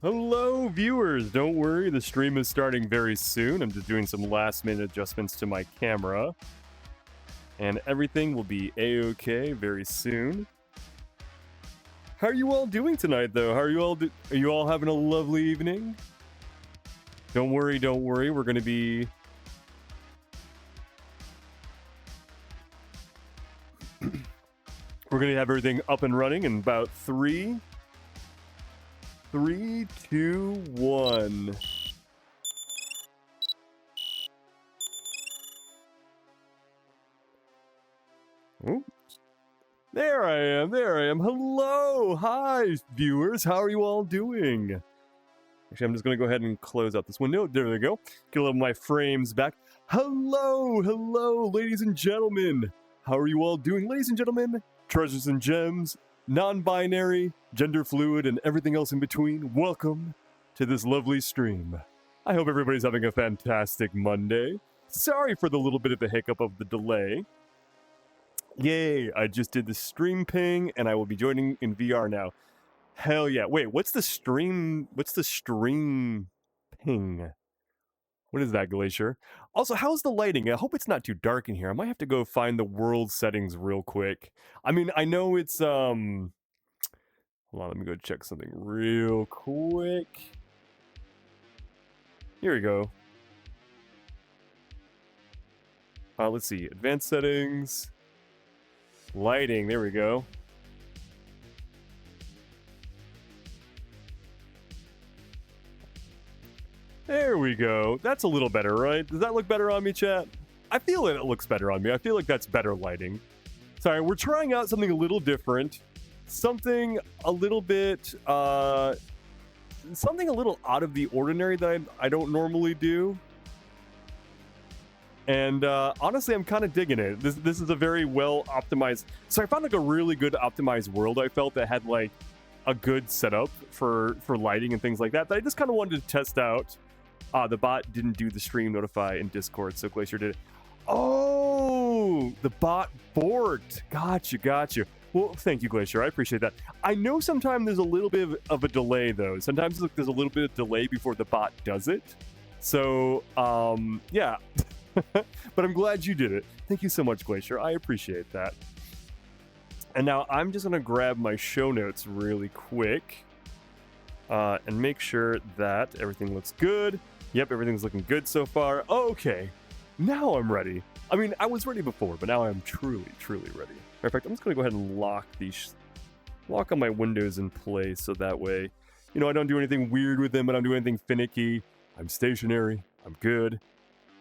Hello, viewers! Don't worry, the stream is starting very soon. I'm just doing some last-minute adjustments to my camera. And everything will be a-okay very soon. How are you all doing tonight, though? How are you all are you all having a lovely evening? Don't worry, we're gonna be... we're gonna have everything up and running in about 3, 2, 1. Oh. There I am. Hello! Hi, viewers. How are you all doing? Actually, I'm just going to go ahead and close out this window. There we go. Get a little of my frames back. Hello, ladies and gentlemen. How are you all doing? Ladies and gentlemen, treasures and gems, non-binary, gender fluid, and everything else in between, welcome to this lovely stream. I hope everybody's having a fantastic Monday. Sorry for the little bit of the hiccup of the delay. Yay, I just did the stream ping, and I will be joining in VR now. Hell yeah. Wait, what's the stream ping? What is that, Glacier? Also, how's the lighting? I hope it's not too dark in here. I might have to go find the world settings real quick. I mean, I know it's, hold on, let me go check something real quick. Here we go. Let's see, advanced settings. Lighting, there we go. There we go. That's a little better, right? Does that look better on me, chat? I feel that it looks better on me. I feel like that's better lighting. Sorry, we're trying out something a little different. Something a little bit, something a little out of the ordinary that I don't normally do. And honestly, I'm kind of digging it. This is a very well optimized. So I found like a really good optimized world. I felt that had like a good setup for lighting and things like that. That I just kind of wanted to test out. The bot didn't do the stream notify in Discord, so Glacier did it. Oh, the bot borked. Gotcha. Well, thank you, Glacier. I appreciate that. I know sometimes there's a little bit of a delay though. Sometimes there's a little bit of delay before the bot does it. So yeah. But I'm glad you did it. Thank you so much, Glacier. I appreciate that. And now I'm just going to grab my show notes really quick and make sure that everything looks good. Yep, everything's looking good so far. Okay, now I'm ready. I mean, I was ready before, but now I'm truly ready. Matter of fact, I'm just going to go ahead and lock all my windows in place so that way, you know, I don't do anything weird with them. I don't do anything finicky. I'm stationary. I'm good.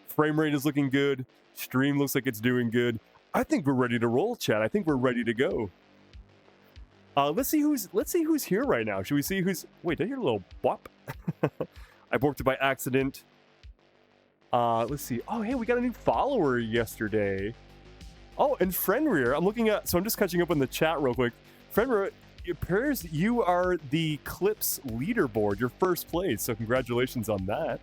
Frame rate is looking good. Stream looks like it's doing good. I think we're ready to roll, chat. I think we're ready to go. Let's see who's here right now. Should we see who's... Wait, did I hear a little bop? I borked it by accident. Let's see. Oh, hey, we got a new follower yesterday. Oh, and Fenrir. I'm looking at... So I'm just catching up on the chat real quick. Fenrir, it appears you are the Clips leaderboard. Your first place, so congratulations on that.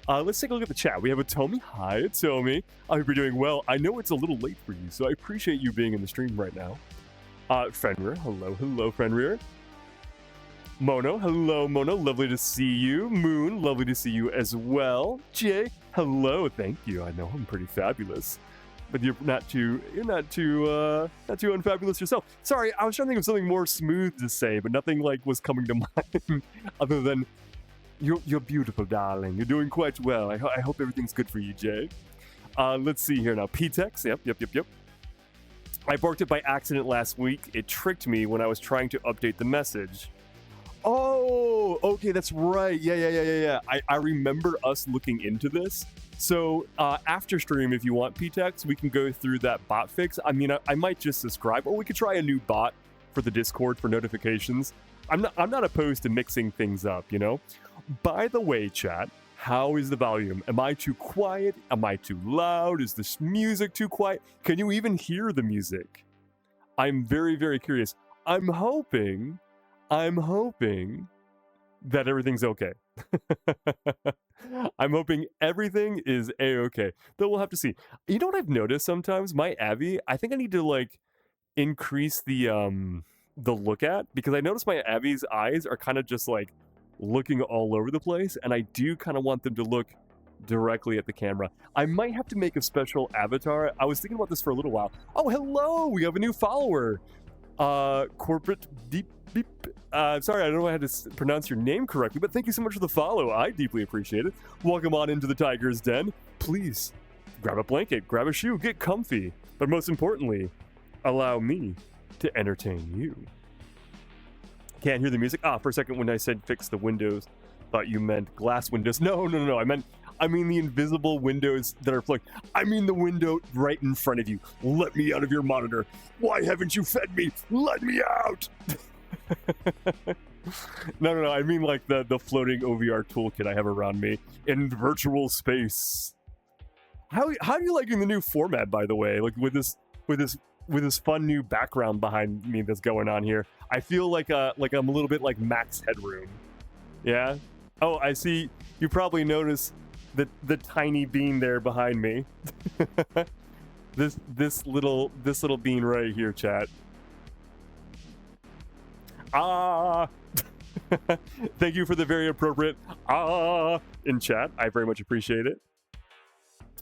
Let's take a look at the chat. We have a Tomi. Hi, Tomi. I hope you're doing well. I know it's a little late for you, so I appreciate you being in the stream right now. Fenrir. Hello, Fenrir. Mono. Hello, Mono. Lovely to see you. Moon. Lovely to see you as well. Jay. Hello. Thank you. I know I'm pretty fabulous, but you're not too unfabulous yourself. Sorry, I was trying to think of something more smooth to say, but nothing like was coming to mind other than. You're beautiful, darling. You're doing quite well. I hope everything's good for you, Jay. Let's see here now. P-Tex. Yep. I borked it by accident last week. It tricked me when I was trying to update the message. Oh, okay, that's right. Yeah. I remember us looking into this. So after stream, if you want P-Tex, we can go through that bot fix. I mean, I might just subscribe, or we could try a new bot for the Discord for notifications. I'm not opposed to mixing things up, you know? By the way, chat, how is the volume? Am I too quiet? Am I too loud? Is this music too quiet? Can you even hear the music? I'm very curious. I'm hoping that everything's okay. I'm hoping everything is a-okay. Though we'll have to see. You know what I've noticed sometimes? My Abby, I think I need to like increase the look at, because I notice my Abby's eyes are kind of just like looking all over the place, and I do kind of want them to look directly at the camera. I might have to make a special avatar. I was thinking about this for a little while. Oh, hello! We have a new follower. Corporate Deep Beep. Sorry, I don't know how to pronounce your name correctly, but thank you so much for the follow. I deeply appreciate it. Welcome on into the Tiger's Den. Please, grab a blanket, grab a shoe, get comfy. But most importantly, allow me to entertain you. Can't hear the music? For a second when I said fix the windows, thought you meant glass windows. No, I mean the invisible windows that are floating. I mean the window right in front of you. Let me out of your monitor. Why haven't you fed me? Let me out! No, I mean like the floating OVR toolkit I have around me in virtual space. How are you liking the new format, by the way? Like with this fun new background behind me that's going on here. I feel like I'm a little bit like Max Headroom. Yeah? Oh, I see. You probably noticed the tiny bean there behind me. this little bean right here, chat. Thank you for the very appropriate in chat. I very much appreciate it.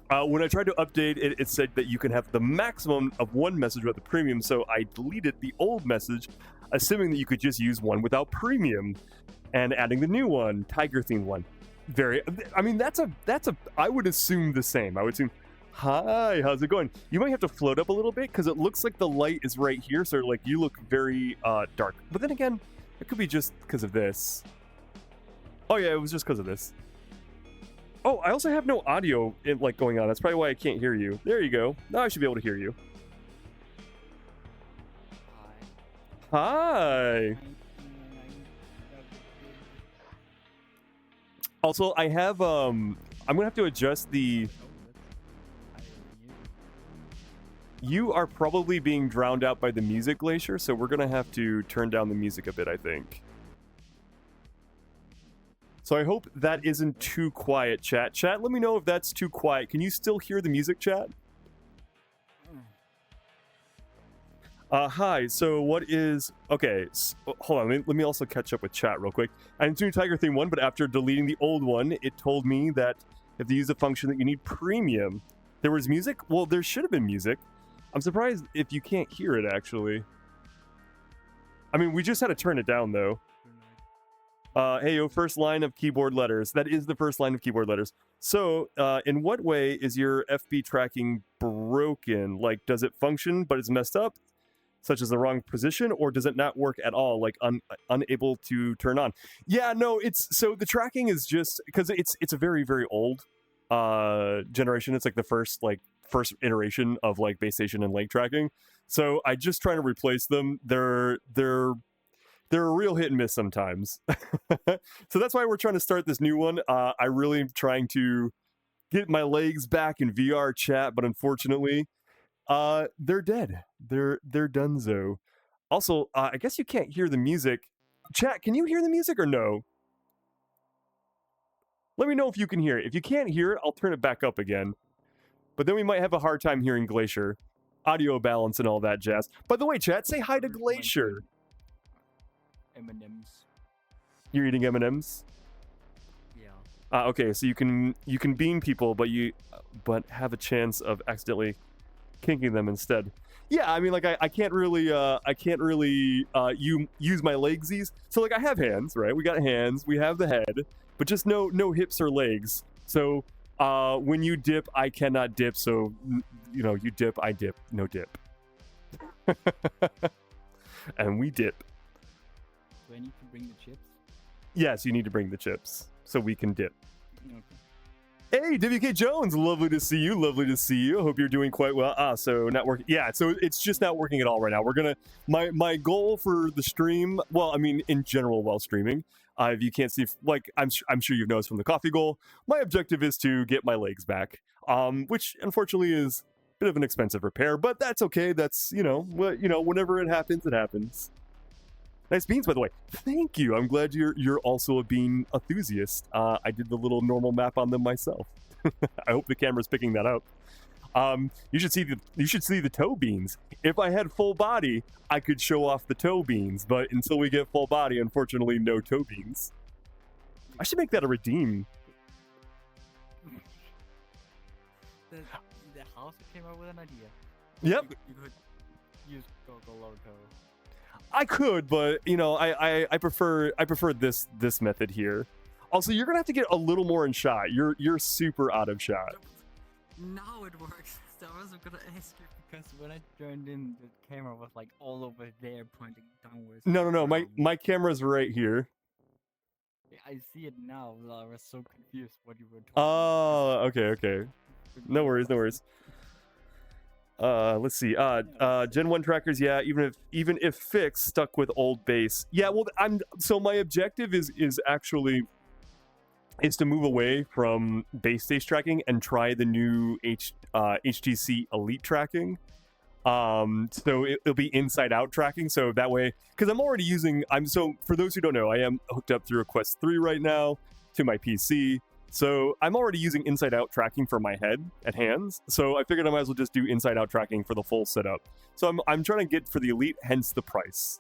When I tried to update it, it said that you can have the maximum of one message without the premium, so I deleted the old message, assuming that you could just use one without premium, and adding the new one, tiger themed one. I mean, that's a, I would assume the same. I would assume, hi, how's it going? You might have to float up a little bit, because it looks like the light is right here, so like you look very dark. But then again, it could be just because of this. Oh yeah, it was just because of this. Oh, I also have no audio going on. That's probably why I can't hear you. There you go. Now I should be able to hear you. Hi. Also, I have I'm gonna have to adjust the. You are probably being drowned out by the music, Glacier, so we're gonna have to turn down the music a bit, I think. So I hope that isn't too quiet, chat. Chat, let me know if that's too quiet. Can you still hear the music, chat? Hi, so what is... Okay, so, hold on, let me also catch up with chat real quick. I didn't do Tiger Theme 1, but after deleting the old one, it told me that if you use a function that you need premium. There was music? Well, there should have been music. I'm surprised if you can't hear it, actually. I mean, we just had to turn it down, though. Hey, yo, first line of keyboard letters. That is the first line of keyboard letters. So, in what way is your FB tracking broken? Like, does it function, but it's messed up, such as the wrong position, or does it not work at all, like unable to turn on? Yeah, no, so the tracking is just, because it's a very, very old generation. It's like the first iteration of like base station and leg tracking. So I just trying to replace them. They're a real hit and miss sometimes. So that's why we're trying to start this new one. I really am trying to get my legs back in VR chat, but unfortunately, they're dead. They're donezo. Also, I guess you can't hear the music. Chat, can you hear the music or no? Let me know if you can hear it. If you can't hear it, I'll turn it back up again. But then we might have a hard time hearing Glacier. Audio balance and all that jazz. By the way, chat, say hi to Glacier. M&M's. You're eating M&M's? Yeah. Okay, so you can bean people, but have a chance of accidentally kinking them instead. Yeah, I mean, like I can't really use my legsies. So like I have hands, right? We got hands, we have the head, but just no hips or legs. So when you dip, I cannot dip. So you dip, I dip, no dip. And we dip. Do I need to bring the chips? Yes, you need to bring the chips so we can dip. Okay. Hey, WK Jones, lovely to see you. Lovely to see you. Hope you're doing quite well. So not working. Yeah, so it's just not working at all right now. We're gonna. My goal for the stream. Well, I mean, in general, while streaming, if you can't see, like I'm sure you've noticed from the coffee goal, my objective is to get my legs back. Which unfortunately is a bit of an expensive repair, but that's okay. That's whenever it happens, it happens. Nice beans, by the way. Thank you. I'm glad you're also a bean enthusiast. I did the little normal map on them myself. I hope the camera's picking that up. You should see the toe beans. If I had full body, I could show off the toe beans, but until we get full body, unfortunately, no toe beans. I should make that a redeem. The house came up with an idea. Yep. You could use Google logo. I could, but you know, I prefer this method here. Also, you're gonna have to get a little more in shot. You're super out of shot. Now it works. So I wasn't gonna ask you because when I joined in, the camera was like all over there, pointing downwards. No. My camera's right here. I see it now. I was so confused what you were talking Oh, okay. No worries. Let's see. Gen 1 trackers, yeah, even if fixed, stuck with old base. Yeah, well, my objective is to move away from base stage tracking and try the new HTC Elite tracking. So it'll be inside out tracking, so that way, because for those who don't know, I am hooked up through a Quest 3 right now to my PC. So I'm already using inside-out tracking for my head and hands, so I figured I might as well just do inside-out tracking for the full setup. So I'm trying to get for the Elite, hence the price.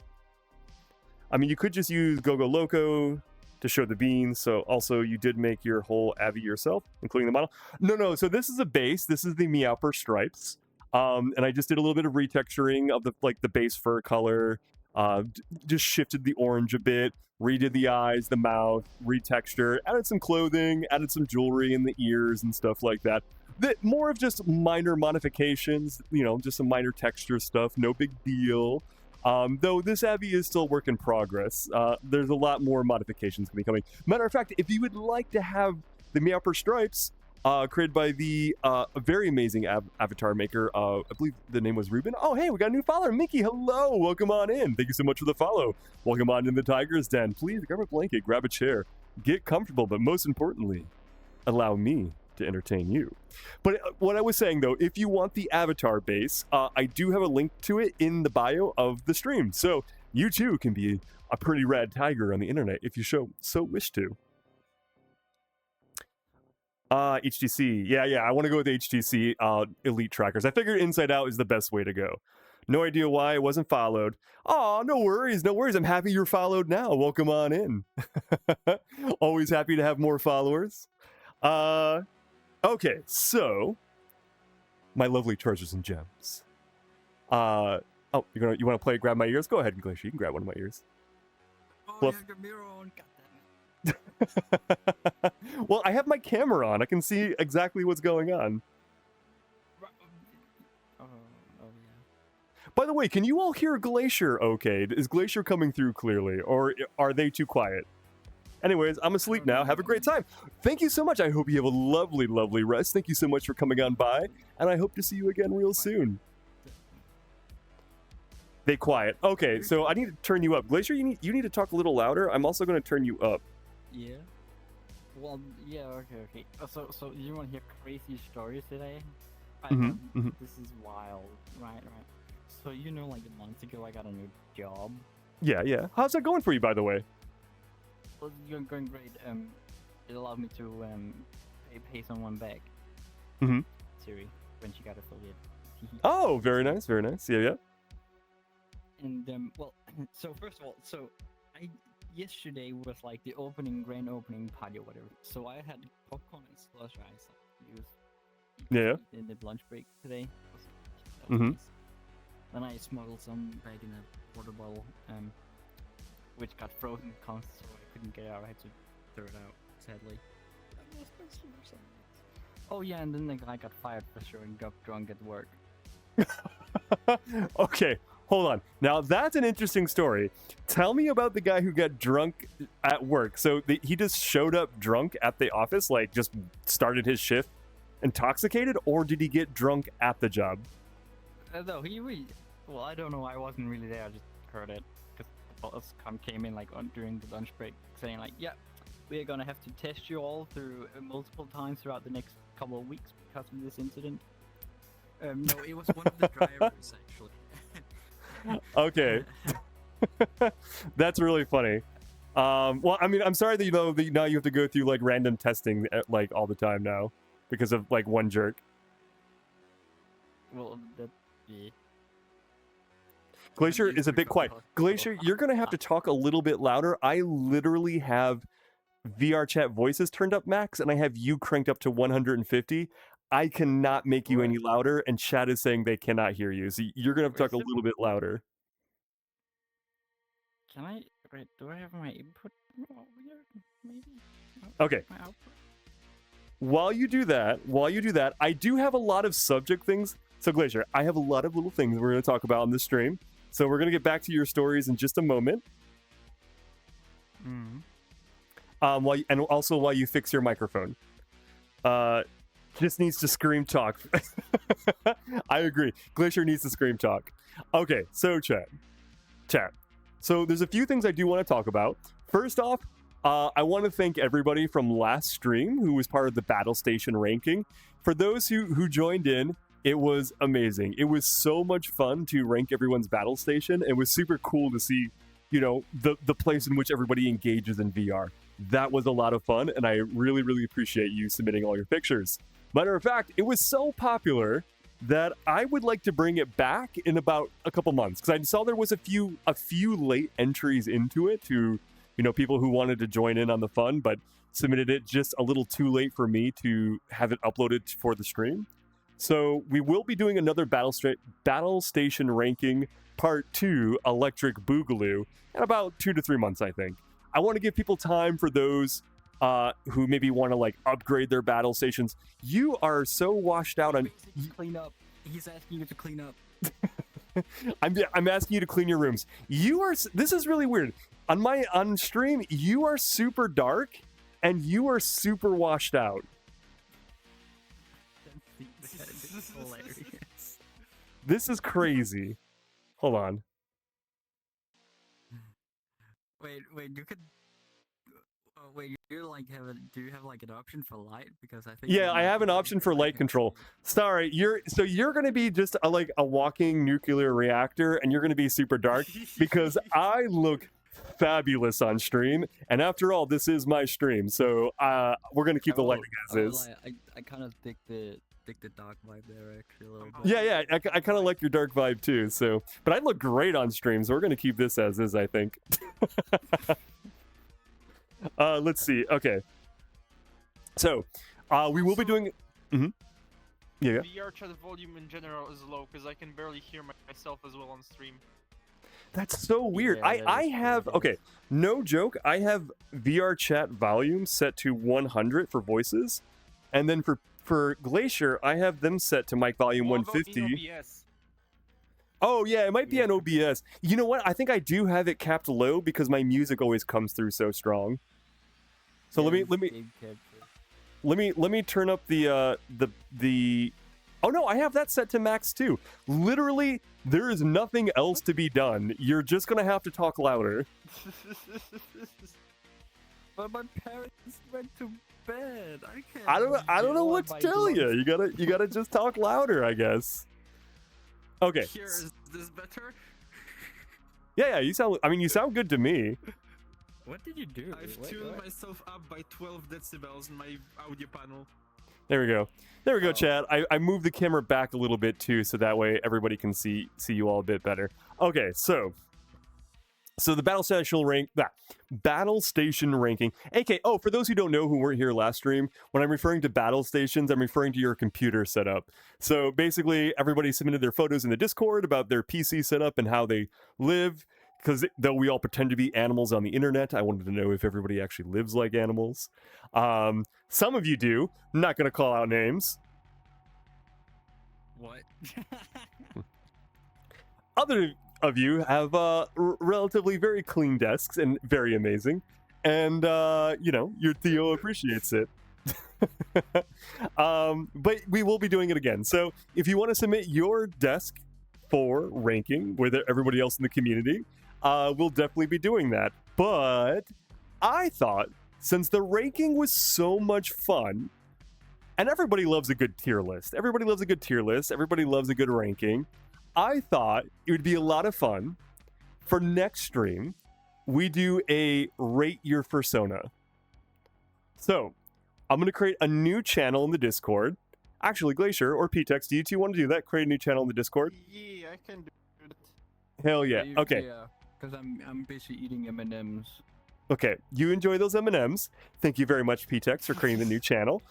I mean, you could just use Gogo Loco to show the beans, so also you did make your whole Avi yourself, including the model. No, so this is a base, this is the Meowper stripes, and I just did a little bit of retexturing of the base fur color, just shifted the orange a bit, redid the eyes, the mouth, retexture, added some clothing, added some jewelry in the ears and stuff like that. More of just minor modifications, you know, just some minor texture stuff, no big deal. Though this Avi is still work in progress. There's a lot more modifications going to be coming. Matter of fact, if you would like to have the Meowper stripes, created by the very amazing avatar maker, I believe the name was Ruben. Oh, hey, we got a new follower, Mickey. Hello, welcome on in. Thank you so much for the follow. Welcome on in the Tiger's Den. Please grab a blanket, grab a chair, get comfortable, but most importantly, allow me to entertain you. But what I was saying though, if you want the avatar base, I do have a link to it in the bio of the stream. So you too can be a pretty rad tiger on the internet if you so wish to. HTC. Yeah, I want to go with HTC Elite trackers. I figured inside out is the best way to go. No idea why I wasn't followed. Oh, no worries. I'm happy you're followed now. Welcome on in. Always happy to have more followers. Okay, so my lovely treasures and gems. You want to play Grab My Ears? Go ahead, Glacier. You can grab one of my ears. Oh, Well, you have your mirror on. God damn it. Well, I have my camera on. I can see exactly what's going on. Oh, yeah. By the way, can you all hear Glacier okay? Is Glacier coming through clearly, or are they too quiet? Anyways, I'm asleep now. Have a great time. Thank you so much. I hope you have a lovely, lovely rest. Thank you so much for coming on by, and I hope to see you again real soon. They quiet. Okay, so I need to turn you up. Glacier, you need to talk a little louder. I'm also going to turn you up. Yeah. Well, yeah. Okay. So you want to hear crazy stories today? This is wild, right? So like a month ago, I got a new job. Yeah. How's that going for you, by the way? Well, you're going great. It allowed me to pay someone back. Siri, when she got affiliate. Oh, very nice. Yeah. And well, so first of all, yesterday was like the grand opening party or whatever. So I had popcorn and slush ice. Yeah. In the lunch break today. That was nice. Then I smuggled some back in a water bottle, which got frozen constant, so I couldn't get it out. I had to throw it out, sadly. Oh yeah, and then the guy got fired for showing up drunk at work. Okay, hold on. Now that's an interesting story. Tell me about the guy who got drunk at work. So he just showed up drunk at the office, like just started his shift intoxicated, or did he get drunk at the job? No, well, I don't know. I wasn't really there. I just heard it because the boss came in during the lunch break, saying like, "Yeah, we're gonna have to test you all through multiple times throughout the next couple of weeks because of this incident." No, it was one of the drivers actually. Okay. That's really funny. Well, I mean, I'm sorry that now you have to go through like random testing all the time now because of like one jerk. Well, yeah. Glacier is a bit quiet. Glacier, you're gonna have to talk a little bit louder. I literally have VR chat voices turned up max, and I have you cranked up to 150. I cannot make you any louder, and chat is saying they cannot hear you. So you're gonna have to talk a little bit louder. Can I? Wait, do I have my input over here? Maybe. Okay. My output? While you do that, I do have a lot of subject things. So Glacier, I have a lot of little things we're going to talk about on this stream. So we're going to get back to your stories in just a moment. While you fix your microphone. Just needs to scream talk. I agree. Glacier needs to scream talk. Okay, so chat. So there's a few things I do want to talk about. First off, I want to thank everybody from last stream who was part of the Battlestation Ranking. For those who joined in, it was amazing. It was so much fun to rank everyone's battle station. It was super cool to see, the place in which everybody engages in VR. That was a lot of fun, and I really, really appreciate you submitting all your pictures. Matter of fact, it was so popular that I would like to bring it back in about a couple months, because I saw there was a few late entries into it to, people who wanted to join in on the fun, but submitted it just a little too late for me to have it uploaded for the stream. So we will be doing another Battlestation Ranking Part 2 Electric Boogaloo in about 2 to 3 months, I think. I want to give people time for those who maybe want to upgrade their battle stations. You are so washed out on clean up. He's asking you to clean up. I'm asking you to clean your rooms. This is really weird. On stream, you are super dark and you are super washed out. This is hilarious. This is crazy. Hold on. Wait, you could. Oh, wait, do you have an option for light? Because I think. Yeah, I have an option for light control. Sorry, you're gonna be just a walking nuclear reactor, and you're gonna be super dark because I look fabulous on stream, and after all, this is my stream, so we're gonna keep the lighting as is. I kind of dig the dark vibe there actually a little bit. Yeah, I kind of like your dark vibe too. So, but I look great on stream, so we're gonna keep this as is, I think. Let's see. Okay. So, we will be doing. Yeah. VR chat volume in general is low because I can barely hear myself as well on stream. That's so weird. Yeah, I have okay, no joke. I have VR chat volume set to 100 for voices, and then for Glacier, I have them set to mic volume 150. Oh yeah, it might be on OBS. You know what? I think I do have it capped low because my music always comes through so strong. So let me turn up the Oh no, I have that set to max too. Literally, there is nothing else to be done. You're just gonna have to talk louder. But my parents went to bed. I can't. I don't know what to tell you. You gotta just talk louder, I guess. Okay. Here, is this better? Yeah, you sound good to me. What did you do? I've tuned myself up by 12 decibels in my audio panel. There we go, Chad. I moved the camera back a little bit too, so that way everybody can see you all a bit better. Okay, so the Battlestation Ranking. AK, for those who don't know who weren't here last stream, when I'm referring to battle stations, I'm referring to your computer setup. So basically, everybody submitted their photos in the Discord about their PC setup and how they live. Because though we all pretend to be animals on the internet, I wanted to know if everybody actually lives like animals. Some of you do. I'm not going to call out names. What? Other of you have relatively very clean desks and very amazing. And, your Theo appreciates it. But we will be doing it again. So if you want to submit your desk for ranking with everybody else in the community, we'll definitely be doing that. But I thought, since the ranking was so much fun, and everybody loves a good tier list. Everybody loves a good ranking. I thought it would be a lot of fun for next stream, we do a Rate Your Fursona. So, I'm going to create a new channel in the Discord. Actually, Glacier or PTEX, do you two want to do that? Create a new channel in the Discord? Yeah, I can do it. Hell yeah. Okay. Yeah, because I'm busy eating M&Ms. Okay, you enjoy those M&Ms. Thank you very much, PTEX, for creating the new channel.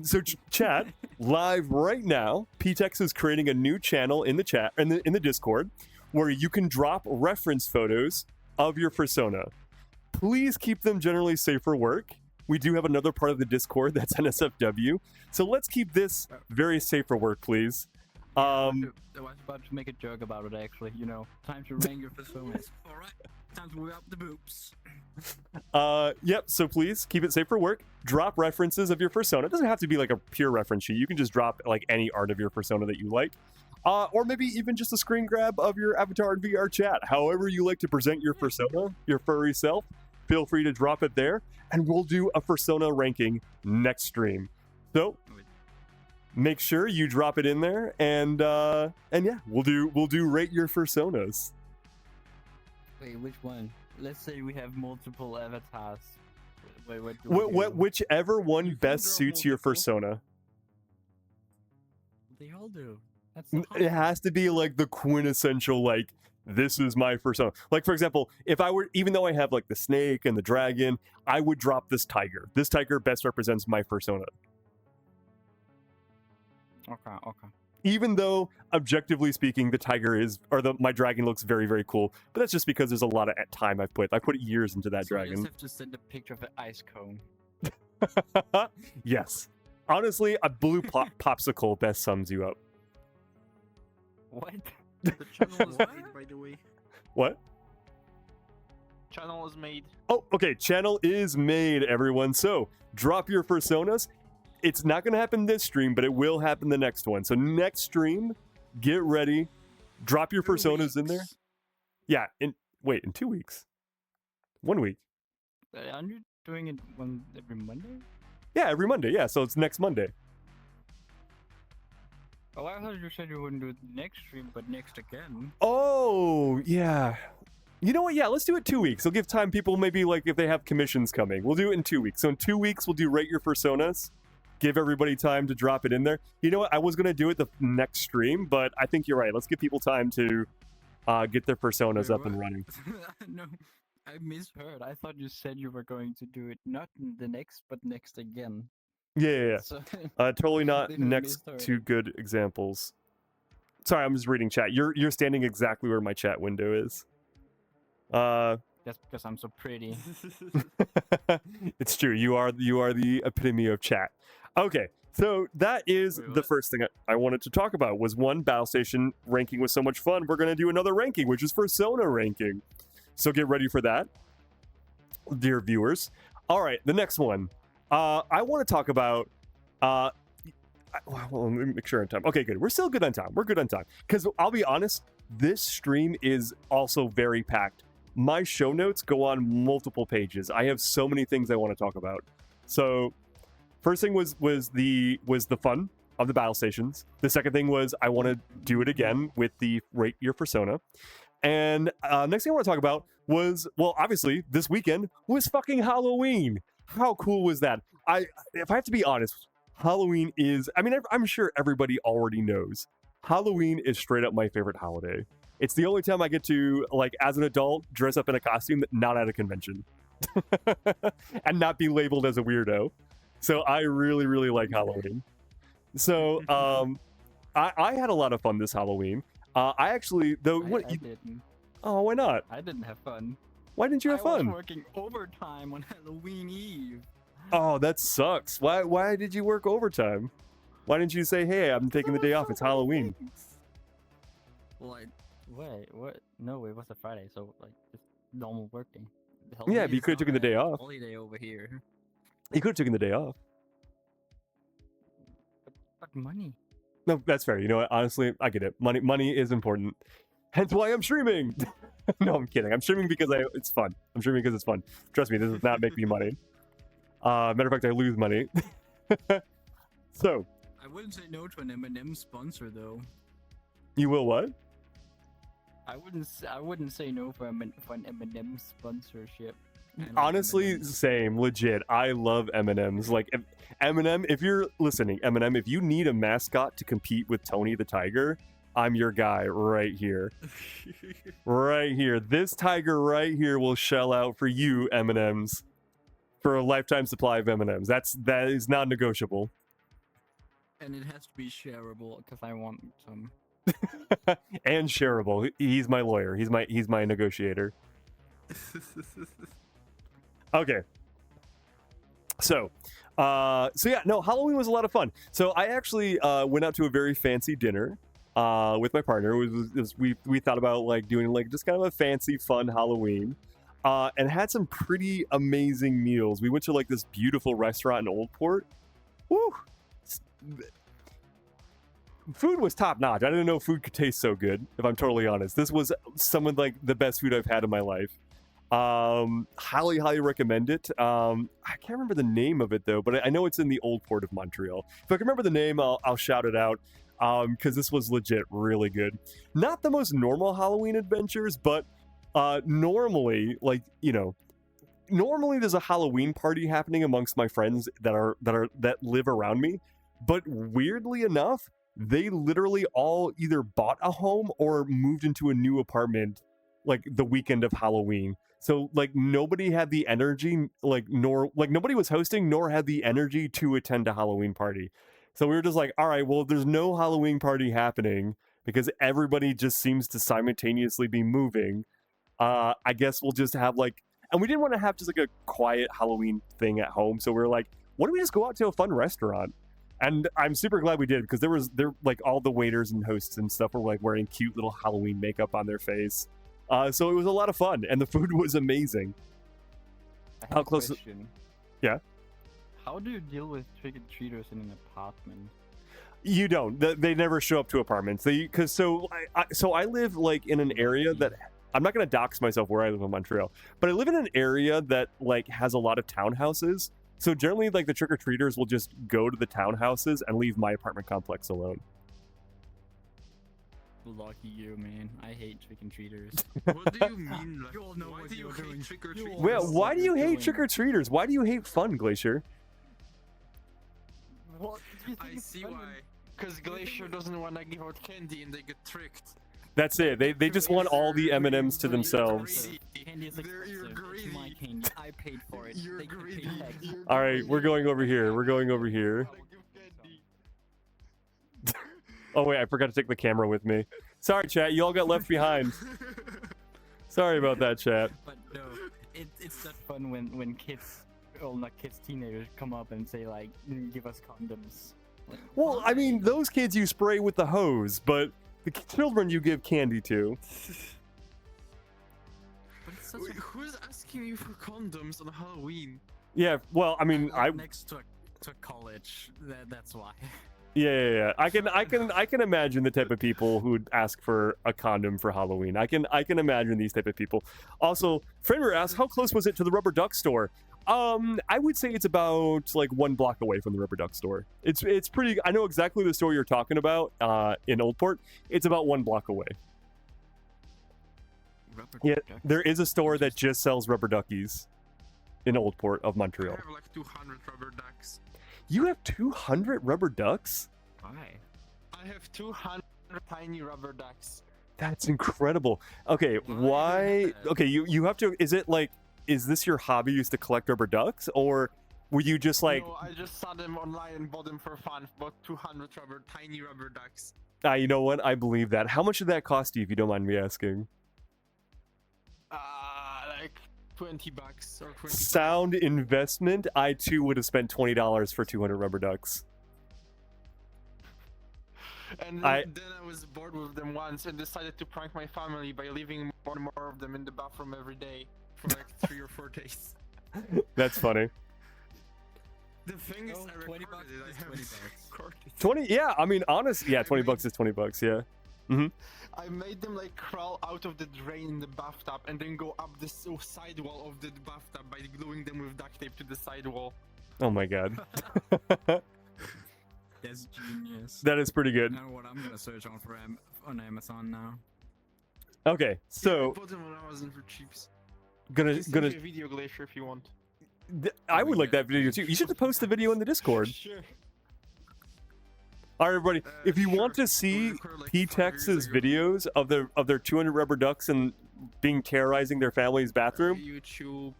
So chat, live right now, PTEX is creating a new channel in the chat, in the Discord, where you can drop reference photos of your Fursona. Please keep them generally safe for work. We do have another part of the Discord that's NSFW. So let's keep this very safe for work, please. I was about to make a joke about it, actually. You know, time to rank your personas. Alright, time to whip up the boobs. Yep, so please keep it safe for work. Drop references of your Fursona. It doesn't have to be like a pure reference sheet. You can just drop like any art of your Fursona that you like. Or maybe even just a screen grab of your avatar in VR chat. However you like to present your Fursona, your furry self, feel free to drop it there. And we'll do a Fursona ranking next stream. So make sure you drop it in there, and yeah, we'll do rate your Fursonas. Wait, which one? Let's say we have multiple avatars. Wait, Whichever one You think best they're suits your multiple? Fursona. They all do. That's the It has to be like the quintessential, like, this is my Fursona. Like, for example, if I were, even though I have like the snake and the dragon, I would drop this tiger. This tiger best represents my Fursona. Okay. Even though, objectively speaking, the tiger is, or my dragon looks very, very cool. But that's just because there's a lot of time I put years into that So I just dragon. have to send a picture of an ice cone. Yes. Honestly, a blue popsicle best sums you up. What? The channel is made, by the way. What? Channel is made. Oh, okay. Channel is made, everyone. So drop your Fursonas. It's not going to happen this stream, but it will happen the next one. So next stream, get ready. Drop your 2 Fursonas in there. weeks. Yeah. In 2 weeks. 1 week. Aren't you doing it every Monday? Yeah, every Monday. Yeah, so it's next Monday. Oh, I thought you said you wouldn't do it next stream, but next again. Oh, yeah. You know what? Yeah, let's do it 2 weeks. It'll give time people maybe like if they have commissions coming. We'll do it in 2 weeks. So in 2 weeks, we'll do rate your Fursonas. Give everybody time to drop it in there. You know what? I was going to do it the next stream, but I think you're right. Let's give people time to get their Fursonas Wait, up and what? running. No, I misheard. I thought you said you were going to do it not the next, but next again. Yeah. So, Totally not Completely next misheard. to good examples. Sorry, I'm just reading chat. You're standing exactly where my chat window is. just because I'm so pretty. It's true. You are the epitome of chat. Okay, so that is Wait, the what? first thing I wanted to talk about. Was one, Battlestation ranking was so much fun. We're gonna do another ranking, which is Fursona ranking. So get ready for that, dear viewers. All right, the next one. I want to talk about. Well, let me make sure on time. Okay, good. We're still good on time. We're good on time. Because I'll be honest, this stream is also very packed. My show notes go on multiple pages. I have so many things I want to talk about. So, first thing was the fun of the battle stations. The second thing was I want to do it again with the rate your Fursona. And next thing I want to talk about was, well, obviously this weekend was fucking Halloween. How cool was that? If I have to be honest, Halloween is, I mean, I'm sure everybody already knows. Halloween is straight up my favorite holiday. It's the only time I get to, like, as an adult, dress up in a costume not at a convention. And not be labeled as a weirdo. So I really, really like Halloween. So I had a lot of fun this Halloween. I actually, though, I didn't. oh, why not? I didn't have fun. Why didn't you have I was fun? working overtime on Halloween Eve. Oh, that sucks. Why did you work overtime? Why didn't you say, hey, I'm taking the day off, it's Halloween? Well, wait, what? No, it was a Friday, so like just normal working. Yeah, but you could have taken the day off. Holiday over here. You could have taken the day off. But money. No, that's fair. You know what? Honestly, I get it. Money is important. Hence why I'm streaming. No, I'm kidding. I'm streaming because it's fun. I'm streaming because it's fun. Trust me, this does not make me money. Matter of fact, I lose money. So, I wouldn't say no to an M&M sponsor though. you will what? I wouldn't say no for an M&M sponsorship. I like Honestly, M&Ms. same. Legit. I love M&Ms. Like, Eminem, if you're listening, Eminem, if you need a mascot to compete with Tony the Tiger, I'm your guy right here. Right here. This tiger right here will shell out for you, M&Ms. For a lifetime supply of M&Ms. That is non-negotiable. And it has to be shareable because I want some. And shareable. He's my lawyer. He's my negotiator. Okay. So yeah, no, Halloween was a lot of fun. So I actually went out to a very fancy dinner with my partner. We thought about like doing like just kind of a fancy, fun Halloween, and had some pretty amazing meals. We went to like this beautiful restaurant in Old Port. Woo! Food was top notch. I didn't know food could taste so good, if I'm totally honest. This was some of like the best food I've had in my life. Highly recommend it. I can't remember the name of it though, but I know it's in the Old Port of Montreal. If I can remember the name, I'll shout it out, because this was legit really good. Not the most normal Halloween adventures, but normally, like, you know, normally there's a Halloween party happening amongst my friends that live around me, but weirdly enough, they literally all either bought a home or moved into a new apartment like the weekend of Halloween. So like nobody had the energy, nobody was hosting nor had the energy to attend a Halloween party. So we were just like, all right, well, there's no Halloween party happening because everybody just seems to simultaneously be moving. I guess we'll just have like, and we didn't want to have just like a quiet Halloween thing at home. So we were like, why don't we just go out to a fun restaurant? And I'm super glad we did, because there like all the waiters and hosts and stuff were like wearing cute little Halloween makeup on their face. So it was a lot of fun, and the food was amazing. How close? Question. Yeah. How do you deal with trick-or-treaters in an apartment? You don't. They never show up to apartments. So I live like in an area that I'm not gonna dox myself where I live in Montreal, but I live in an area that like has a lot of townhouses. So generally, like the trick-or-treaters will just go to the townhouses and leave my apartment complex alone. Lucky you, man. I hate trick-or-treaters. What do you mean? Like, You all know why what do you you're hate doing. trick-or-treaters? Well, why do you hate doing. trick-or-treaters? Why do you hate fun, Glacier? What? Do you think I it's see funny? why. Because Glacier doesn't want to give out candy and they get tricked. That's it. They just want all the M&Ms to themselves. Greedy. Candy is You're expensive. It's my greedy. candy. I paid for it. You're They can pay greedy. tax. All right, we're going over here. We're going over here. Oh wait, I forgot to take the camera with me. Sorry, chat. You all got left behind. Sorry about that, chat. But no, it's not fun when kids, well, not kids, teenagers come up and say like, give us condoms. Like, Well, I mean, those kids you spray with the hose, but the children you give candy to. but it's such Wait, who's asking you for condoms on Halloween? Yeah, well, I mean, I next to college. That's why. yeah. I can imagine the type of people who would ask for a condom for Halloween. I can imagine these type of people. Also, Framer asks, how close was it to the rubber duck store? I would say it's about like 1 block away from the rubber duck store. It's pretty. I know exactly the store you're talking about. In Old Port, it's about 1 block away. Rubber Yeah, duck. there is a store that just sells rubber duckies in Old Port of I Montreal. have like 200 rubber ducks. You have 200 rubber ducks? Why? I have 200 tiny rubber ducks. That's incredible. Okay, why? Okay, you have to. Is this your hobby? Used to collect rubber ducks, or were you just like? No, I just saw them online and bought them for fun. Bought 200 Tiny rubber ducks. You know what? I believe that. How much did that cost you, if you don't mind me asking? like $20 or 20. Sound investment. I too would have spent $20 for 200 rubber ducks. And I- then I was bored with them once and decided to prank my family by leaving more and more of them in the bathroom every day for like 3 or 4 days. That's funny. The thing is, Oh, I 20 recorded bucks it. I is have 20 bucks. recorded it. 20. Yeah, I mean, honest. Yeah, 20 bucks is 20 bucks. Yeah. I made them like crawl out of the drain in the bathtub and then go up the side wall of the bathtub by gluing them with duct tape to the side wall. Oh my god. That's genius. That is pretty I good. know what I'm gonna search on for on Amazon now. Okay, Yeah, I so bought them on Amazon for cheaps. gonna Just gonna. send you a video, Glacier, if you want. I would like that video too. You should post the video in the Discord. Sure. All right, everybody. If you want Sure. to see Record, like, 5 years P-Tex's ago. videos of their 200 rubber ducks and being terrorizing their family's bathroom, YouTube.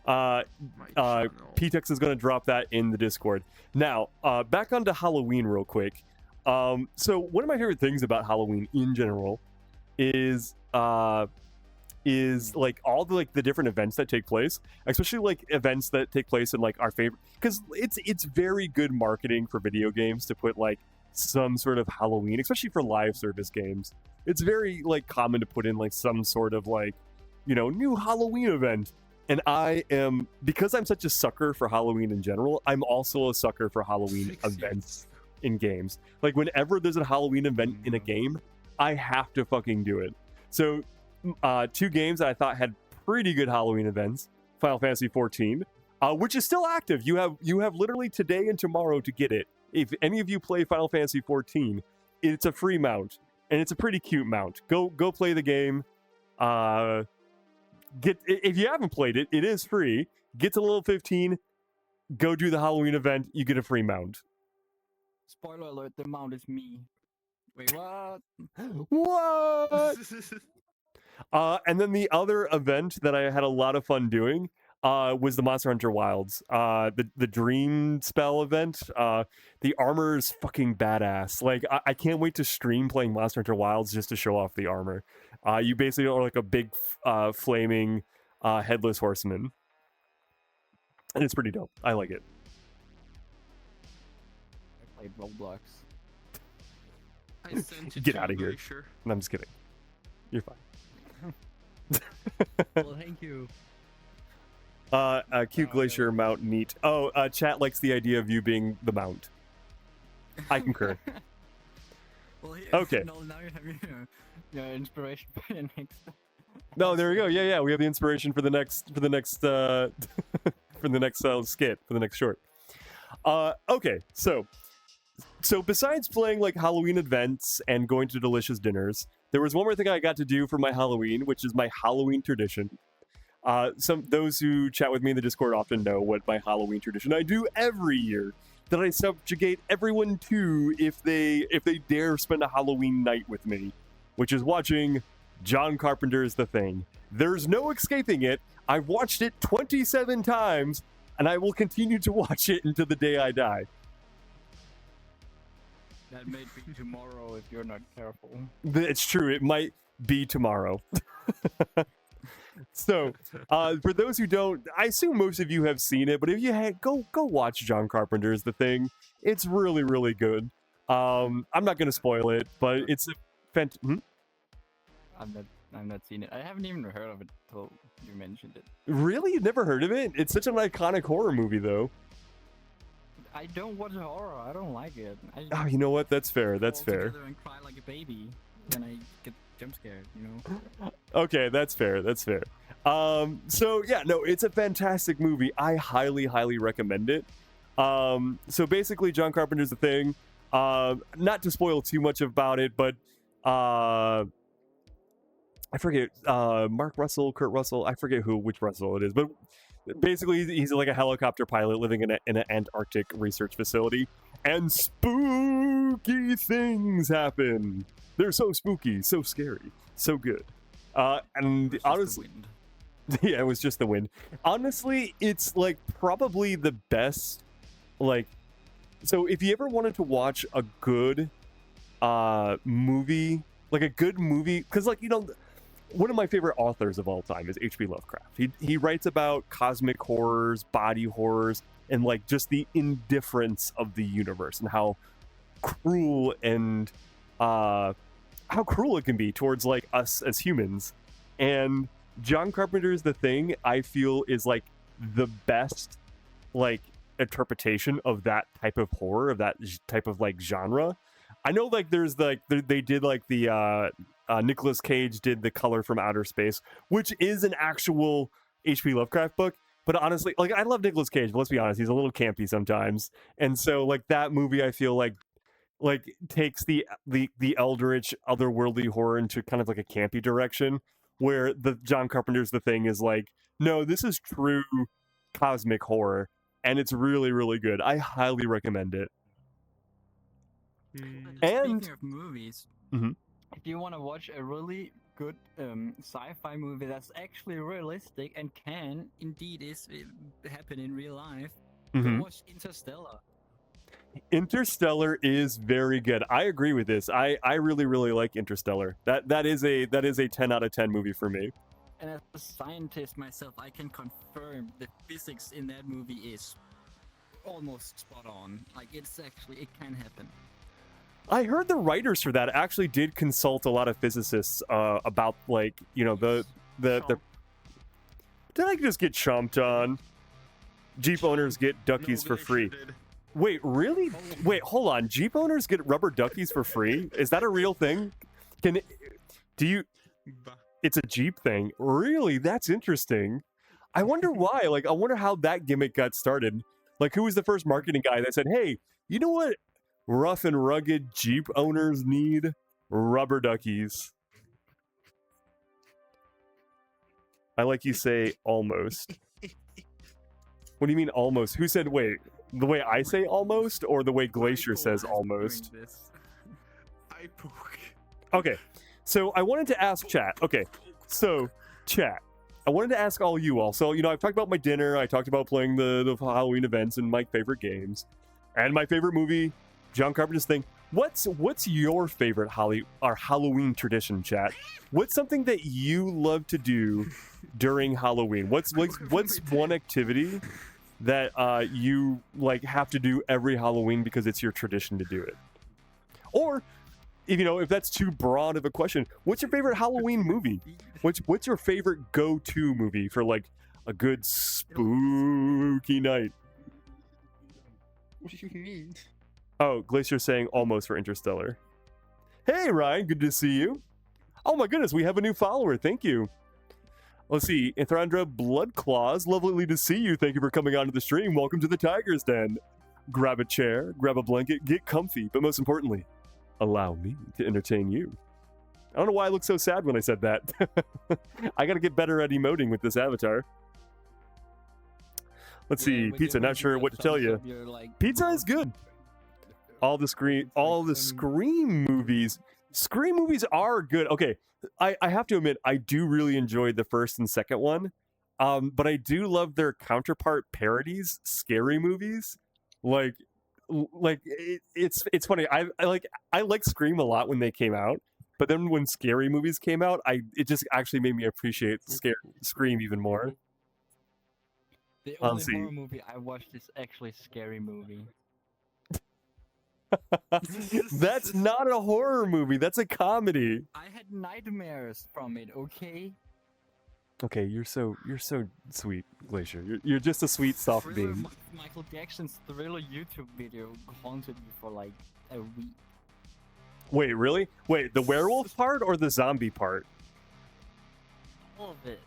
uh, My channel. P-Tex is going to drop that in the Discord. Now, back onto Halloween real quick. So one of my favorite things about Halloween in general is like all the like the different events that take place, especially like events that take place in like our favorite, because it's very good marketing for video games to put like some sort of Halloween, especially for live service games. It's very like common to put in like some sort of like, you know, new Halloween event. And I am, because I'm such a sucker for Halloween in general, I'm also a sucker for Halloween 6 events in games. Like whenever there's a Halloween event in a game, I have to fucking do it. So 2 games that I thought had pretty good Halloween events. Final Fantasy XIV, which is still active. You have literally today and tomorrow to get it. If any of you play Final Fantasy XIV, it's a free mount, and it's a pretty cute mount. Go play the game. If you haven't played it, it is free. Get to level 15, go do the Halloween event, you get a free mount. Spoiler alert: the mount is me. Wait, what? What? And then the other event that I had a lot of fun doing was the Monster Hunter Wilds. The Dream Spell event. The armor is fucking badass. Like, I can't wait to stream playing Monster Hunter Wilds just to show off the armor. You basically are like a big flaming headless horseman. And it's pretty dope. I like it. I played Roblox. I sent it Get to outta you, here. Glacier. And I'm just kidding. You're fine. Well, thank you. Cute Glacier mount neat. Oh, chat likes the idea of you being the mount. I concur. Well, here, Okay. No, now you have your inspiration for your next. No, there we go. Yeah, we have the inspiration for the next for the next skit, for the next short. Okay, so besides playing like Halloween events and going to delicious dinners, there was one more thing I got to do for my Halloween, which is my Halloween tradition. Those who chat with me in the Discord often know what my Halloween tradition I do every year that I subjugate everyone to if they dare spend a Halloween night with me, which is watching John Carpenter's The Thing. There's no escaping it. I've watched it 27 times, and I will continue to watch it until the day I die. That may be tomorrow if you're not careful. It's true. It might be tomorrow. So, for those who don't, I assume most of you have seen it, but if you had, go watch John Carpenter's The Thing. It's really, really good. I'm not going to spoil it, but it's a I've not seen it. I haven't even heard of it till you mentioned it. Really? You've never heard of it? It's such an iconic horror movie, though. I don't watch horror. I don't like it. Oh, you know what? That's fair. That's fall fair. together and cry like a baby. Then I get jump scared. You know. Okay, that's fair. That's fair. So yeah, no, it's a fantastic movie. I highly, highly recommend it. So basically, John Carpenter's The Thing. Not to spoil too much about it, but I forget Mark Russell, Kurt Russell. I forget which Russell it is, but basically he's like a helicopter pilot living in an Antarctic research facility, and spooky things happen. They're so spooky, so scary, so good. And honestly, yeah, it was just the wind. Honestly, it's like probably the best. Like, so if you ever wanted to watch a good movie, like a good movie, because like, you know, one of my favorite authors of all time is H.P. Lovecraft. He writes about cosmic horrors, body horrors, and like just the indifference of the universe and how cruel and how cruel it can be towards like us as humans. And John Carpenter's The Thing, I feel, is like the best like interpretation of that type of horror, of that type of like genre. I know like there's like they did like the Nicolas Cage did The Color from Outer Space, which is an actual H.P. Lovecraft book. But honestly, like I love Nicolas Cage, but let's be honest, he's a little campy sometimes. And so like that movie, I feel like takes the eldritch, otherworldly horror into kind of like a campy direction, where the John Carpenter's The Thing is like, no, this is true cosmic horror, and it's really, really good. I highly recommend it. And Speaking of movies, Mhm. if you want to watch a really good sci-fi movie that's actually realistic and can indeed happen in real life, go Mhm. watch Interstellar. Interstellar is very good. I agree with this. I really really like Interstellar. That is a 10 out of 10 movie for me. And as a scientist myself, I can confirm the physics in that movie is almost spot on. Like it can happen. I heard the writers for that actually did consult a lot of physicists about like, you know, the did I just get chomped on? Jeep owners get duckies for free. Wait, really? Wait, hold on. Jeep owners get rubber duckies for free? Is that a real thing? It's a Jeep thing. Really? That's interesting. I wonder why. Like, I wonder how that gimmick got started. Like, who was the first marketing guy that said, hey, you know what rough and rugged Jeep owners need? Rubber duckies. I like you say almost. What do you mean almost? Who said, wait, the way I say almost or the way Glacier says almost? I poke. Okay, so I wanted to ask chat. Okay, so chat, I wanted to ask all you all. So, you know, I've talked about my dinner. I talked about playing the Halloween events and my favorite games. And my favorite movie, John Carpenter's thing. What's your favorite Halloween tradition, chat? What's something that you love to do during Halloween? What's one activity that you like have to do every Halloween because it's your tradition to do it? Or if that's too broad of a question, what's your favorite Halloween movie? What's your favorite go-to movie for like a good spooky night? What do you mean? Oh, Glacier's saying almost for Interstellar. Hey, Ryan, good to see you. Oh my goodness, we have a new follower. Thank you. Let's see. Ithrandra Bloodclaws, lovely to see you. Thank you for coming onto the stream. Welcome to the Tiger's Den. Grab a chair, grab a blanket, get comfy, but most importantly, allow me to entertain you. I don't know why I look so sad when I said that. I gotta get better at emoting with this avatar. Let's see. Pizza, not sure what to tell you. Pizza is good. All the Scream movies. Scream movies are good. Okay, I have to admit, I do really enjoy the first and second one. But I do love their counterpart parodies, scary movies. It's funny. I like Scream a lot when they came out, but then when scary movies came out, it just actually made me appreciate Scream even more. The only horror movie I watched is actually Scary Movie. That's not a horror movie. That's a comedy. I had nightmares from it. Okay. Okay, you're so sweet, Glacier. You're just a sweet soft being. Michael Jackson's Thriller YouTube video haunted me for like a week. Wait, really? Wait, the werewolf part or the zombie part? All of it.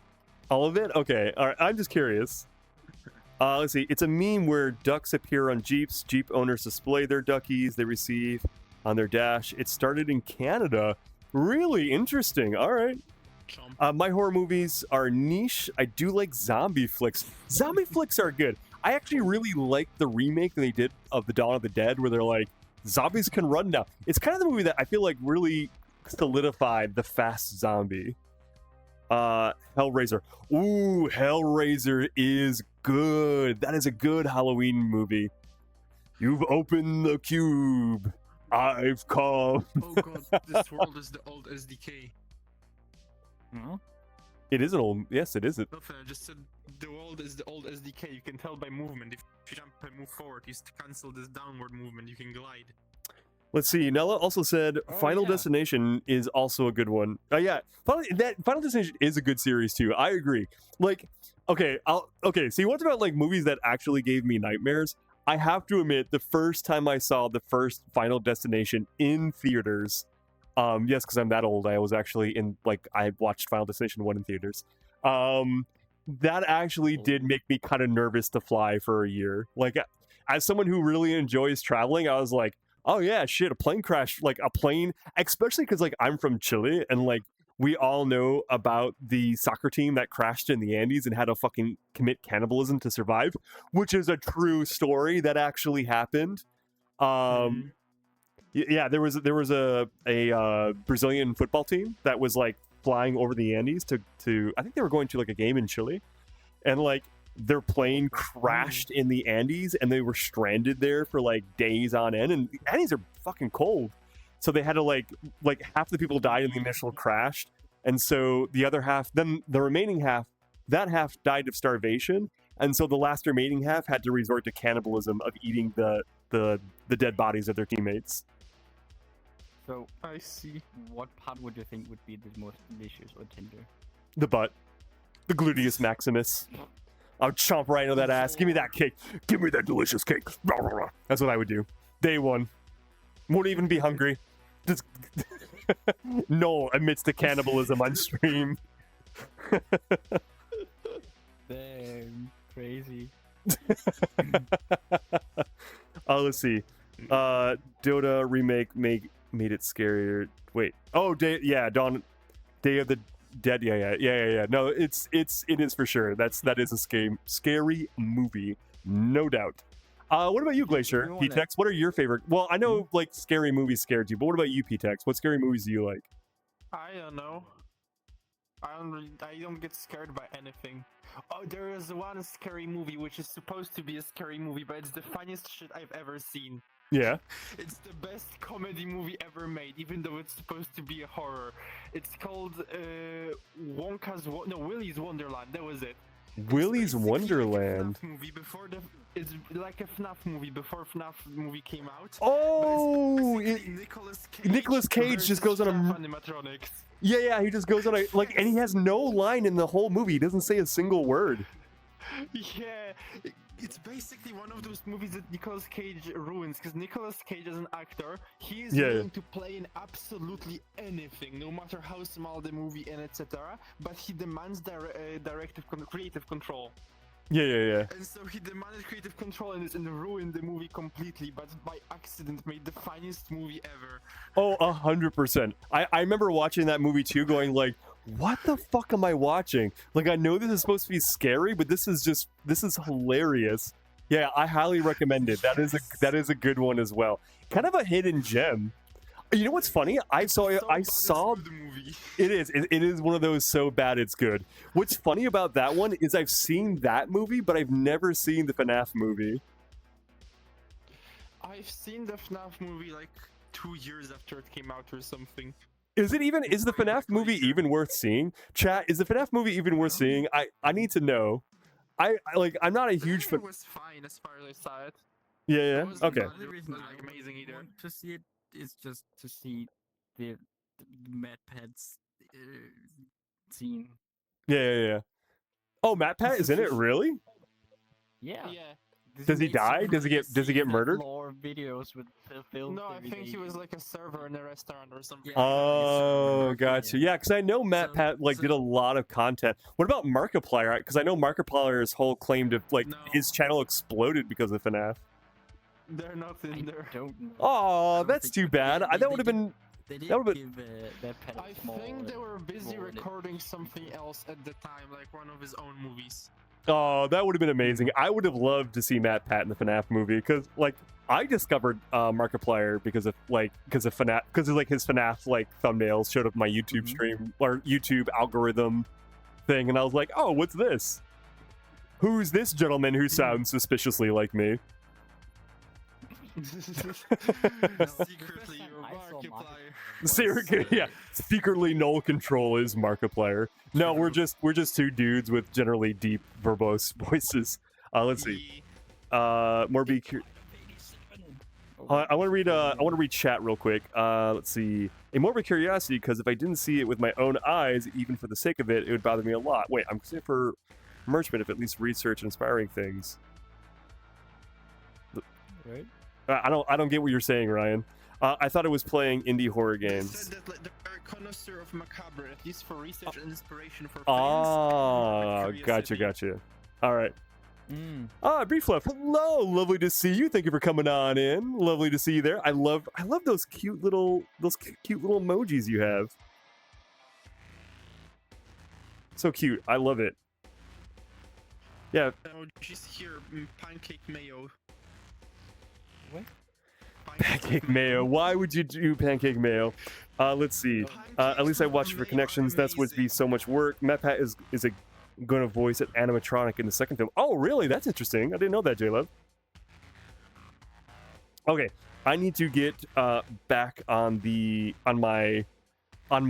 All of it? Okay. All right. I'm just curious. Let's see. It's a meme where ducks appear on Jeeps. Jeep owners display their duckies they receive on their dash. It started in Canada. Really interesting. All right. My horror movies are niche. I do like zombie flicks. Zombie flicks are good. I actually really like the remake that they did of The Dawn of the Dead, where they're like, zombies can run now. It's kind of the movie that I feel like really solidified the fast zombie. Hellraiser. Ooh, Hellraiser is good. That is a good Halloween movie. You've opened the cube. I've come. Oh god, this world is the old SDK. Hmm? It is an old. Yes, it is. Nothing, I just said the world is the old SDK. You can tell by movement. If you jump and move forward, you cancel this downward movement. You can glide. Let's see. Nella also said Final Destination is also a good one. Yeah, Final Destination is a good series too. I agree. Like, okay, so you want to talk about like movies that actually gave me nightmares? I have to admit, the first time I saw the first Final Destination in theaters, yes, because I'm that old. I was actually I watched Final Destination 1 in theaters. That actually did make me kind of nervous to fly for a year. Like, as someone who really enjoys traveling, I was like, oh yeah, shit, a plane crash, like a plane, especially because like I'm from Chile and like we all know about the soccer team that crashed in the Andes and had to fucking commit cannibalism to survive, which is a true story that actually happened. Yeah, there was a Brazilian football team that was like flying over the Andes to I think they were going to like a game in Chile, and like their plane crashed in the Andes and they were stranded there for like days on end. And the Andes are fucking cold, so they had to like half the people died in the initial crash, and so the other half, then the remaining half, that half died of starvation, and so the last remaining half had to resort to cannibalism of eating the dead bodies of their teammates. So, I see. what part would you think would be the most delicious or tender? The butt, the gluteus maximus. I'll chomp right into that ass. Give me that cake. Give me that delicious cake. That's what I would do. Day one. Won't even be hungry. Just Noel admits to cannibalism on stream. Damn, crazy. Let's see. Dota remake made it scarier. Wait. Oh, Day of the Dead. Yeah. No, it is for sure. That is a scary movie, no doubt. What about you, Glacier? P-Tex, what are your favorite? Well, I know like scary movies scared you, but what about you, P-Tex? What scary movies do you like? I don't know. I don't get scared by anything. Oh, there is one scary movie which is supposed to be a scary movie, but it's the funniest shit I've ever seen. Yeah. It's the best comedy movie ever made, even though it's supposed to be a horror. It's called Willy's Wonderland. That was it. Willy's It's basically Wonderland. Like a FNAF movie before it's like a FNAF movie before FNAF movie came out. Oh, Nicolas Cage just goes on a animatronics. Yeah, he just goes on a like, and he has no line in the whole movie. He doesn't say a single word. Yeah, it's basically one of those movies that Nicolas Cage ruins, because Nicolas Cage as an actor, he is willing to play in absolutely anything, no matter how small the movie and etc. But he demands creative control. Yeah. And so he demanded creative control in this and ruined the movie completely, but by accident made the funniest movie ever. Oh, 100%. I remember watching that movie too, going like, what the fuck am I watching? Like, I know this is supposed to be scary, but this is hilarious. Yeah, I highly recommend it. That is a good one as well. Kind of a hidden gem. You know what's funny? I saw the movie. It is one of those so bad it's good. What's funny about that one is I've seen that movie, but I've never seen the FNAF movie. I've seen the FNAF movie like 2 years after it came out or something. Is the FNAF movie even worth seeing? Chat, is the FNAF movie even worth seeing? I need to know. I'm not a huge fan. It was fine as far as I saw it. Yeah. Okay. The only reason I amazing either. want to see it is just to see the Mad Pets scene. Yeah. Oh, Matt Pat is in it, really? Yeah. Does he die? Does he get murdered? More videos with films. No, I think he was like a server in a restaurant or something. Yeah. Oh, gotcha. Yeah, because I know Matt Pat did a lot of content. What about Markiplier? Because I know Markiplier's whole claim to his channel exploded because of FNAF. They're not in there. Don't know. Oh, that would have been. They did that would've give that pet I think they were busy recording something else at the time, like one of his own movies. Oh, that would have been amazing. I would have loved to see Matt Pat in the FNAF movie, because I discovered Markiplier because of FNAF, because of his FNAF thumbnails showed up in my YouTube stream or YouTube algorithm thing, and I was like, oh, what's this? Who's this gentleman who sounds suspiciously like me? Secretly, you're Markiplier. Secretly, Null Control is Markiplier. No, we're just two dudes with generally deep, verbose voices. Let's see. More be curious. I want to read chat real quick. Let's see. A morbid curiosity, because if I didn't see it with my own eyes, even for the sake of it, it would bother me a lot. Wait, I'm saying for merchant, if at least research inspiring things. Right. I don't get what you're saying, Ryan. I thought it was playing indie horror games. They said that they're a connoisseur of macabre, at least for research and inspiration for fans. Ah, gotcha. All right. Brieflef, hello, lovely to see you. Thank you for coming on in. Lovely to see you there. I love those cute little emojis you have. So cute. I love it. Yeah. Emojis here, pancake mayo. What? Pancake mayo. Why would you do pancake mayo? Let's see. At least I watched it for connections. That's would be so much work. MatPat is going to voice an animatronic in the second film. Oh, really? That's interesting. I didn't know that, J-Love. Okay, I need to get back on my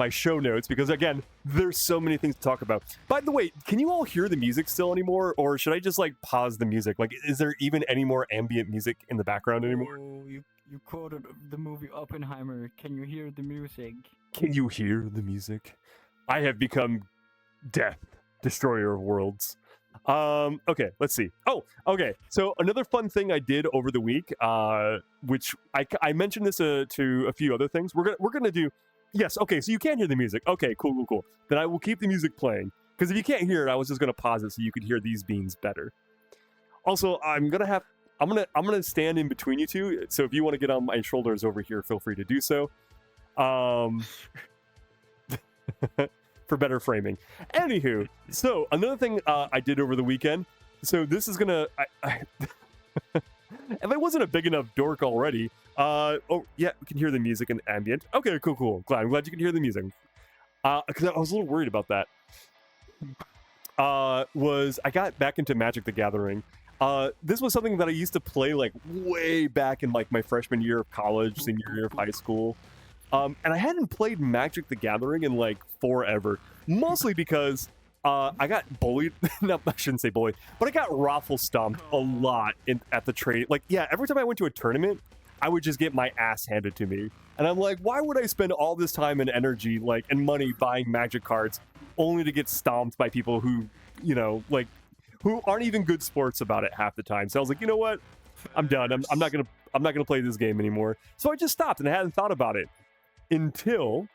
show notes because again, there's so many things to talk about. By the way, can you all hear the music still anymore, or should I just like pause the music? Like, is there even any more ambient music in the background anymore? Oh, you quoted the movie Oppenheimer. Can you hear the music? Can you hear the music? I have become death, destroyer of worlds. Okay, let's see. Oh, okay. So another fun thing I did over the week, which I mentioned this to a few other things. We're gonna do. Yes. Okay. So you can't hear the music. Okay. Cool. Then I will keep the music playing because if you can't hear it, I was just gonna pause it so you could hear these beans better. Also, I'm gonna stand in between you two. So if you want to get on my shoulders over here, feel free to do so. For better framing. Anywho, so another thing I did over the weekend. So this is gonna. If I wasn't a big enough dork already. Oh yeah, we can hear the music and ambient. Okay, cool. I'm glad you can hear the music. Because I was a little worried about that. Was I got back into Magic the Gathering. This was something that I used to play like way back in like my freshman year of college, senior year of high school. And I hadn't played Magic the Gathering in like forever. Mostly because I got bullied. No, I shouldn't say bullied, but I got raffle stomped a lot at the trade. Like, yeah, every time I went to a tournament, I would just get my ass handed to me. And I'm like, why would I spend all this time and energy, like, and money buying Magic cards only to get stomped by people who, you know, like, who aren't even good sports about it half the time. So I was like, you know what? I'm done. I'm not gonna play this game anymore. So I just stopped and I hadn't thought about it until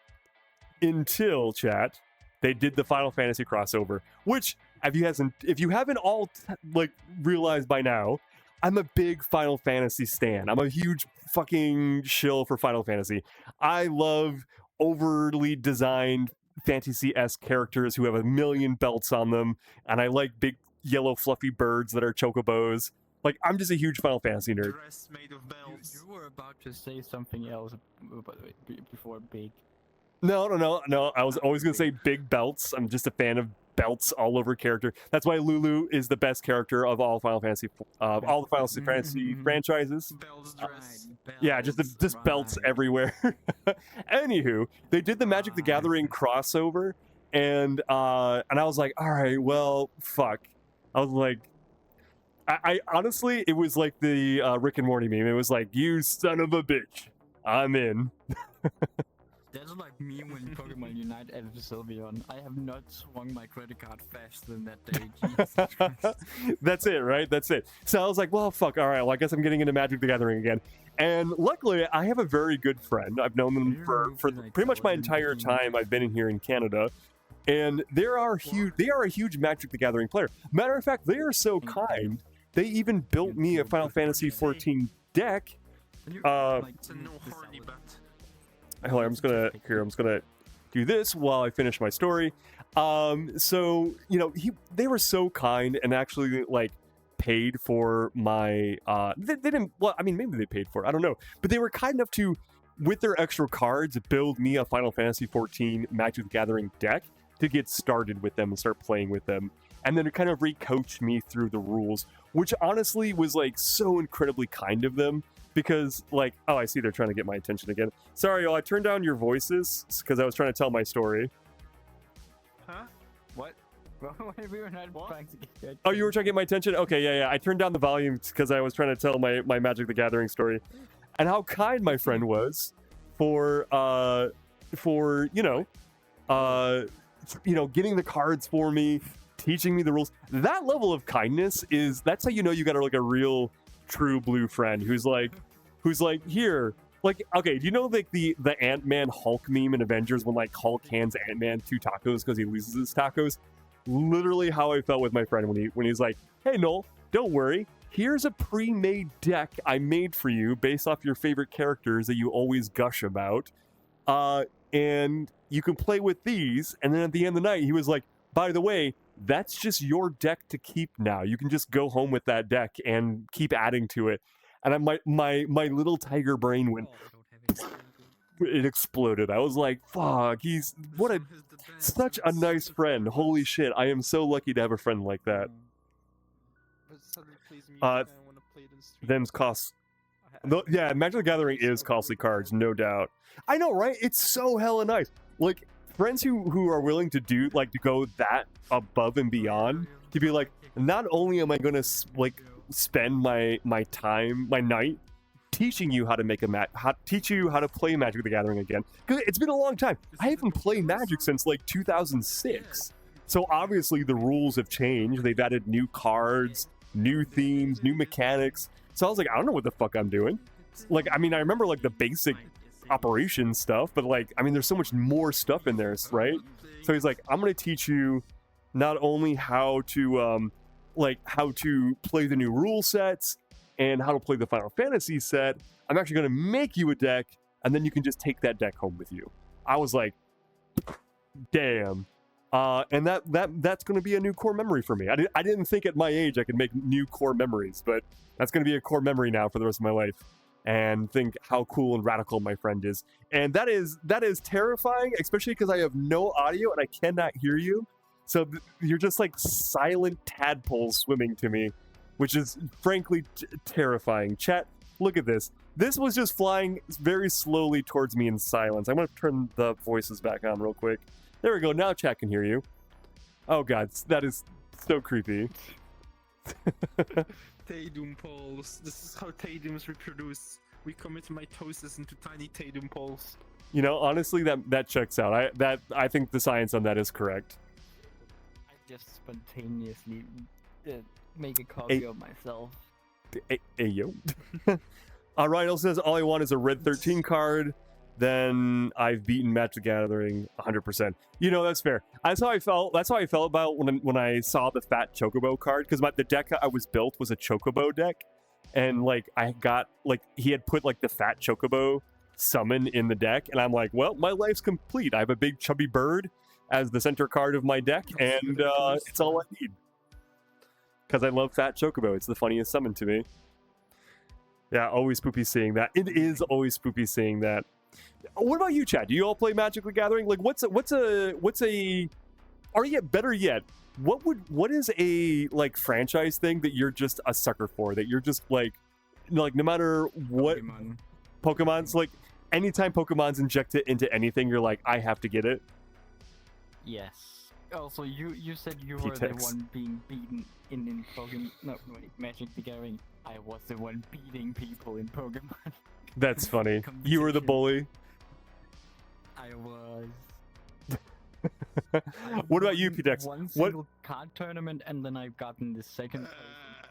chat, they did the Final Fantasy crossover, which if you haven't all like realized by now, I'm a big Final Fantasy stan. I'm a huge fucking shill for Final Fantasy. I love overly designed fantasy-esque characters who have a million belts on them, and I like big yellow fluffy birds that are chocobos. Like, I'm just a huge Final Fantasy nerd. Dress made of bells. You were about to say something else before big. No. I was always going to say big belts. I'm just a fan of belts all over character. That's why Lulu is the best character of all Final Fantasy, all the Final Fantasy franchises. Bells dress. Yeah, just belts everywhere. Anywho, they did the Magic the Gathering crossover, and I was like, all right, well, fuck. I was like, I honestly, it was like the Rick and Morty meme. It was like, you son of a bitch, I'm in. That's like me when Pokemon Unite added Sylveon. I have not swung my credit card faster than that day. Jesus Christ. That's it, right? That's it. So I was like, well, fuck, all right, well, I guess I'm getting into Magic the Gathering again. And luckily, I have a very good friend. I've known them for pretty much my entire time I've been in here in Canada. And they are a huge Magic the Gathering player. Matter of fact, they are so kind, they even built me a Final Fantasy XIV deck. It's a no horny bet. Hold on, I'm just gonna do this while I finish my story. So you know, they were so kind and actually like paid for my they didn't, well, I mean, maybe they paid for it, I don't know, but they were kind enough to, with their extra cards, build me a Final Fantasy XIV Magic the Gathering deck to get started with them and start playing with them, and then to kind of re-coach me through the rules, which honestly was like so incredibly kind of them. Because, like, oh, I see they're trying to get my attention again. Sorry, y'all, I turned down your voices because I was trying to tell my story. Huh? What? We were not trying to get. Oh, you were trying to get my attention? Okay, yeah. I turned down the volume because I was trying to tell my Magic the Gathering story. And how kind my friend was for getting the cards for me, teaching me the rules. That level of kindness that's how you know you got like a real true blue friend who's like here, like, okay, do you know like the Ant-Man Hulk meme in Avengers when like Hulk hands Ant-Man 2 tacos because he loses his tacos? Literally how I felt with my friend when he's like, hey Noel, don't worry, here's a pre-made deck I made for you based off your favorite characters that you always gush about, and you can play with these. And then at the end of the night he was like, by the way, that's just your deck to keep now. You can just go home with that deck and keep adding to it. and my little tiger brain went. It exploded. I was like, "Fuck! He's such a nice friend. Holy shit! I am so lucky to have a friend like that." But suddenly plays music and I want to play it in stream. Them's costs. Yeah, Magic the Gathering is costly cards, no doubt. I know, right? It's so hella nice. Like friends who are willing to do like to go that above and beyond to be like, not only am I gonna like spend my time, my night teaching you how to make teach you how to play Magic the Gathering again. Because it's been a long time. I haven't played Magic since like 2006. So obviously the rules have changed. They've added new cards, new themes, new mechanics. So I was like, I don't know what the fuck I'm doing. Like, I mean, I remember like the basic operation stuff, but like, I mean, there's so much more stuff in there, right? So he's like, I'm gonna teach you not only how to how to play the new rule sets and how to play the Final Fantasy set. I'm actually gonna make you a deck, and then you can just take that deck home with you. I was like, damn. And that's going to be a new core memory for me. I didn't think at my age I could make new core memories, but that's going to be a core memory now for the rest of my life. And think how cool and radical my friend is. And that is terrifying, especially because I have no audio and I cannot hear you. So you're just like silent tadpoles swimming to me, which is frankly terrifying. Chat, look at this. This was just flying very slowly towards me in silence. I'm going to turn the voices back on real quick. There we go. Now chat can hear you. Oh god, that is so creepy. Taedum poles. This is how Taedums reproduce. We commit mitosis into tiny Taedum poles. You know, honestly, that checks out. I think the science on that is correct. I just spontaneously make a copy of myself. Hey yo. Rydell says all I want is a red 13 card. Then I've beaten Magic the Gathering 100%. You know, that's fair. That's how I felt. That's how I felt about when I saw the fat Chocobo card, because the deck I was built was a Chocobo deck, and like I got like he had put like the fat Chocobo summon in the deck, and I'm like, well, my life's complete. I have a big chubby bird as the center card of my deck, and it's all I need. Because I love fat Chocobo. It's the funniest summon to me. Yeah, always poopy seeing that. It is always poopy seeing that. What about you, Chad? Do you all play Magic the Gathering? Like, what's a or yet better yet, what is a like franchise thing that you're just a sucker for? That you're just like no matter what Pokemon's like, anytime Pokemon's injected into anything, you're like, I have to get it. Yes. Also, you said you were the one being beaten in Pokemon. No, wait, Magic the Gathering. I was the one beating people in Pokemon. That's funny. You were the bully. I was. What about you, P-Dex? One single card tournament, and then I've gotten the second place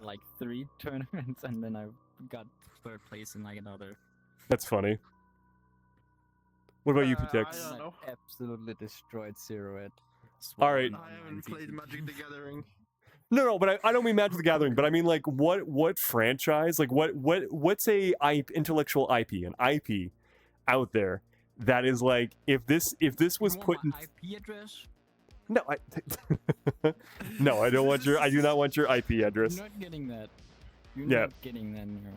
in like 3 tournaments, and then I got 3rd place in like another. That's funny. What about you, P-Dex? I don't know. Absolutely destroyed Zero at. All right. I haven't played Magic the Gathering. No, but I don't mean Magic the Gathering, but I mean like what franchise, like what's a intellectual IP, an IP out there that is like if this was put in IP address? No, no, I do not want your IP address. You're not getting that. You're not getting that. No.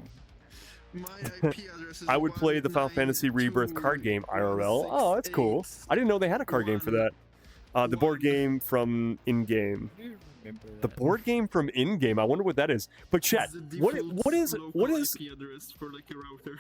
My IP address is I would play the Final Fantasy Rebirth card game IRL. Oh, that's cool. I didn't know they had a card game for that. The board game from in-game. The board game from in-game. I wonder what that is. But chat, what is IP address for like a router?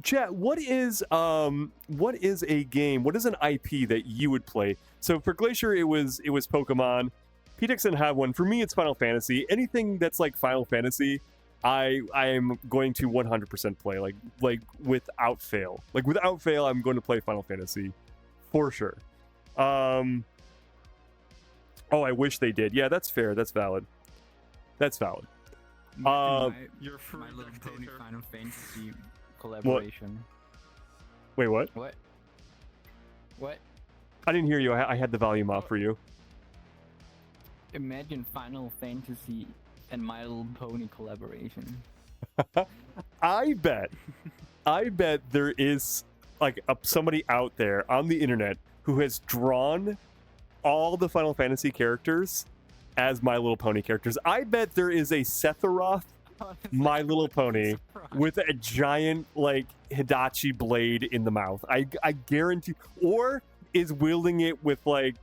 Chat, what is a game? What is an IP that you would play? So for Glacier, it was Pokemon. P-Dex didn't have one. For me, it's Final Fantasy. Anything that's like Final Fantasy, I am going to 100% play. Like without fail. Like without fail, I'm going to play Final Fantasy for sure. Oh, I wish they did. Yeah, that's fair. That's valid. That's valid. Your My Little Pony Final Fantasy collaboration. Wait, what? What? I didn't hear you. I had the volume off for you. Imagine Final Fantasy and My Little Pony collaboration. I bet there is like somebody out there on the internet who has drawn all the Final Fantasy characters as My Little Pony characters. I bet there is a Sephiroth Honestly, My Little I wouldn't be Pony surprised. with a giant like Hidachi blade in the mouth. I guarantee, or is wielding it with like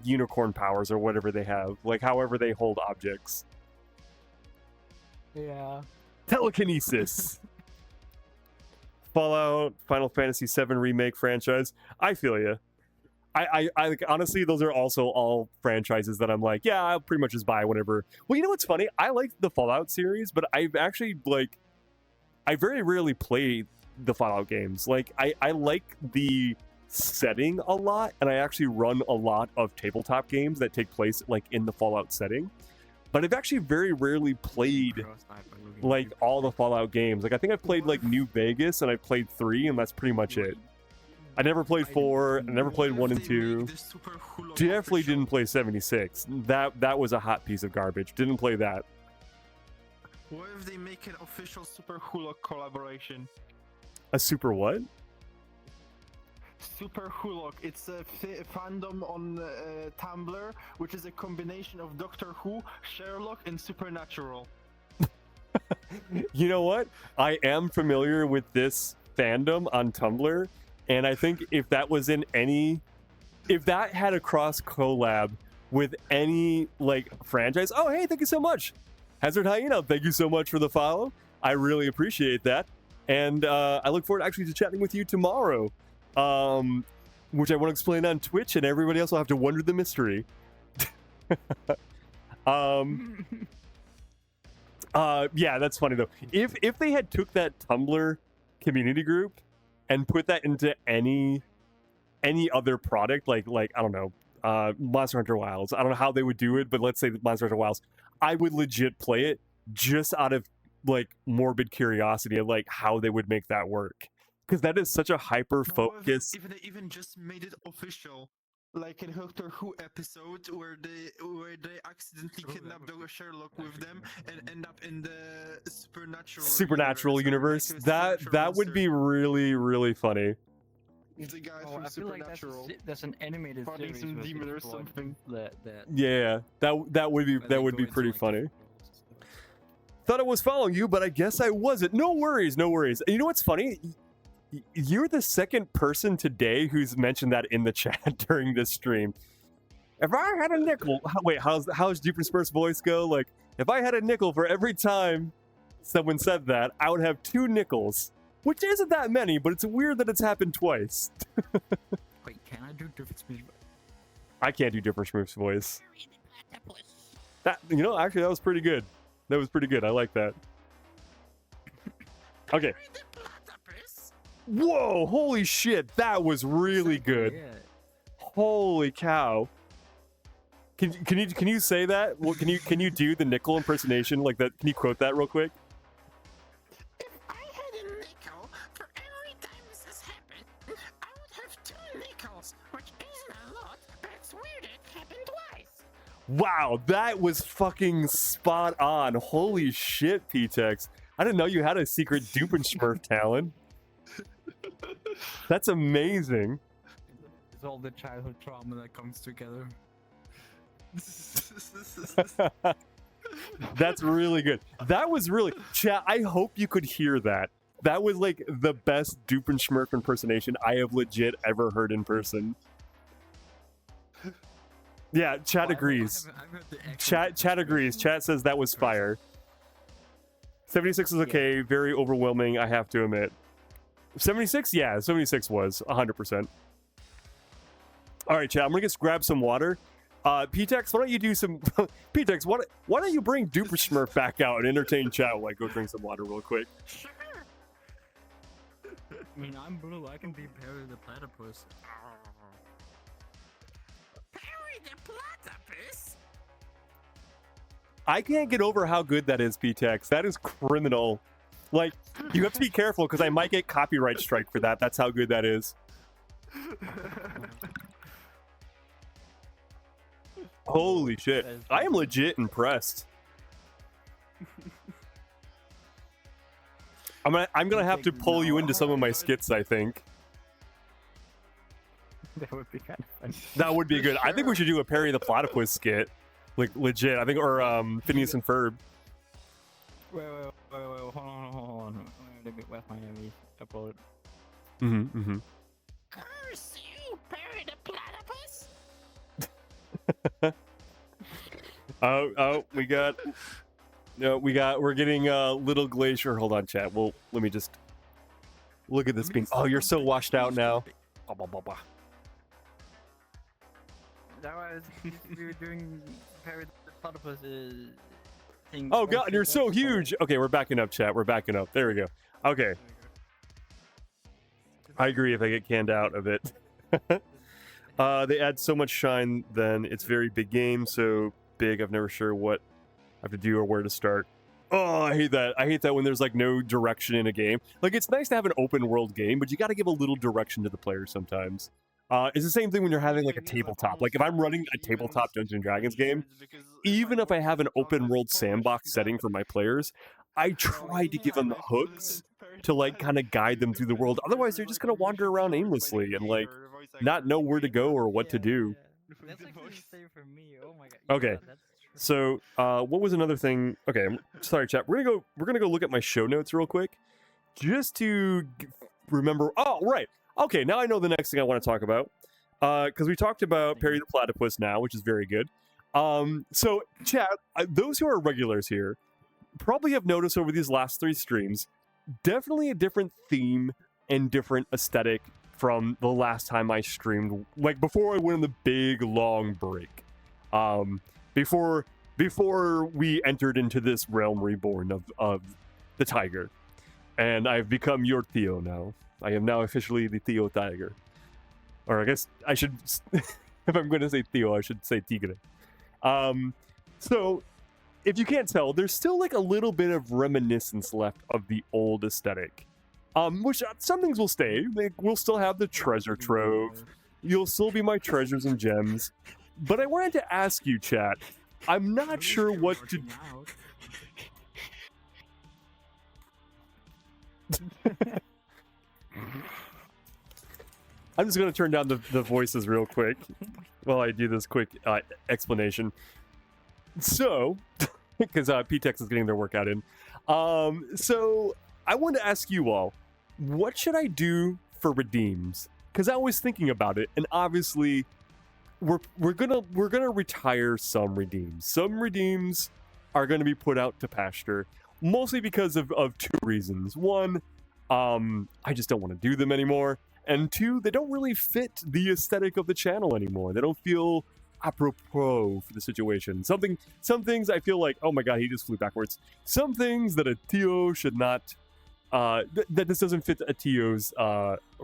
unicorn powers or whatever they have, like however they hold objects. Yeah. Telekinesis. Fallout, Final Fantasy VII Remake franchise. I feel you. I like, honestly, those are also all franchises that I'm like, yeah, I'll pretty much just buy whatever. Well, you know what's funny? I like the Fallout series, but I've actually like, I very rarely play the Fallout games. Like, I like the setting a lot, and I actually run a lot of tabletop games that take place like in the Fallout setting. But I've actually very rarely played like all the Fallout games. Like, I think I've played like New Vegas, and I played 3, and that's pretty much it. I never played 4. I never played 1 and 2. Definitely didn't play 76. That was a hot piece of garbage. Didn't play that. What if they make an official Super Hulk collaboration? A super what? Super Hulk. It's a fandom on Tumblr, which is a combination of Doctor Who, Sherlock, and Supernatural. You know what? I am familiar with this fandom on Tumblr, and I think if that was in any, if that had a cross collab with any like franchise, oh hey, thank you so much, Hazard Hyena, thank you so much for the follow. I really appreciate that, and I look forward actually to chatting with you tomorrow, which I want to explain on Twitch, and everybody else will have to wonder the mystery. Yeah, that's funny though. If they had took that Tumblr community group and put that into any other product, like I don't know, Monster Hunter Wilds. I don't know how they would do it, but let's say Monster Hunter Wilds, I would legit play it just out of like morbid curiosity of like how they would make that work, because that is such a hyper focus. If they even just made it official, like in Doctor Who episode where they accidentally kidnap Dr. Sherlock with them and end up in the supernatural universe. Like a That supernatural would be really, really funny. the guy Oh, from I feel like Supernatural. that's an animated Fighting series some with demon or people something. That Yeah, that would be where they go into, pretty like, funny. Thought I was following you, but I guess I wasn't. No worries, no worries. And you know what's funny? You're the second person today who's mentioned that in the chat during this stream. If I had a nickel, wait, how's Duper Smurf's voice go? Like, if I had a nickel for every time someone said that, I would have 2 nickels, which isn't that many, but it's weird that it's happened twice. Wait, can I do different speech? I can't do Duper Smurf's voice. That, you know, actually, that was pretty good. That was pretty good. I like that. Okay. Whoa! Holy shit! That was really good. Yeah. Holy cow! Can you say that? Well, can you do the nickel impersonation like that? Can you quote that real quick? If I had a nickel for every time this has happened, I would have 2 nickels, which isn't a lot, but it's weird it happened twice. Wow, that was fucking spot on. Holy shit, P-Tex. I didn't know you had a secret Dupenschmurf talent. That's amazing. It's all the childhood trauma that comes together. That's really good. That was really... Chat, I hope you could hear that. That was like the best Dupenschmurf impersonation I have legit ever heard in person. Yeah, chat agrees. Chat agrees. Chat says that was fire. 76 is okay. Very overwhelming, I have to admit. 76? Yeah, 76 was 100%. All right, chat. I'm gonna grab some water. P-Tex, why don't you do some... P-Tex, why don't you bring Duper Smurf back out and entertain chat while I go drink some water real quick? Sure. I mean, I'm blue. I can be Perry the Platypus. Perry the Platypus? I can't get over how good that is, P-Tex. That is criminal. Like, you have to be careful because I might get copyright strike for that. That's how good that is. Holy shit. I am legit impressed. I'm gonna have to pull you into some of my skits, I think. That would be kind of funny. That would be good. I think we should do a Perry the Platypus skit. Like, legit. I think, or Phineas and Ferb. Wait, hold on. Where's my enemy? Upload. Curse you, Perry the Platypus! We're getting Little Glacier. Hold on, chat. Well, let me just look at this beam. Oh, you're so washed out now. That was we were doing Perry the Platypus thing. Oh god, you're so huge. Okay, we're backing up, chat. We're backing up. There we go. Okay. I agree if I get canned out of it. They add so much shine, then it's very big game, so big I've never sure what I have to do or where to start. Oh, I hate that. I hate that when there's like no direction in a game. Like, it's nice to have an open world game, but you got to give a little direction to the players sometimes. It's the same thing when you're having like a tabletop. Like if I'm running a tabletop Dungeons & Dragons game, even if I have an open world sandbox setting for my players, I try to give them the hooks to like kind of guide them through the world. Otherwise, they're just going to wander around aimlessly and like not know where to go or what to do. That's actually the same for me. Oh my god. Okay. Yeah, that's true. So, what was another thing? Okay, sorry, chat. We're gonna go look at my show notes real quick, just to remember. Oh, right. Okay, now I know the next thing I want to talk about, because we talked about Perry the Platypus now, which is very good. So, chat, those who are regulars here probably have noticed over these last 3 streams, definitely a different theme and different aesthetic from the last time I streamed, like before I went on the big long break. Before we entered into this realm reborn of the Tiger. And I've become your Tio now. I am now officially the Tio Tiger. Or I guess I should, if I'm going to say Tio, I should say Tigre. So, if you can't tell, there's still like a little bit of reminiscence left of the old aesthetic. Which some things will stay. Like, we'll still have the treasure trove. You'll still be my treasures and gems. But I wanted to ask you, chat. I'm not sure what to... I'm just going to turn down the voices real quick while I do this quick explanation. So, because PTEX is getting their workout in. So, I wanted to ask you all, what should I do for redeems? Because I was thinking about it, and obviously, we're gonna retire some redeems. Some redeems are gonna be put out to pasture, mostly because of 2 reasons. One, I just don't want to do them anymore, and 2, they don't really fit the aesthetic of the channel anymore. They don't feel apropos for the situation. Some things I feel like, oh my god, he just flew backwards. Some things that a Tio should not, that this doesn't fit a Tio's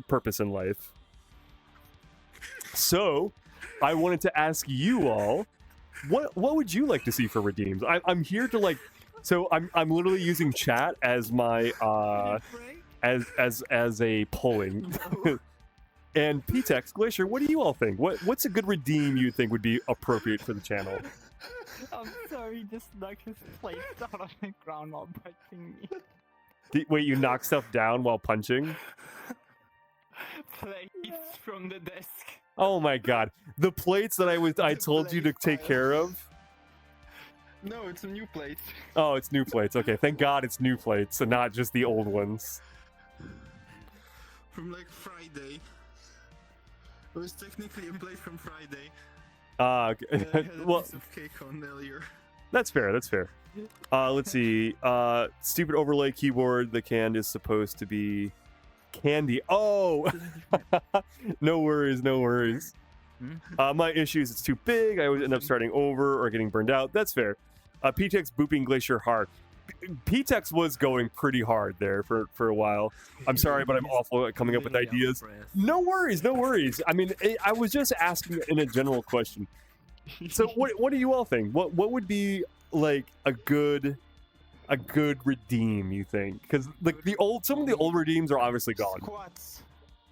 purpose in life. So, I wanted to ask you all, what would you like to see for redeems? I'm here to like, so I'm literally using chat as my as a polling. And PTEX, Glacier, what do you all think? What's a good redeem you think would be appropriate for the channel? I'm sorry, he just knocked his plate down on the ground while punching me. Wait, you knock stuff down while punching? Plates from the desk. Oh my god. The plates that I told you to take care of? No, it's a new plate. Oh, it's new plates. Okay, thank god it's new plates and not just the old ones. From like Friday. It was technically a plate from Friday. Okay. I had a Well, piece of cake on earlier. that's fair, that's fair. Let's see. Stupid overlay keyboard, the can is supposed to be candy. Oh! No worries, no worries. My issue is it's too big. I always end up starting over or getting burned out. That's fair. PTEX booping Glacier hard. PTEX was going pretty hard there for a while. I'm sorry, but I'm awful at coming up with ideas. No worries, no worries. I mean, I was just asking in a general question. So what do you all think? What would be like a good redeem, you think? Because like some of the old redeems are obviously gone.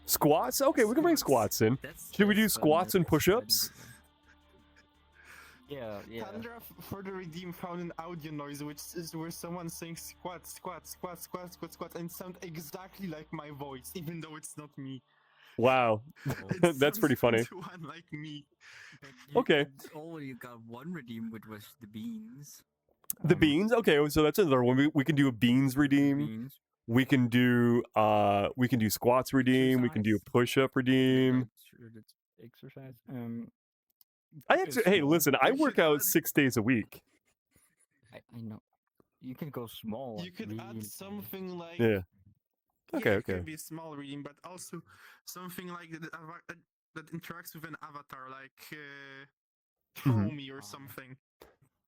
Squats? Okay, we can bring squats in. Should we do squats and push-ups? Yeah. Sandra for the redeem found an audio noise which is where someone saying squat, and it sounds exactly like my voice, even though it's not me. Wow, that's pretty funny. Too unlike me. Okay. All you got one redeem, which was the beans. The beans. Okay, so that's another one. We can do a beans redeem. Beans. We can do squats redeem. We can do a Exercise. push-up redeem. That's exercise. I actually, hey, listen, I We work should out add- 6 days a week. I know. You can go small. You like, could really add small. something like Yeah. Okay, It okay. can be a small reading, but also something like that interacts with an avatar, like Mhm. Chromie or something.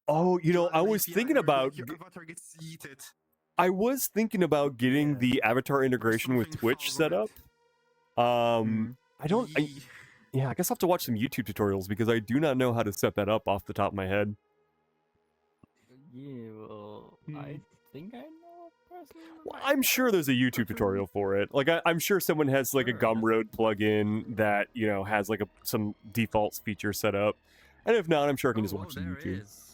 Oh, you know, An I was API thinking where, about. like, your avatar gets yeeted. I was thinking about getting Yeah. the avatar integration with something Twitch falls set on up. it. I don't. Yee. Yeah, I guess I'll have to watch some YouTube tutorials because I do not know how to set that up off the top of my head. Yeah, well, I think I know a person. who Well, might I'm sure there's a YouTube prefer- tutorial for it. Like, I'm sure someone has like a Sure, that's- Gumroad plugin that has like some defaults feature set up, and if not, I'm sure I can just watch some there YouTube. is.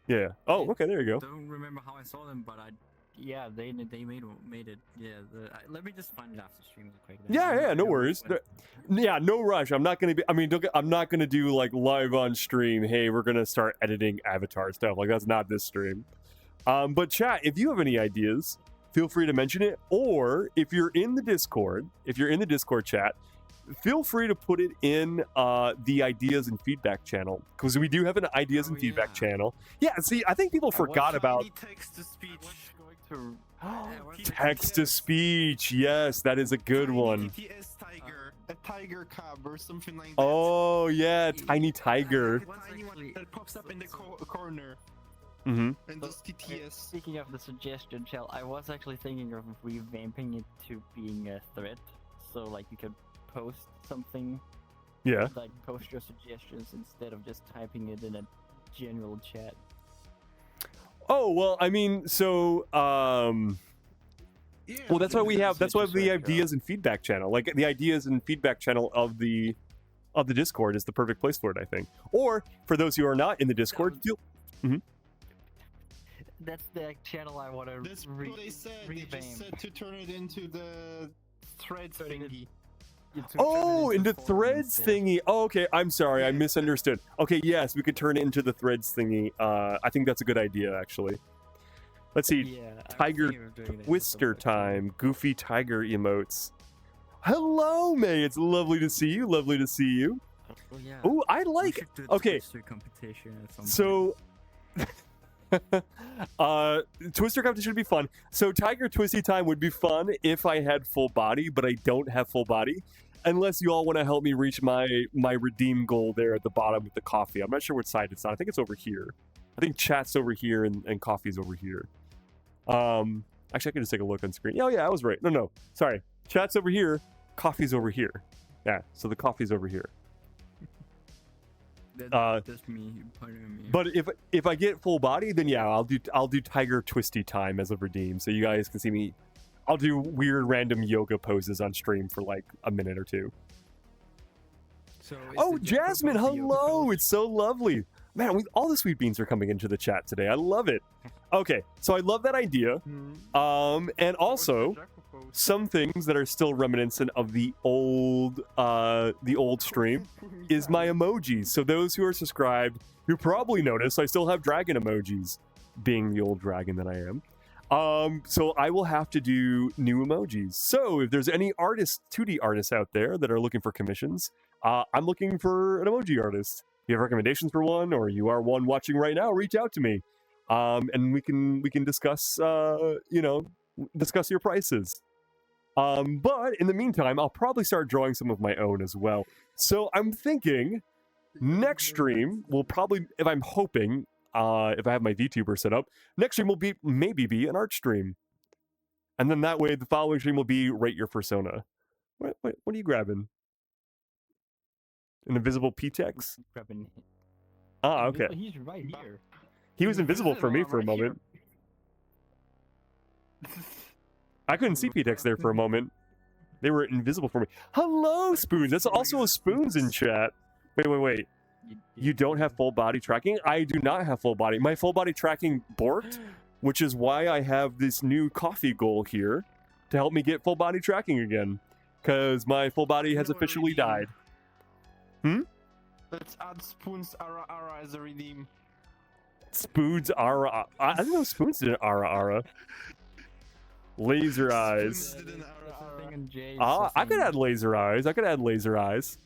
Yeah. Oh, It- okay. There you go. Don't remember how I saw them, but they made it. Yeah, let me just find it after stream real quick. then. Yeah, yeah, no Don't worries. sweat. Yeah, no rush. I'm not gonna be. I mean, I'm not gonna do like live on stream. Hey, we're gonna start editing avatar stuff. Like that's not this stream. But chat, if you have any ideas, feel free to mention it. Or if you're in the Discord, chat, feel free to put it in the ideas and feedback channel because we do have an ideas Oh, and feedback yeah. channel. Yeah. See, I think people I was forgot about Tiny text to speech. To text to speech. Yes, that is a good Tiny one. TTS tiger. a tiger cub or something like that. Oh yeah, tiny tiger. Like a tiny one actually- that pops up in the Corner Mm-hmm. and does TTS. Speaking of the suggestion shell, I was actually thinking of revamping it to being a thread, so like you could post something, Yeah. like post your suggestions instead of just typing it in a general chat. Oh well, I mean, so Yeah, well, that's why we have Just the like, ideas and feedback channel. Like the ideas and feedback channel of the Discord is the perfect place for it, I think. Or for those who are not in the Discord, feel That's the channel I want to That's what they said. They just said to turn it into the threads Turn it thingy. oh, into threads thingy. Oh, okay. I'm sorry, I Yeah. misunderstood. Okay, yes, we could turn it into the threads thingy. I think that's a good idea, actually. Let's see. Yeah, I was Tiger thinking of doing that with Twister the- time. Goofy tiger emotes. Hello, May. It's lovely to see you. Lovely to see you. Oh yeah. Oh, I we like. should do a okay. Twister competition at some point. So, Twister competition would be fun. So, Tiger Twisty time would be fun if I had full body, but I don't have full body. Unless you all want to help me reach my redeem goal there at the bottom with the coffee. I'm not sure what side it's on. I think it's over here. I think chat's over here and coffee's over here. Actually, I can just take a look on screen. Oh yeah, I was right. No, sorry. Chat's over here. Coffee's over here. Yeah, so the coffee's over here. That's me. Pardon me. But if I get full body, then yeah, I'll do Tiger Twisty time as a redeem, so you guys can see me. I'll do weird random yoga poses on stream for like a minute or two. So is Oh, the Jacob Jasmine, of the yoga hello! pose? It's so lovely. Man, all the sweet beans are coming into the chat today. I love it. Okay, so I love that idea. And also some things that are still reminiscent of the old stream is my emojis. So those who are subscribed, you probably notice I still have dragon emojis, being the old dragon that I am. So I will have to do new emojis. So if there's any artists, 2D artists out there that are looking for commissions, I'm looking for an emoji artist. If you have recommendations for one, or you are one watching right now, reach out to me. And we can discuss, discuss your prices. But in the meantime, I'll probably start drawing some of my own as well. So I'm thinking next stream will probably, if I'm hoping, if I have my VTuber set up, next stream will maybe be an art stream. And then that way the following stream will be Rate Your Fursona. What are you grabbing? An invisible P-Tex? Grabbing- Ah, okay. He's right here. He was invisible for me for a moment. I couldn't see P-Tex there for a moment. They were invisible for me. Hello, Spoons. That's also a Spoons in chat. Wait. You don't have full body tracking? I do not have full body. My full body tracking borked, which is why I have this new coffee goal here to help me get full body tracking again. Because my full body has officially died. Let's add Spoon's Ara as a redeem. Spoons ara. I didn't know spoons did an ara ara. Laser eyes. Spoons did an That's the thing in Jay's I could thing. add laser eyes. I could add laser eyes.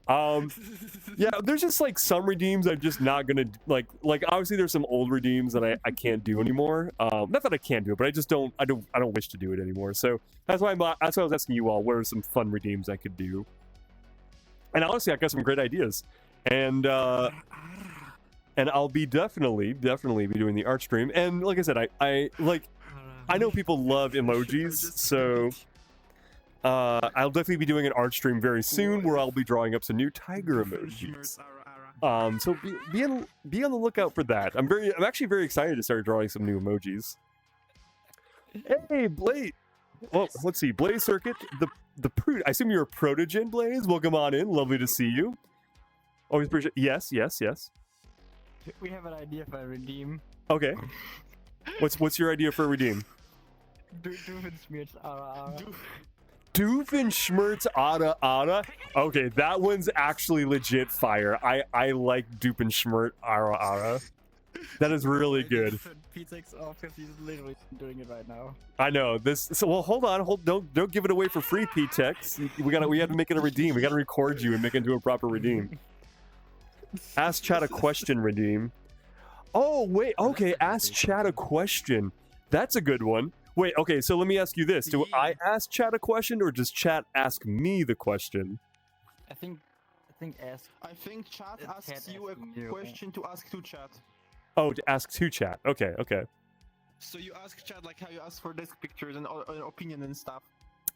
Yeah, there's just like some redeems I'm just not gonna like. Obviously, there's some old redeems that I can't do anymore. Not that I can't do it, but I just don't. I don't wish to do it anymore. So that's why that's why I was asking you all. What are some fun redeems I could do? And honestly, I got some great ideas. And I'll be definitely be doing the art stream. And like I said, I know people love emojis, so I'll definitely be doing an art stream very soon where I'll be drawing up some new tiger emojis. So be on the lookout for that. I'm actually very excited to start drawing some new emojis. Hey, Blaze. Well, let's see. Blaze Circuit, the prude. I assume you're a protogen, Blaze. Welcome on in. Lovely to see you. Always appreciate. Yes. We have an idea for a redeem. Okay. What's your idea for a redeem? Doofenshmirtz ara ara. Doofenshmirtz ara ara. Okay, that one's actually legit fire. I like Doofenshmirtz ara ara. That is really good. P-Tex off because he's literally doing it right now. I know this. So well, hold on. Don't give it away for free, P-Tex. We have to make it a redeem. We gotta record you and make it into a proper redeem. Ask chat a question, redeem. Oh wait, okay. Ask chat a question. That's a good one. Wait, okay. So let me ask you this: do I ask chat a question, or does chat ask me the question? I think ask. I think chat Chat asks you a asking you. question to ask to chat. Oh, to ask to chat. Okay. So you ask chat like how you ask for desk pictures and opinion and stuff.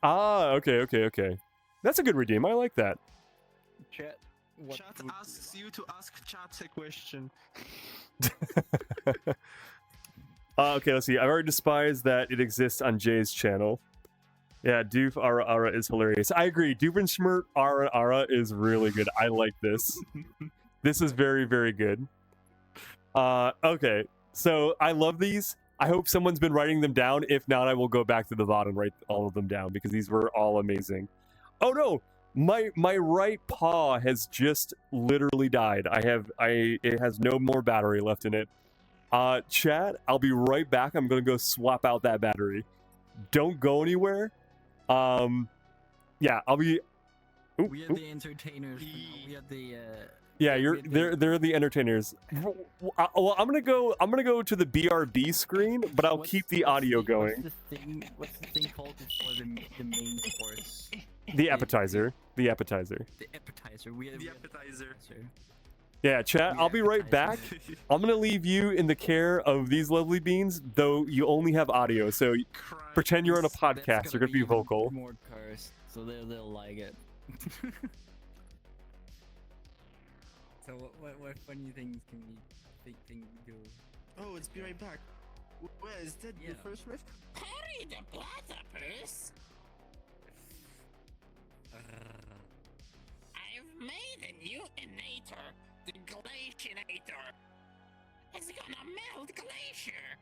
Ah, okay. That's a good redeem. I like that. Chat. What Chat would- asks you to ask chat a question. Okay, let's see. I've already despised that it exists on Jay's channel. Yeah, Doof Ara Ara is hilarious. I agree. Doofenshmirtz Ara Ara is really good. I like this. This is very, very good. Okay, so I love these. I hope someone's been writing them down. If not, I will go back to the VOD and write all of them down because these were all amazing. Oh no! My right paw has just literally died. It has no more battery left in it. Chat, I'll be right back. I'm gonna go swap out that battery. Don't go anywhere. Yeah, I'll be. We are the entertainers. For now. We are the. Yeah, they're the entertainers. Well, I'm gonna go to the BRB screen, but I'll keep the audio going. What's the thing called before the main course? The appetizer. The appetizer. We are The appetizer. Yeah, chat. I'll be right back. I'm gonna leave you in the care of these lovely beans, though you only have audio, so pretend you're on a podcast. You're gonna be vocal. More cursed, so they'll like it. So what funny things can we do? Oh, it's be right back. Where is that? Yeah. The first rift? Harry the Platypus? I've made a new innator, the Glacianator. It's gonna melt Glacier.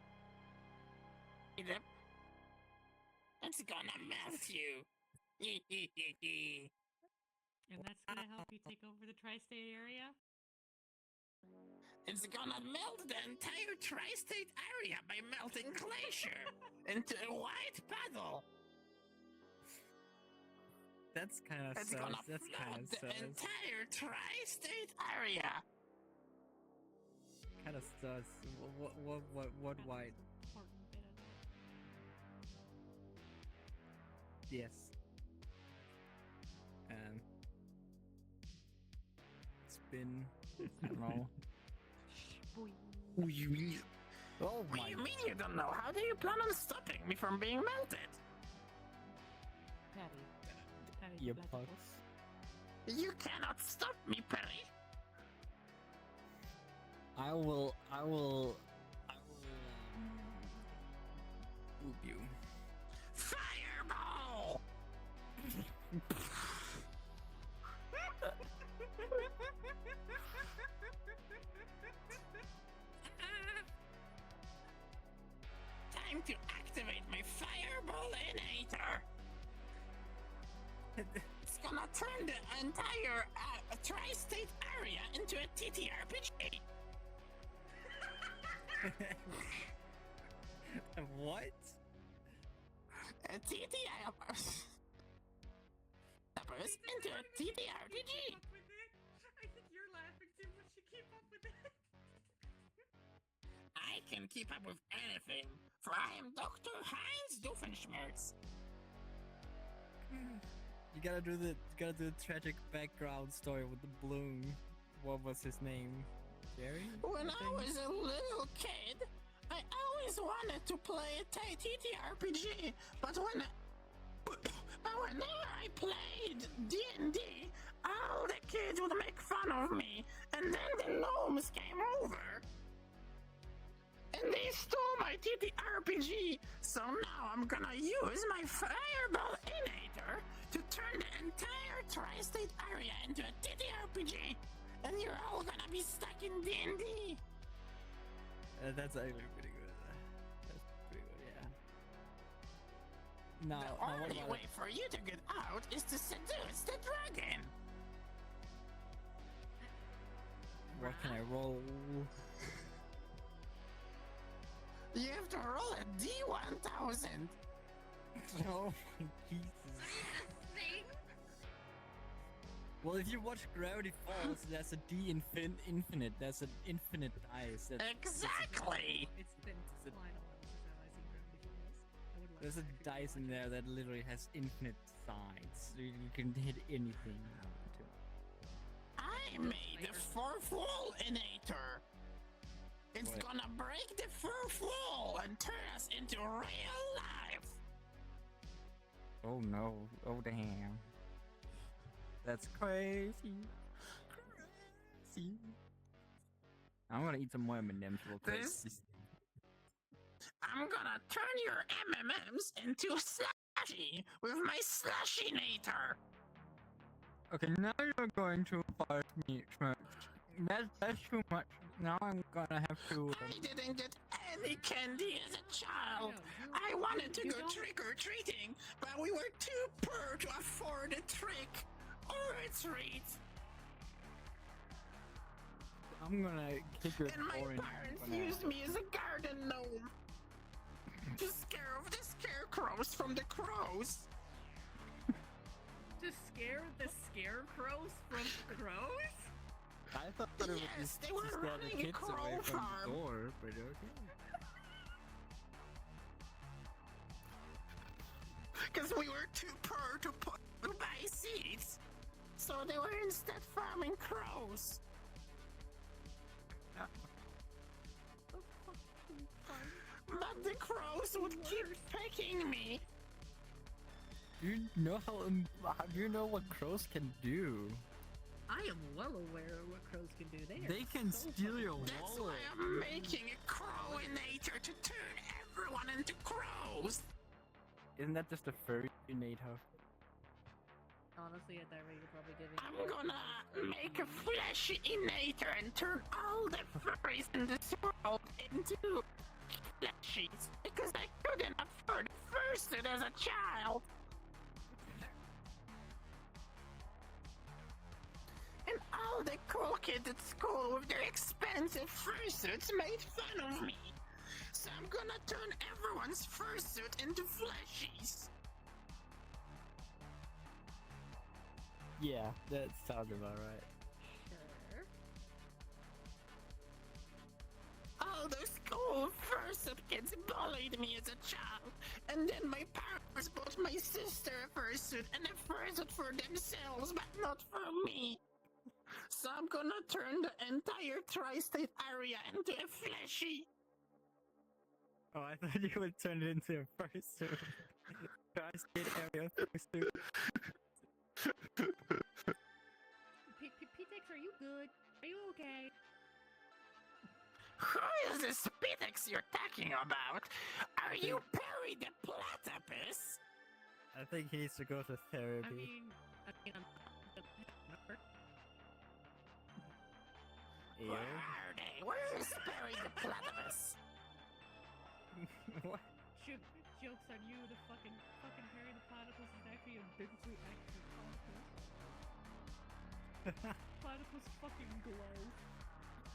Yep. It's gonna melt you. And that's gonna help you take over the tri-state area? It's gonna melt the entire tri-state area by melting Glacier into a white puddle. That's kind of It's sus. gonna That's kind flood of the sus. entire tri-state area. Kind of sus. What white? Important bit of it. Yes. It's been. I don't know. Boing. Oh What do you mean you don't know? How do you plan on stopping me from being melted? Patty, Your Platypus. You cannot stop me, Perry. I will. Whoop you. Fireball! Time to activate my fireball innator. It's gonna turn the entire tri-state area into a TTRPG. What? TTRPG. Into a TTRPG. With it? I think you're laughing too much to keep up with it. I can keep up with anything, for I am Dr. Heinz Doofenshmirtz. You gotta do the tragic background story with the balloon. What was his name? Jerry? When I was a little kid, I always wanted to play a TTRPG, but whenever I played D&D, all the kids would make fun of me, and then the gnomes came over. And they stole my TTRPG, so now I'm gonna use my Fireball Innator to turn the entire tri-state area into a TTRPG, and you're all gonna be stuck in D&D. That's actually pretty good. That's pretty good, yeah. Now, The what only about way for you to get out is to seduce the dragon. what can I roll? You have to roll a D1000. Oh my Jesus. Thing? Well, if you watch Gravity Falls, there's a infinite. There's an infinite dice. Exactly. It's been a while since I've seen Gravity Falls. I would love There's a to actually dice in watch there that literally has infinite sides. So you can hit anything you want to. I made the fourth wall innator. It's What? gonna break the fourth wall and turn us into real life. Oh no. Oh damn. That's crazy. Crazy. I'm gonna eat some more M&M's real quick. This- I'm gonna turn your M&Ms into slushy with my slushinator. Okay, now you're going too far to me, Schmerz. That's too much. Now I'm gonna have to. I didn't get any candy as a child. I wanted to go trick-or-treating, but we were too poor to afford a trick or a treat. I'm gonna kick your And my orange parents banana. used me as a garden gnome to scare off the scarecrows from the crows. To scare the scarecrows from crows? I thought it was Yes, just they to were scare the running a kids away crow from farm. the door, but okay. Because we were too poor to buy seeds. So they were instead farming crows. But the crows would keep pecking me. You know do you know what crows can do? I am well aware of what crows can do. They can steal your That's wallet. why I'm making a crowinator to turn everyone into crows. Isn't that just a furry nato? Honestly, at that rate, you're probably giving. I'm gonna make a fleshy innator and turn all the furries in this world into fleshies because I couldn't afford fursuit as a child. And all the cool kids at school with their expensive fursuits made fun of me. So I'm gonna turn everyone's fursuit into fleshies. Yeah, that sounds about right. Sure. All those cool fursuit kids bullied me as a child, and then my parents bought my sister a fursuit and a fursuit for themselves, but not for me. So I'm gonna turn the entire tri-state area into a fleshy. Oh, I thought you would turn it into a fursuit. Tri-state area fursuit. Pitex, are you good? Are you okay? Who is this Pitex you're talking about? Are you Perry the Platypus? I think he needs to go to therapy. I mean, I'm Ew. Where are they? Where is Perry the Platypus? What? Jokes on you, the fucking Harry the Platypus is actually a biblically accurate platypus. Platypus fucking glow.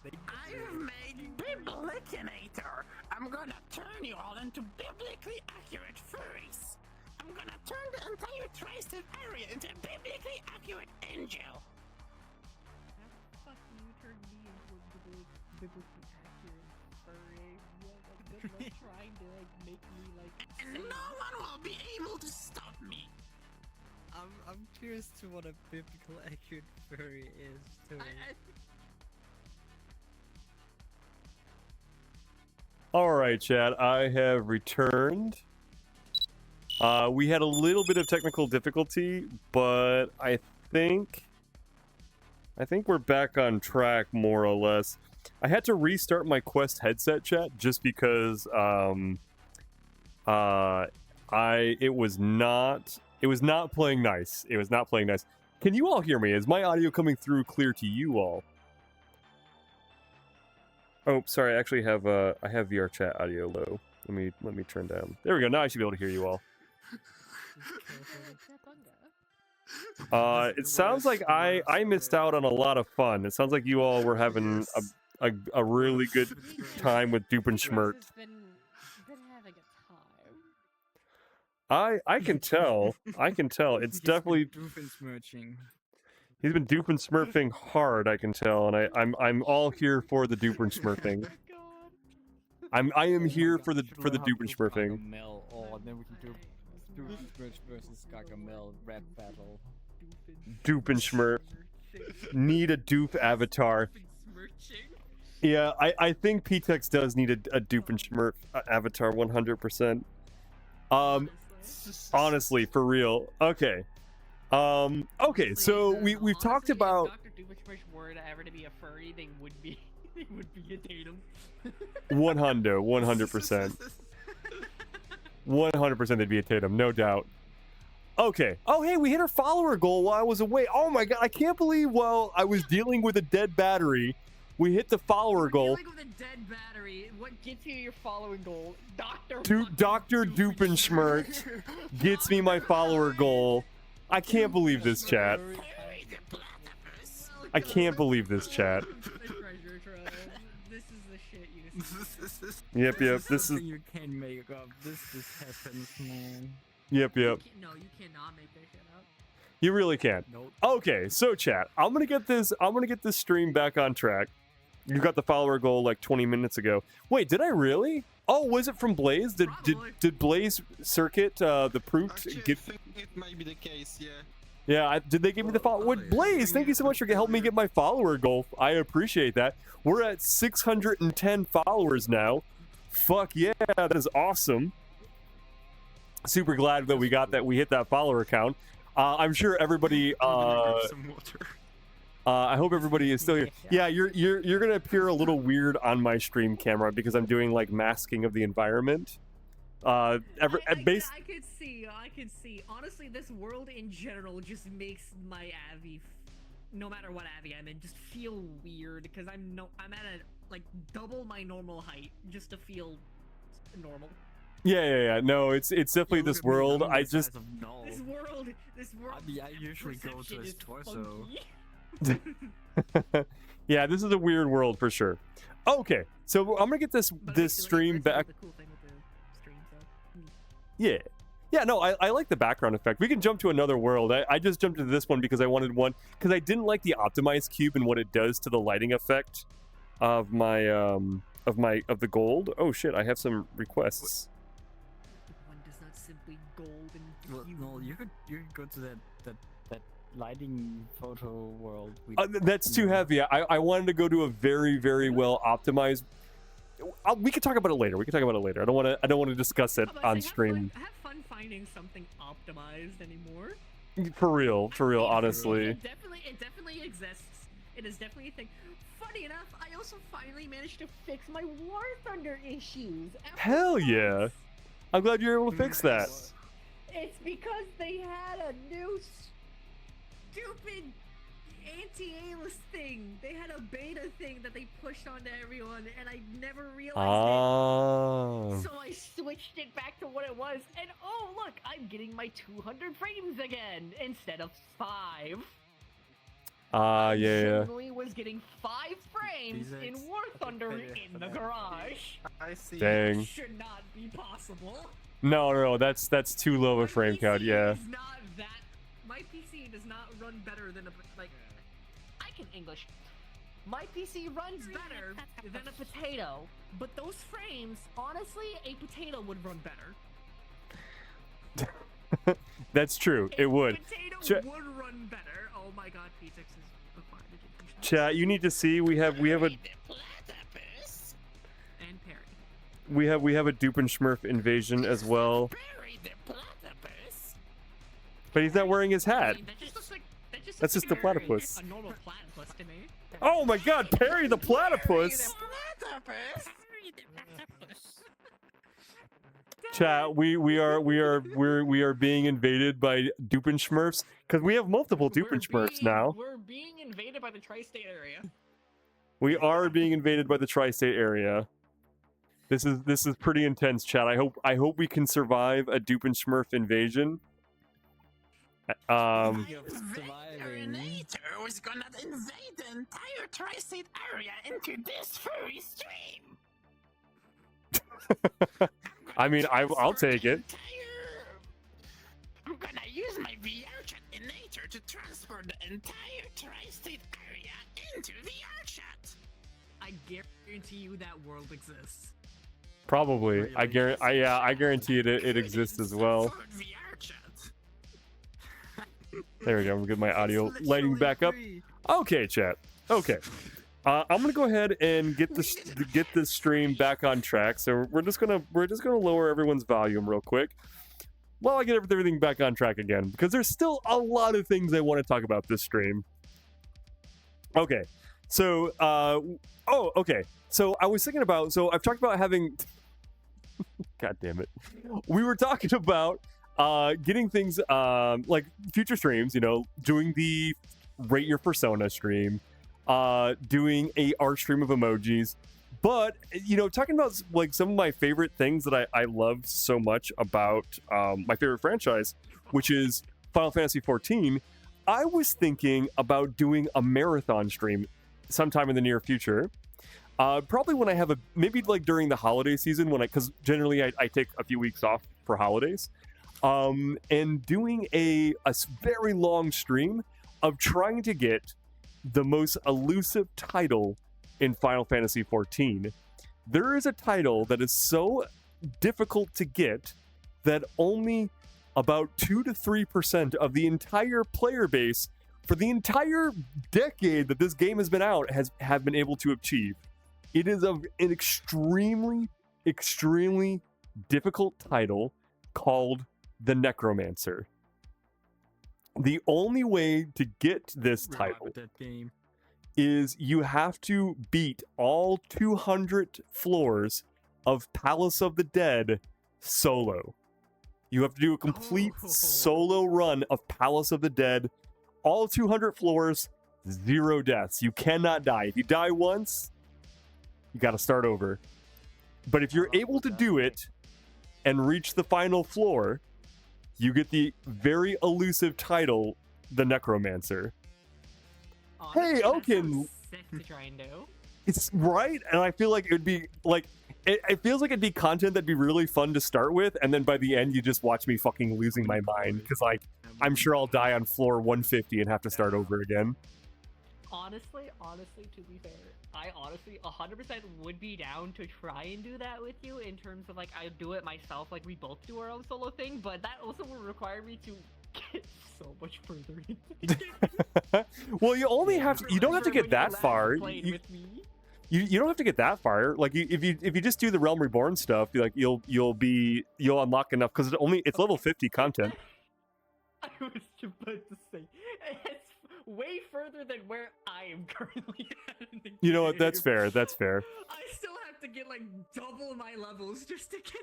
I have made Biblicinator. I'm gonna turn you all into biblically accurate furries. I'm gonna turn the entire tri-state area into a biblically accurate angel. Fuck you, turned me into a biblically accurate furry. What a good luck trying to like make me like. And no one will be able to stop me. I'm curious to what a biblical accurate furry is. Too. All right, Chad, I have returned. We had a little bit of technical difficulty, but I think we're back on track more or less. I had to restart my Quest headset, chat, just because it was not playing nice. It was not playing nice. Can you all hear me? Is my audio coming through clear to you all? Oh, sorry. I actually have I have VR chat audio low. Let me turn down. There we go. Now I should be able to hear you all. It sounds like I missed out on a lot of fun. It sounds like you all were having a really good time with Dupe and Schmirt. Been having a time. I can tell. I can tell. It's definitely Doofensmirching. he's been Dupe and Smurfing hard. I can tell, and I'm all here for the Dupe and Smurfing. I am here for the Dupe and Smurfing. Or then we can do Doofensmirch versus Gargamel rap battle. Dupe and Smurf. Need a Dupe avatar. Yeah, I think PTEX does need a Dupe and Smurf avatar 100%. Honestly, for real. Okay. Okay, so we've talked about If Dr. Doofenshmirtz were to ever to be a furry, they would be a Tatum. 100%. 100% they'd be a Tatum, no doubt. Okay. Oh, hey, we hit our follower goal while I was away. Oh my god, I can't believe while I was dealing with a dead battery, we hit the follower goal. Dealing with a dead battery. What gets you your following goal? Dr. Doofenshmirtz gets me my follower goal. I can't believe this, chat. I can't believe this, chat. This is the shit you Yep. This is. You can't make up. This just happens, man. Yep. No, you cannot make that shit up. You really can't. Nope. Okay, so chat, I'm gonna get this stream back on track. You got the follower goal like 20 minutes ago. Wait, did I really? Oh, was it from Blaze? Did Blaze circuit the Proot get? I think it might be the case, yeah. Yeah, did they give me the follow? What, Blaze? Thank you so much for helping me get my follower goal. I appreciate that. We're at 610 followers now. Fuck yeah, that is awesome. Super glad that we got that. We hit that follower count. I'm sure everybody. Some water. I hope everybody is still here. Yeah, you're gonna appear a little weird on my stream camera because I'm doing like masking of the environment. I could see. Honestly, this world in general just makes my Avi, no matter what Avi I'm in, just feel weird because I'm at a like double my normal height just to feel normal. Yeah. No, it's definitely this world. I just This world. I usually go to his torso. yeah, this is a weird world for sure. Okay, so I'm gonna get this stream back. Yeah, no, I like the background effect. We can jump to another world. I just jumped to this one because I wanted one because I didn't like the optimized cube and what it does to the lighting effect of my of the gold. Oh shit, I have some requests. One does not simply gold and Well, no, you could go to that lighting photo world. That's too heavy. I wanted to go to a very well optimized. We could talk about it later. I don't want to discuss it on stream. Have fun finding something optimized anymore. For real, honestly. It definitely exists. It is definitely a thing. Funny enough, I also finally managed to fix my War Thunder issues. Hell yeah! I'm glad you're able to fix that. It's because they had a new stupid anti-A-list thing. They had a beta thing that they pushed onto everyone, and I never realized it. So I switched it back to what it was, and oh look, I'm getting my 200 frames again instead of 5. Ah, yeah. Suddenly was getting 5 frames in Physics. War Thunder in the garage. I see. Dang. That should not be possible. No, that's too low of a frame count. Yeah. Is not that. My PC does not run better than like. I can English. My PC runs better than a potato, but those frames, honestly, a potato would run better. That's true. It would. A potato would run better. Oh my god, P6 is a fine education. Chat, you need to see we have a The platypus. And Perry. we have a Dupenschmurf invasion as well. Perry the platypus. But he's not wearing his I hat. mean, that just looks like That's just the Perry, platypus. A normal platypus to me. Oh my god, Perry the platypus! Platypus. Chat, we are being invaded by Dupenschmurfs because we have multiple Dupenschmurfs now. We're being invaded by the tri-state area. We are being invaded by the tri-state area. This is pretty intense, chat. I hope we can survive a Dupenschmurf invasion. Terminator was gonna invade the entire tri-state area into this furry stream. I mean, I'll take it. I'm gonna use my VR chat nature to transfer the entire tri-state area into VR chat. I guarantee you that world exists. Probably. I guarantee it exists as well. VR chat. There we go. I'm gonna get my audio lighting back up. Okay, chat. Okay. I'm gonna go ahead and get this stream back on track. So we're just gonna lower everyone's volume real quick while I get everything back on track again, because there's still a lot of things I want to talk about this stream. Okay. So okay. So I was thinking about, so I've talked about having God damn it. We were talking about getting things like future streams, you know, doing the Rate Your Fursona stream, doing a art stream of emojis, but, you know, talking about like some of my favorite things that I love so much about my favorite franchise, which is Final Fantasy XIV. I was thinking about doing a marathon stream sometime in the near future. Probably when I have maybe like during the holiday season, because generally I take a few weeks off for holidays, and doing a very long stream of trying to get the most elusive title in Final Fantasy XIV. There is a title that is so difficult to get that only about 2 to 3% of the entire player base for the entire decade that this game has been out have been able to achieve. It is an extremely, extremely difficult title called the Necromancer. The only way to get this title is you have to beat all 200 floors of Palace of the Dead solo. You have to do a complete solo run of Palace of the Dead, all 200 floors, 0 deaths. You cannot die. If you die once, you got to start over. But if you're able to do it and reach the final floor, you get the very elusive title, the Necromancer. Hey, Oaken! Sick to try and do. It's right, and I feel like it would be like it feels like it'd be content that'd be really fun to start with, and then by the end you just watch me fucking losing my mind because like I'm sure I'll die on floor 150 and have to start over again. Honestly, to be fair, I honestly 100% would be down to try and do that with you in terms of like I do it myself, like we both do our own solo thing, but that also would require me to get so much further into the game. Well, you only have to, you don't have to get that far. You don't have to get that far. Like if you just do the Realm Reborn stuff, like you'll unlock enough because it's level 50 content. I was about to say it's way further than where I am currently at in the You know what? game. That's fair. That's fair. I still have to get like double my levels just to get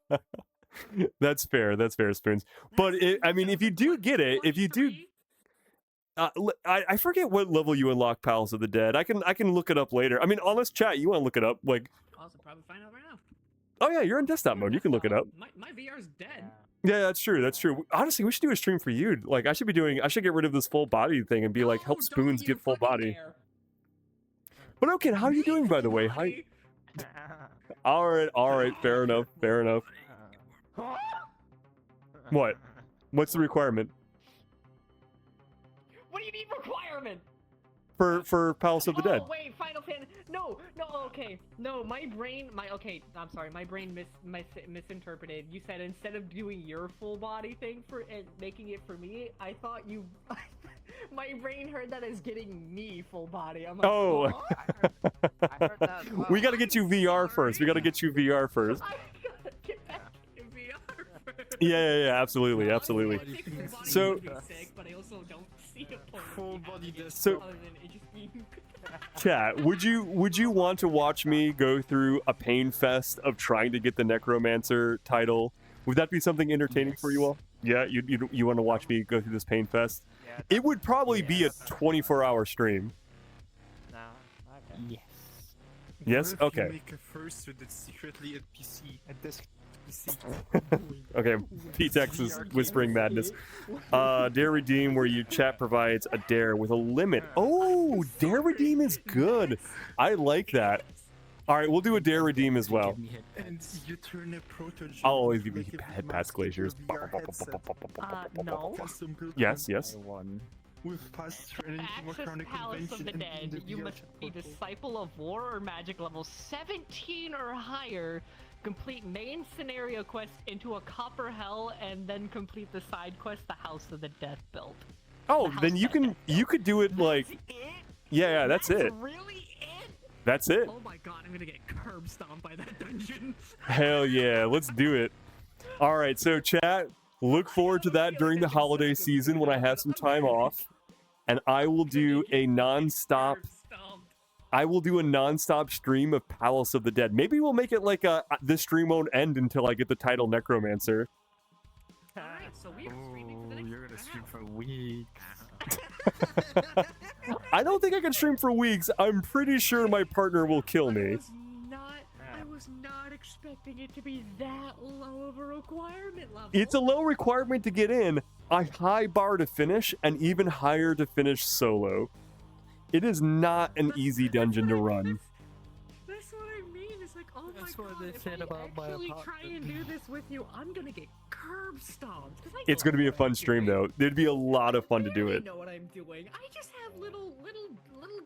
there. That's fair. That's fair, Spoons. But I mean, if you do get it, if you do, I forget what level you unlock Palace of the Dead. I can look it up later. I mean, honest chat, you want to look it up? Like, Also, probably find out right now. oh yeah, you're in desktop mode. You can look it up. My VR's dead. Yeah, that's true. That's true. Honestly, we should do a stream for you. Like, I should get rid of this full body thing and be like, help spoons get full body. But okay, how are you doing, by the way? How? All right. Fair enough. What? What's the requirement? What do you mean requirement? For Palace of the Dead? Oh wait, Final Fantasy. No, okay. No, my brain misinterpreted. You said instead of doing your full body thing for and making it for me, I thought you. My brain heard that as getting me full body. I'm like, Oh. I heard that. Well. We gotta get you VR first. I gotta get get back in VR first. Yeah, absolutely. I think full body So- would be sick, but I also don't see a point. Full body So- other than it just being. Chat, would you want to watch me go through a pain fest of trying to get the Necromancer title? Would that be something entertaining for you all? Yeah, you want to watch me go through this pain fest? Yeah, It would probably be a 24-hour stream. no, okay. Yes. Yes? What if you Okay. make a first so that's secretly at PC, at desk PC. Okay, P-Tex is whispering madness. Dare Redeem, where you chat provides a dare with a limit. Oh, Dare Redeem is good. I like that. All right, we'll do a Dare Redeem as well. Give me hit And pads. you turn a proto. I'll always give you head pass glaciers. No. Yes, yes. I won. With past training Access Palace of the Dead, you must be Disciple of War or Magic level 17 or higher, complete main scenario quest into a Copper Hell, and then complete the side quest, the House of the Death build. Oh, then you could do it like That's it? yeah, that's it. Really it? That's it. Oh my god, I'm gonna get curb stomped by that dungeon. Hell yeah, let's do it. All right, so chat, look forward to that during the holiday season when I have some time off, and I will do a non-stop. Curb stomped. I will do a non-stop stream of Palace of the Dead. Maybe we'll make it like this stream won't end until I get the title Necromancer. Alright, so we are streaming for the Oh, next you're gonna stream for weeks. I don't think I can stream for weeks. I'm pretty sure my partner will kill me. I was not expecting it to be that low of a requirement level. It's a low requirement to get in, a high bar to finish, and even higher to finish solo. It is not an easy dungeon to run. That's what I mean. It's like, oh That's my what god, they if said I about my actually try apartment. and do this with you, I'm gonna get curb stomped. 'cause I It's know going to be a what fun I'm stream, doing. though. It'd be a lot of fun to do I it. know what I'm doing. I just have little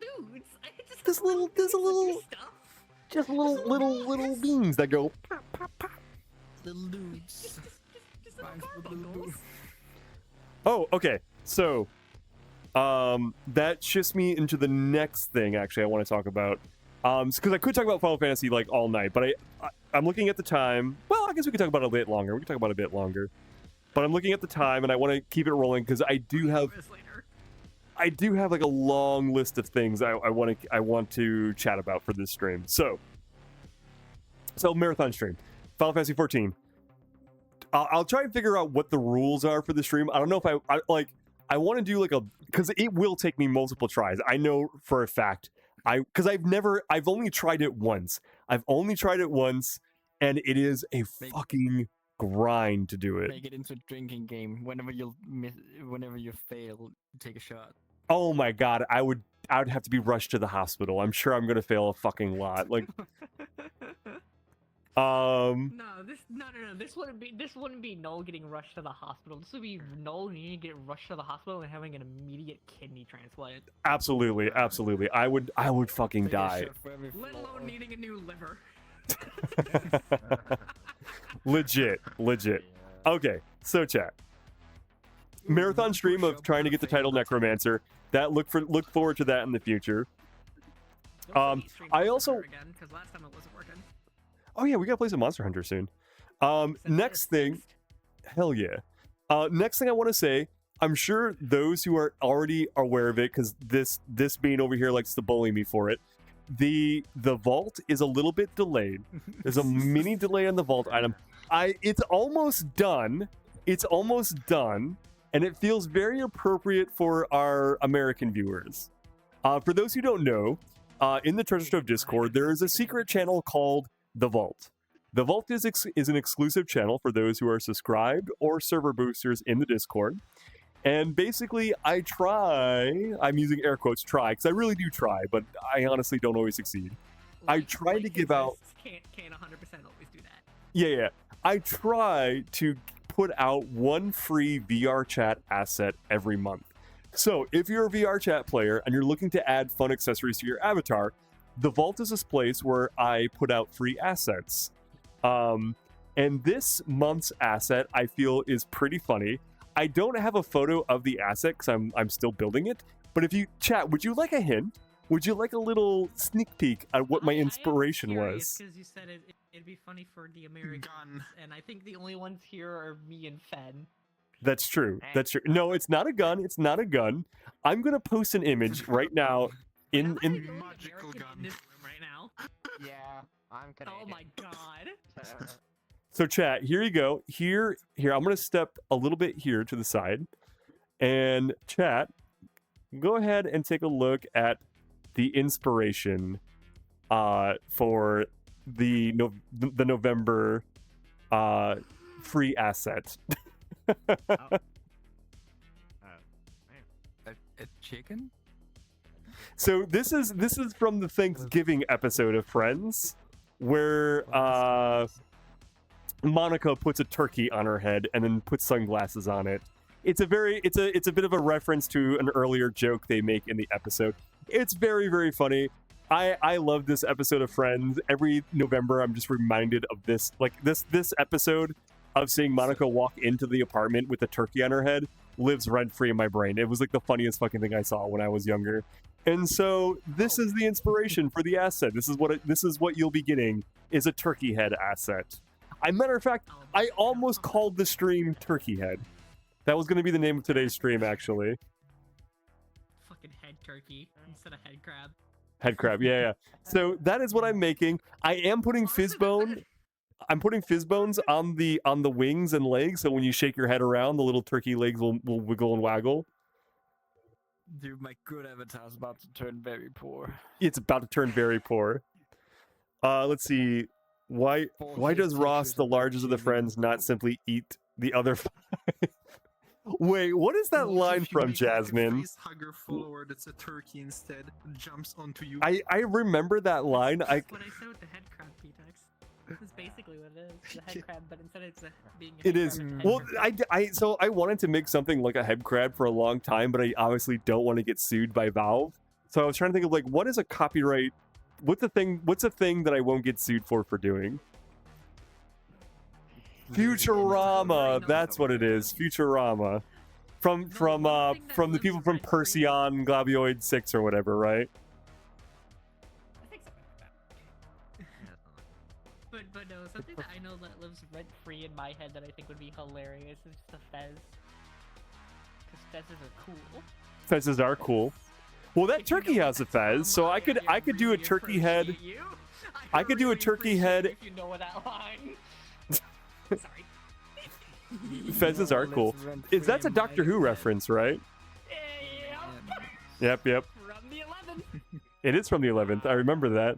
dudes. I just There's have little- there's a dudes that do little- stuff. Just little beans that go. Pop, pop, pop. Little dudes. Just little Rhymes with car little bundles. dudes. Oh, okay. So, that shifts me into the next thing. Actually, I want to talk about, because I could talk about Final Fantasy like all night, but I'm looking at the time. Well, I guess we could talk about it a bit longer. We can talk about it a bit longer, but I'm looking at the time, and I want to keep it rolling because I do have like a long list of things I want to chat about for this stream. So marathon stream, Final Fantasy 14. I'll try and figure out what the rules are for the stream. I don't know if I want to do like because it will take me multiple tries. I know for a fact. Because I've only tried it once. And it is a fucking grind to do it. Make it into a drinking game. Whenever you fail, you take a shot. Oh my god, I would have to be rushed to the hospital. I'm sure I'm gonna fail a fucking lot. Like, No, this wouldn't be Noel getting rushed to the hospital. This would be Noel needing to get rushed to the hospital and having an immediate kidney transplant. absolutely. I would fucking Take a die. shot for every Let flaw. alone needing a new liver. Legit. Okay, so chat. Marathon stream of trying to get the title Necromancer. That look forward to that in the future. I also- again because last time it wasn't working. Oh yeah, we gotta play some Monster Hunter soon. Next thing, hell yeah. Next thing I want to say, I'm sure those who are already aware of it, because this being over here likes to bully me for it. The vault is a little bit delayed. There's a mini delay on the vault item. It's almost done. And it feels very appropriate for our American viewers. For those who don't know, in the Treasure Trove Discord, there is a secret channel called The Vault. The Vault is an exclusive channel for those who are subscribed or server boosters in the Discord. And basically, I'm using air quotes try, because I really do try, but I honestly don't always succeed. I try to give out... Can't 100% always do that. Yeah. I try to put out one free VR chat asset every month. So if you're a VR chat player and you're looking to add fun accessories to your avatar, the Vault is this place where I put out free assets. And this month's asset I feel is pretty funny. I don't have a photo of the asset because I'm still building it. But if you chat, would you like a hint? Would you like a little sneak peek at what my inspiration was? Because you said it'd be funny for the Americans, and I think the only ones here are me and Fen. That's true. That's true. No, it's not a gun. It's not a gun. I'm gonna post an image right now in magical gun in this room right now. Yeah, I'm Canadian. Oh my god. So chat, here you go. Here, I'm gonna step a little bit here to the side. And chat, go ahead and take a look at the inspiration for the November free asset. A chicken? So this is from the Thanksgiving episode of Friends, where Monica puts a turkey on her head and then puts sunglasses on it. It's a bit of a reference to an earlier joke they make in the episode. It's very, very funny. I love this episode of Friends. Every November I'm just reminded of this episode of seeing Monica walk into the apartment with a turkey on her head lives rent free in my brain. It was like the funniest fucking thing I saw when I was younger. And so this is the inspiration for the asset. This is what you'll be getting, is a turkey head asset. Matter of fact, I almost called the stream Turkey Head. That was going to be the name of today's stream, actually. Fucking head turkey instead of head crab. Head crab, yeah. So that is what I'm making. I am putting fizzbone. I'm putting fizzbones on the wings and legs, so when you shake your head around, the little turkey legs will wiggle and waggle. Dude, my good avatar's about to turn very poor. It's about to turn very poor. Let's see. Why does Ross, the largest of the friends, not simply eat the other five? Wait, what is that line from, Jasmine? Hugger follower that's a turkey instead jumps onto you. I remember that line. That's what I said with the head crab, P-Tex. That's basically what it is. The head crab, but instead it's being a head It is. crab, it's Well, head crab. so I wanted to make something like a head crab for a long time, but I obviously don't want to get sued by Valve. So I was trying to think of, like, what is a copyright? What's a thing that I won't get sued for doing? Futurama. That's what it is. Futurama. From the people from Perseon Glabioid 6 or whatever, right? I think something like that. But no, something that I know that lives rent free in my head that I think would be hilarious is the Fez. Because Fezes are cool. Fezes are cool. Well, that turkey has a fez, so I could do a turkey head. I could do a turkey head. If you know that line. Sorry. Fezes are cool. That's a Doctor Who reference, right? Yep. From the 11th. It is from the 11th. I remember that.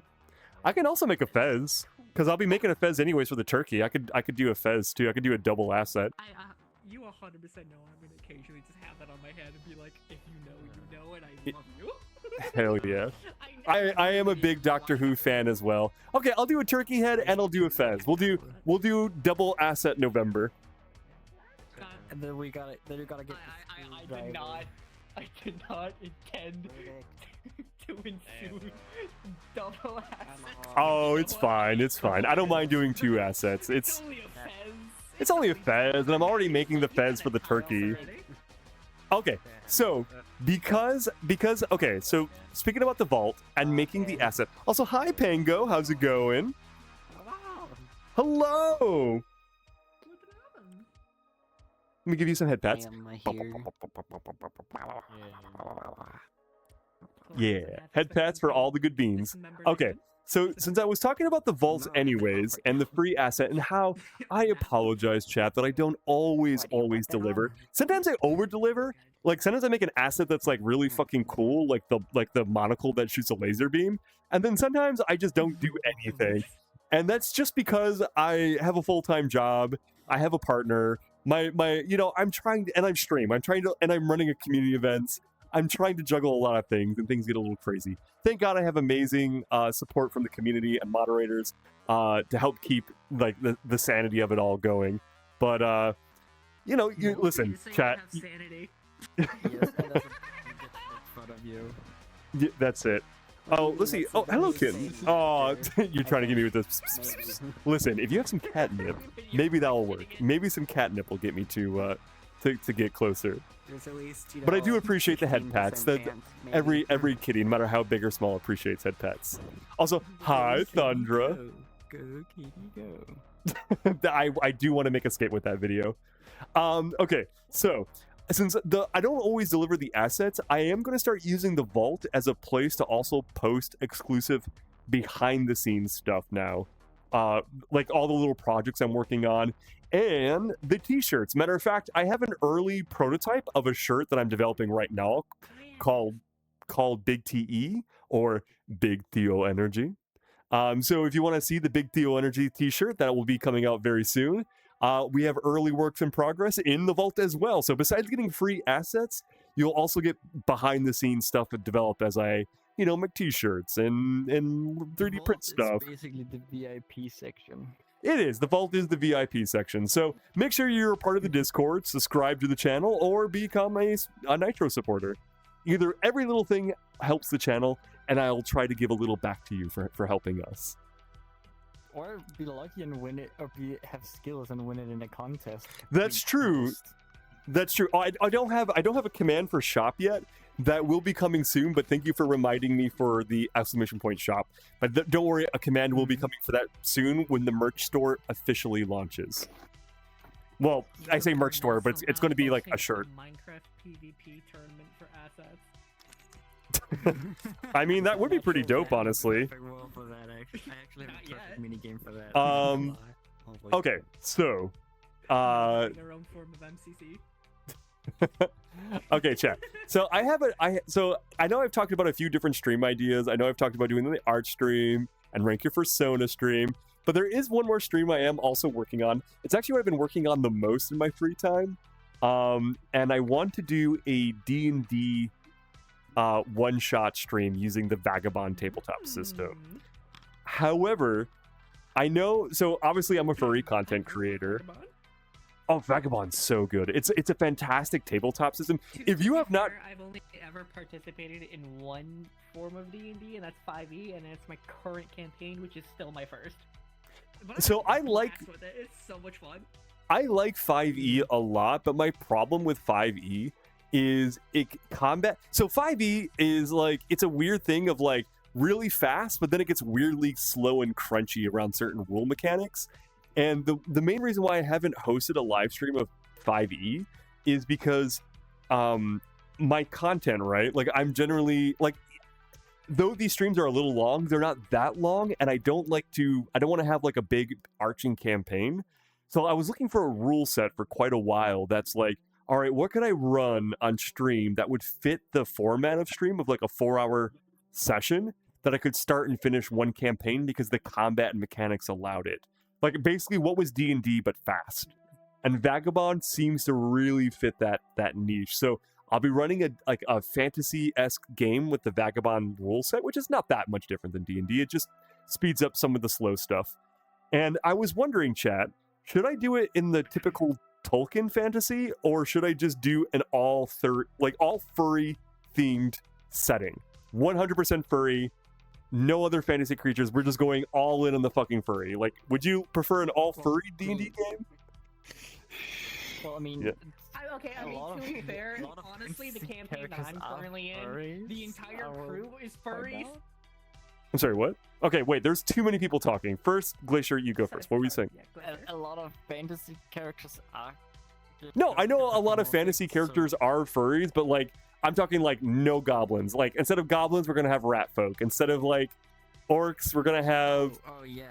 I can also make a fez, because I'll be making a fez anyways for the turkey. I could do a fez too. I could do a double asset. You 100% know I'm gonna occasionally just have that on my head and be like, if you know, you know, and I love you. Hell yeah. I am a big Doctor Who fan as well. Okay, I'll do a turkey head and I'll do a fez. We'll do double asset November. And then we gotta get. I did not intend to ensue double assets. Oh, it's fine. It's fine. I don't mind doing 2 assets. It's only a fez. It's only a fez, and I'm already making the fez for the turkey. Okay, so because okay, so speaking about the vault and making the asset. Also, hi Pango, how's it going? Hello. Let me give you some head pats. Yeah, head pats for all the good beans. Okay, so since I was talking about the vaults anyways, and the free asset, and how I apologize, chat, that I don't always deliver. Sometimes I over-deliver. Like, sometimes I make an asset that's, like, really fucking cool, like the monocle that shoots a laser beam, and then sometimes I just don't do anything. And that's just because I have a full-time job, I have a partner, I'm trying to, and I'm stream, and I'm running a community events. I'm trying to juggle a lot of things, and things get a little crazy. Thank God I have amazing support from the community and moderators to help keep like the sanity of it all going. But listen, chat. Have sanity. Yes, that doesn't get fun of you. Yeah, that's it. Oh, let's see. Oh, hello, kitten. Oh, you're trying to get me with this. Listen, if you have some catnip, maybe that'll work. Maybe some catnip will get me to get closer. At least, But I do appreciate the head pats. That every kitty, no matter how big or small, appreciates head pats. Also, hi, Thundra. Go, kitty, go. I do want to make a skate with that video. Okay, so since I don't always deliver the assets, I am going to start using the vault as a place to also post exclusive behind the scenes stuff now. Like all the little projects I'm working on and the t-shirts. Matter of fact, I have an early prototype of a shirt that I'm developing right now called Big TE or Big Theo Energy. So if you want to see the Big Theo Energy t-shirt, that will be coming out very soon. We have early works in progress in the vault as well. So besides getting free assets, you'll also get behind the scenes stuff developed as I, make t-shirts and 3D print stuff. It's basically the VIP section. It is. The vault is the VIP section. So make sure you're a part of the Discord, subscribe to the channel, or become a Nitro supporter. Either every little thing helps the channel, and I'll try to give a little back to you for helping us. Or be lucky and win it, or have skills and win it in a contest. That's true. That's true. Oh, I don't have a command for shop yet. That will be coming soon, but thank you for reminding me for the exclamation point shop. But don't worry, a command will be coming for that soon when the merch store officially launches. Well, I say merch store, but it's going to be like a shirt. Minecraft PvP tournament for assets. I mean, that would be pretty dope, honestly. I actually have a perfect mini game for that. Okay, so Their own form of MCC. okay, chat. So I know I've talked about a few different stream ideas. I know I've talked about doing the art stream and Rank Your Fursona stream, but there is one more stream I am also working on. It's actually what I've been working on the most in my free time. And I want to do a D&D one-shot stream using the Vagabond tabletop system. However, I know, so obviously I'm a furry content creator. Oh, Vagabond's so good. It's a fantastic tabletop system. If you have not... I've only ever participated in one form of D&D, and that's 5e, and it's my current campaign, which is still my first. But So I like... with it. It's so much fun. I like 5e a lot, but my problem with 5e is combat. So 5e is like, it's a weird thing of like really fast, but then it gets weirdly slow and crunchy around certain rule mechanics. And the main reason why I haven't hosted a live stream of 5e is because my content, right? Like I'm generally like, though these streams are a little long, they're not that long, and I don't want to have like a big arching campaign. So I was looking for a rule set for quite a while that's like, all right, what could I run on stream that would fit the format of stream of like a 4-hour session that I could start and finish one campaign because the combat and mechanics allowed it. Like basically what was D&D but fast. And Vagabond seems to really fit that niche. So I'll be running a fantasy-esque game with the Vagabond rule set, which is not that much different than D&D. It just speeds up some of the slow stuff. And I was wondering, chat, should I do it in the typical Tolkien fantasy, or should I just do an all furry themed setting? 100% furry, no other fantasy creatures. We're just going all in on the fucking furry. Like, would you prefer an all furry D&D game? Well, I mean, Yeah. I mean, to be fair, honestly, the campaign that I'm currently in, the entire crew is furries. I'm sorry, what? Okay, wait, there's too many people talking. First, Glacier, you go first. What were you saying? a lot of fantasy characters are... No, I know a lot of fantasy characters are furries, but like, I'm talking like no goblins. Like, instead of goblins, we're gonna have rat folk. Instead of like orcs, we're gonna have... Oh, yeah.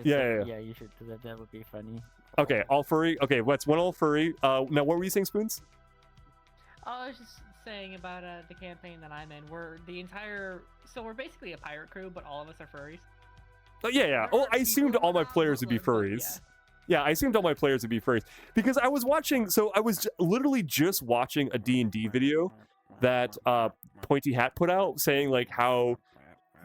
Yeah, you should do that. That would be funny. Okay, all furry. Okay, let's one all furry. Now, what were you saying, Spoons? I was just saying about the campaign that I'm in. We're basically a pirate crew, but all of us are furries. Oh, yeah. Oh, I assumed all my players would be furries. Yeah, I assumed all my players would be furries because I was watching. So I was literally just watching a D&D video that Pointy Hat put out, saying like how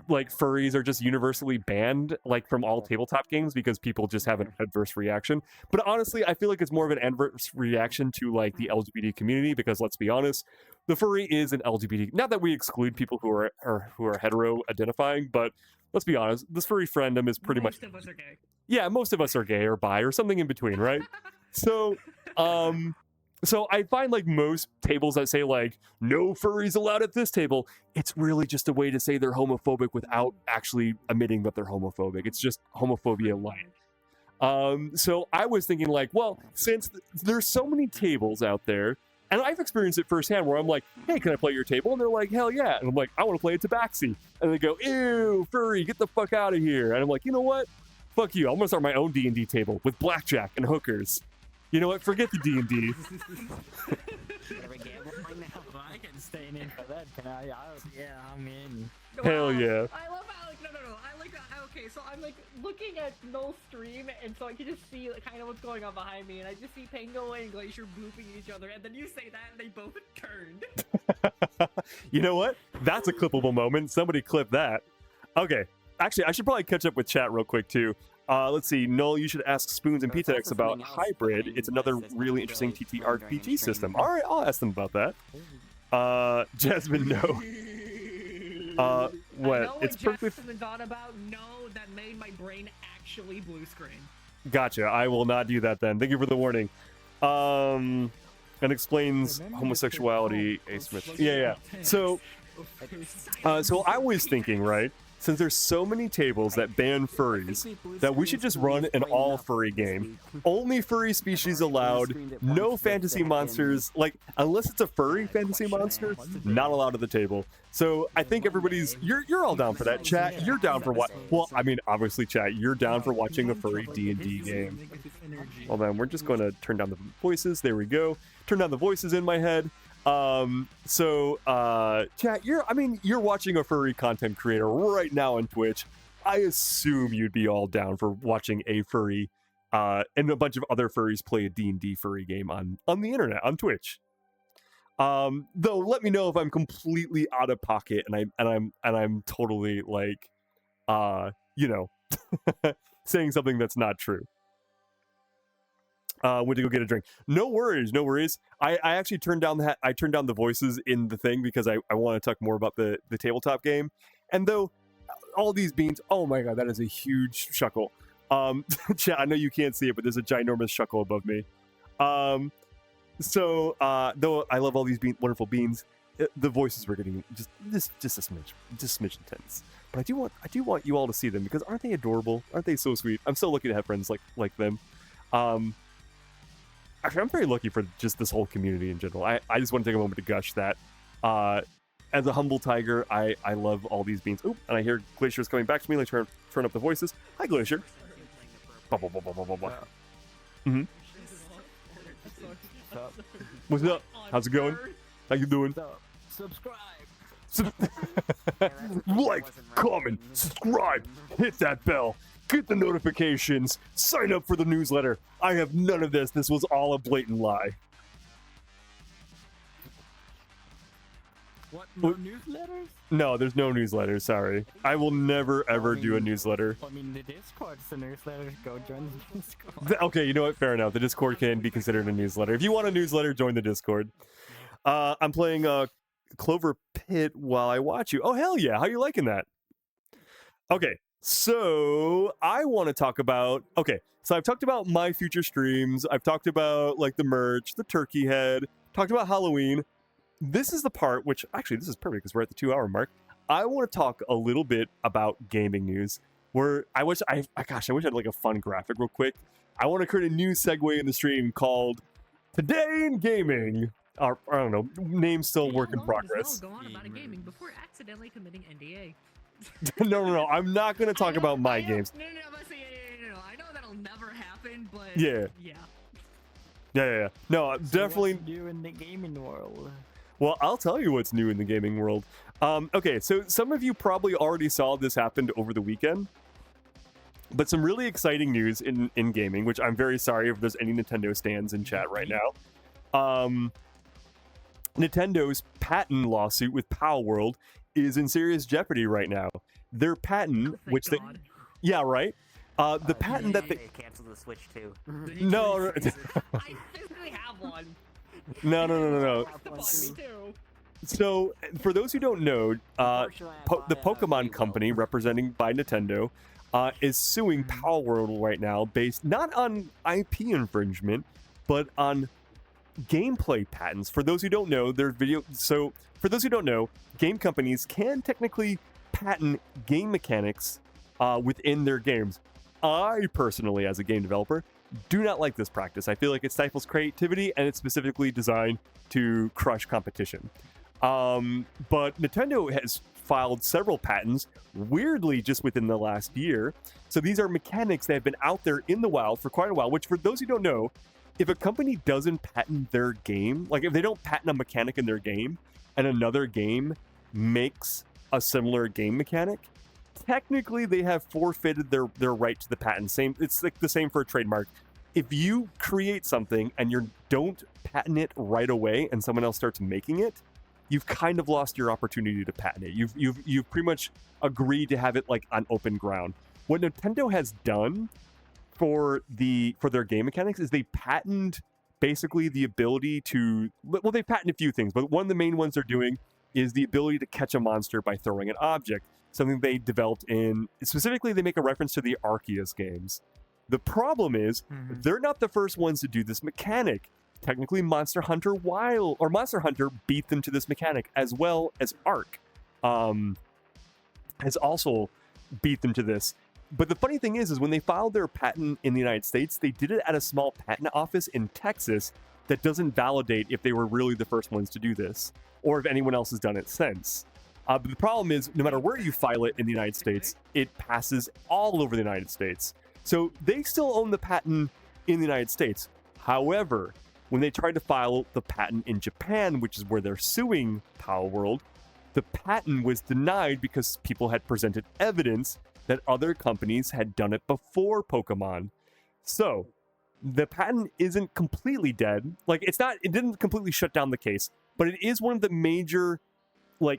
like furries are just universally banned like from all tabletop games because people just have an adverse reaction. But honestly, I feel like it's more of an adverse reaction to like the LGBT community because let's be honest, the furry is an LGBT. Not that we exclude people who are hetero identifying, but let's be honest, this furry friendom is pretty much. Most of us are gay. Yeah, most of us are gay or bi or something in between, right? So, so I find like most tables that say like no furries allowed at this table, it's really just a way to say they're homophobic without actually admitting that they're homophobic. It's just homophobia light. So I was thinking like, well, since there's so many tables out there, and I've experienced it firsthand where I'm like, hey, can I play your table? And they're like, hell yeah. And I'm like, I want to play a Tabaxi. And they go, ew, furry, get the fuck out of here. And I'm like, you know what? Fuck you. I'm going to start my own D&D table with blackjack and hookers. You know what? Forget the D&D. Well, I can stay in for that, can I? Yeah, I'm in. Hell yeah. I love how, like, no. I like, okay, so I'm, like, looking at no stream, and so I can just see, like, kind of what's going on behind me, and I just see Pango and Glacier booping each other, and then you say that, and they both turned. You know what? That's a clippable moment. Somebody clip that. Okay. Actually, I should probably catch up with chat real quick, too. Let's see. Noel, you should ask Spoons and PTX about Hybrid. It's another really interesting TTRPG system. All right, I'll ask them about that. Jasmine, no. What? I know It's perfectly. Jasmine's on about. No, that made my brain actually blue screen. Gotcha. I will not do that then. Thank you for the warning. And explains homosexuality asymmetry. Yeah. So I was thinking, right? Since there's so many tables that ban furries, that we should just run an all furry game. Only furry species allowed, no fantasy monsters, like, unless it's a furry fantasy monster, not allowed at the table. So I think everybody's, you're all down for that. Chat, you're down for what? Well, I mean, obviously, chat, you're down for watching a furry D&D game. Well then, we're just going to turn down the voices. There we go. Turn down the voices in my head. Chat, you're watching a furry content creator right now on Twitch. I assume you'd be all down for watching a furry, and a bunch of other furries play a D&D furry game on the internet, on Twitch. Though, let me know if I'm completely out of pocket and I'm totally like, saying something that's not true. Went to go get a drink. No worries. I actually turned down the voices in the thing because I want to talk more about the tabletop game. And though all these beans, oh my god, that is a huge shuckle. Chat, I know you can't see it, but there's a ginormous shuckle above me. Though I love all these wonderful beans, the voices were getting just a smidge intense. But I do want you all to see them because aren't they adorable? Aren't they so sweet? I'm so lucky to have friends like them. Actually, I'm very lucky for just this whole community in general. I just want to take a moment to gush that. As a humble tiger, I love all these beans. Oop, and I hear Glacier's coming back to me. Like turn up the voices. Hi, Glacier. Mm-hmm. What's up? How's it going? How you doing? Subscribe. Like, comment, subscribe, hit that bell. Get the notifications, sign up for the newsletter. I have none of this. This was all a blatant lie. What? No newsletters? No, there's no newsletters, sorry. I will never, ever do a newsletter. I mean, the Discord's the newsletter. Go join the Discord. Okay, you know what? Fair enough. The Discord can be considered a newsletter. If you want a newsletter, join the Discord. I'm playing Clover Pit while I watch you. Oh, hell yeah. How you liking that? Okay. So I want to talk about, so I've talked about my future streams. I've talked about like the merch, the turkey head, talked about Halloween. This is the part which actually this is perfect because we're at the 2-hour mark. I want to talk a little bit about gaming news where I wish I had like a fun graphic real quick. I want to create a new segue in the stream called Today in Gaming. Or, I don't know, name's still work in progress. Go on about gaming before accidentally committing NDA. No, I'm not going to talk about my games. No, I know that'll never happen, but yeah. No, So definitely. what's new in the gaming world? Well, I'll tell you what's new in the gaming world. Okay, so some of you probably already saw this happened over the weekend. But some really exciting news in gaming, which I'm very sorry if there's any Nintendo stands in chat right now. Nintendo patent lawsuit with Palworld is in serious jeopardy right now. Their patent, which God. yeah, right. The patent that they canceled the Switch too. no, I physically have one. no. Me too. So, for those who don't know, the Pokemon Company, representing by Nintendo, is suing Palworld right now, based not on IP infringement, but on gameplay patents. For those who don't know, for those who don't know, game companies can technically patent game mechanics within their games. I personally, as a game developer, do not like this practice. I feel like it stifles creativity, and it's specifically designed to crush competition. But Nintendo has filed several patents, weirdly just within the last year. So these are mechanics that have been out there in the wild for quite a while, which for those who don't know, if a company doesn't patent their game, like if they don't patent a mechanic in their game and another game makes a similar game mechanic, technically they have forfeited their right to the patent. It's like the same for a trademark. If you create something and you don't patent it right away and someone else starts making it, you've kind of lost your opportunity to patent it. You've pretty much agreed to have it like on open ground. What Nintendo has done for their game mechanics is they patent basically the ability to, well, they patent a few things, but one of the main ones they're doing is the ability to catch a monster by throwing an object, something they developed in, specifically they make a reference to the Arceus games. The problem is they're not the first ones to do this mechanic. Technically, Monster Hunter beat them to this mechanic, as well as Ark has also beat them to this. But the funny thing is when they filed their patent in the United States, they did it at a small patent office in Texas that doesn't validate if they were really the first ones to do this, or if anyone else has done it since. But the problem is, no matter where you file it in the United States, it passes all over the United States. So they still own the patent in the United States. However, when they tried to file the patent in Japan, which is where they're suing Palworld, the patent was denied because people had presented evidence that other companies had done it before Pokemon. So the patent isn't completely dead. Like it didn't completely shut down the case, but it is one of the major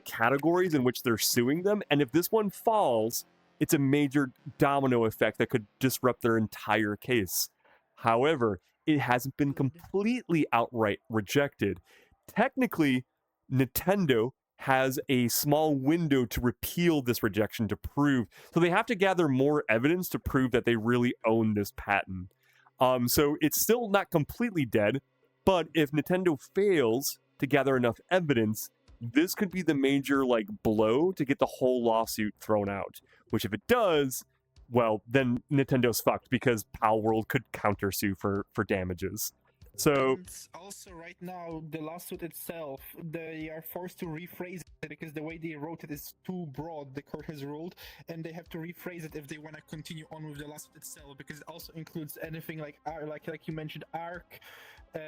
categories in which they're suing them. And if this one falls, it's a major domino effect that could disrupt their entire case. However, it hasn't been completely outright rejected. Technically, Nintendo has a small window to repeal this rejection to prove. So they have to gather more evidence to prove that they really own this patent. So it's still not completely dead, but if Nintendo fails to gather enough evidence, this could be the major blow to get the whole lawsuit thrown out. Which if it does, well, then Nintendo's fucked because Palworld could countersue for damages. So and also right now, the lawsuit itself, they are forced to rephrase it because the way they wrote it is too broad, the court has ruled, and they have to rephrase it if they want to continue on with the lawsuit itself, because it also includes anything like you mentioned, Ark,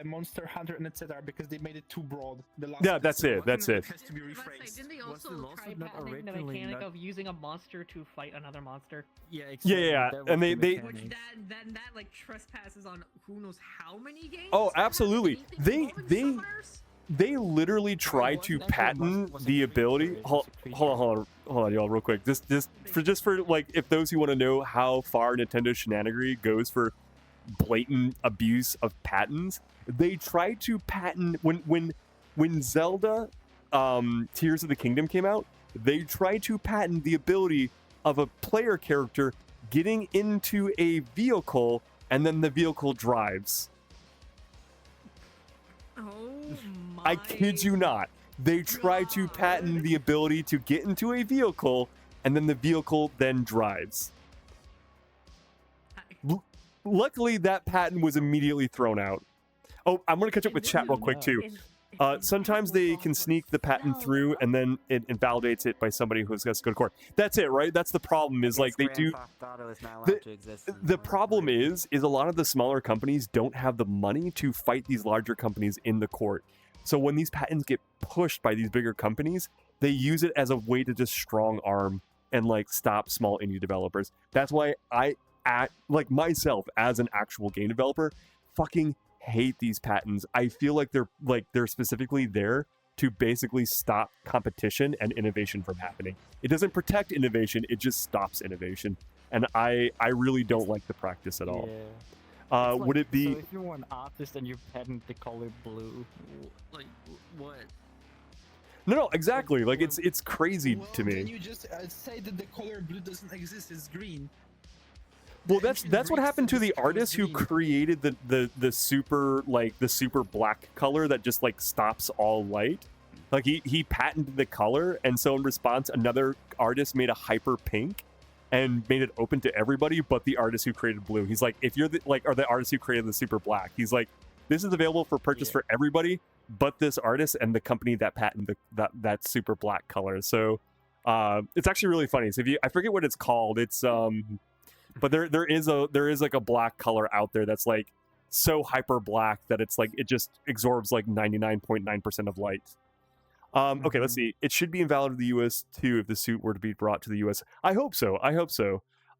Monster Hunter, and etc. because they made it too broad. Yeah, that's it. That's it. Has to be rephrased. Didn't they Was the also lawsuit try not patenting the originally mechanic not- of using a monster to fight another monster? Yeah, exactly. Yeah, that and was they- the they- Which mechanic. that trespasses on who knows how many games? Oh, that have absolutely. anything They- involving they- summoners? They literally tried to wasn't actually patent wasn't the a ability. creature, it Hold was a on, y'all, real quick. Just for if those who want to know how far Nintendo shenanigery goes for blatant abuse of patents, they tried to patent when Zelda Tears of the Kingdom came out. They tried to patent the ability of a player character getting into a vehicle and then the vehicle drives. Oh my! I kid you not. They tried to patent the ability to get into a vehicle, and then the vehicle then drives. Luckily, that patent was immediately thrown out. Oh, I'm going to catch up with chat real quick, too. Sometimes they can sneak the patent through, and then it invalidates it by somebody who's got to go to court. That's it, right? That's the problem, is they do... The problem is a lot of the smaller companies don't have the money to fight these larger companies in the court. So when these patents get pushed by these bigger companies, they use it as a way to just strong arm and stop small indie developers. That's why like myself as an actual game developer, fucking hate these patents. I feel like they're specifically there to basically stop competition and innovation from happening. It doesn't protect innovation, it just stops innovation. And I really don't like the practice at all. Yeah. Would it be... So if you're an artist and you patent the color blue, like, what? No, exactly. Like, it's crazy Well, to me. Then you just say that the color blue doesn't exist, it's green. Well, The that's engine what breaks happened to and the this goes artist who green. created the super black color that just like stops all light. Like he patented the color, and so in response, another artist made a hyper pink and made it open to everybody but the artist who created blue. He's like, if you're the artist who created the super black, he's like, this is available for purchase for everybody but this artist and the company that patented that super black color. So it's actually really funny. So I forget what it's called. It's but there is like a black color out there that's like so hyper black that it's like it just absorbs like 99.9% of light. Okay, let's see. It should be invalid in the US too if the suit were to be brought to the US. I hope so.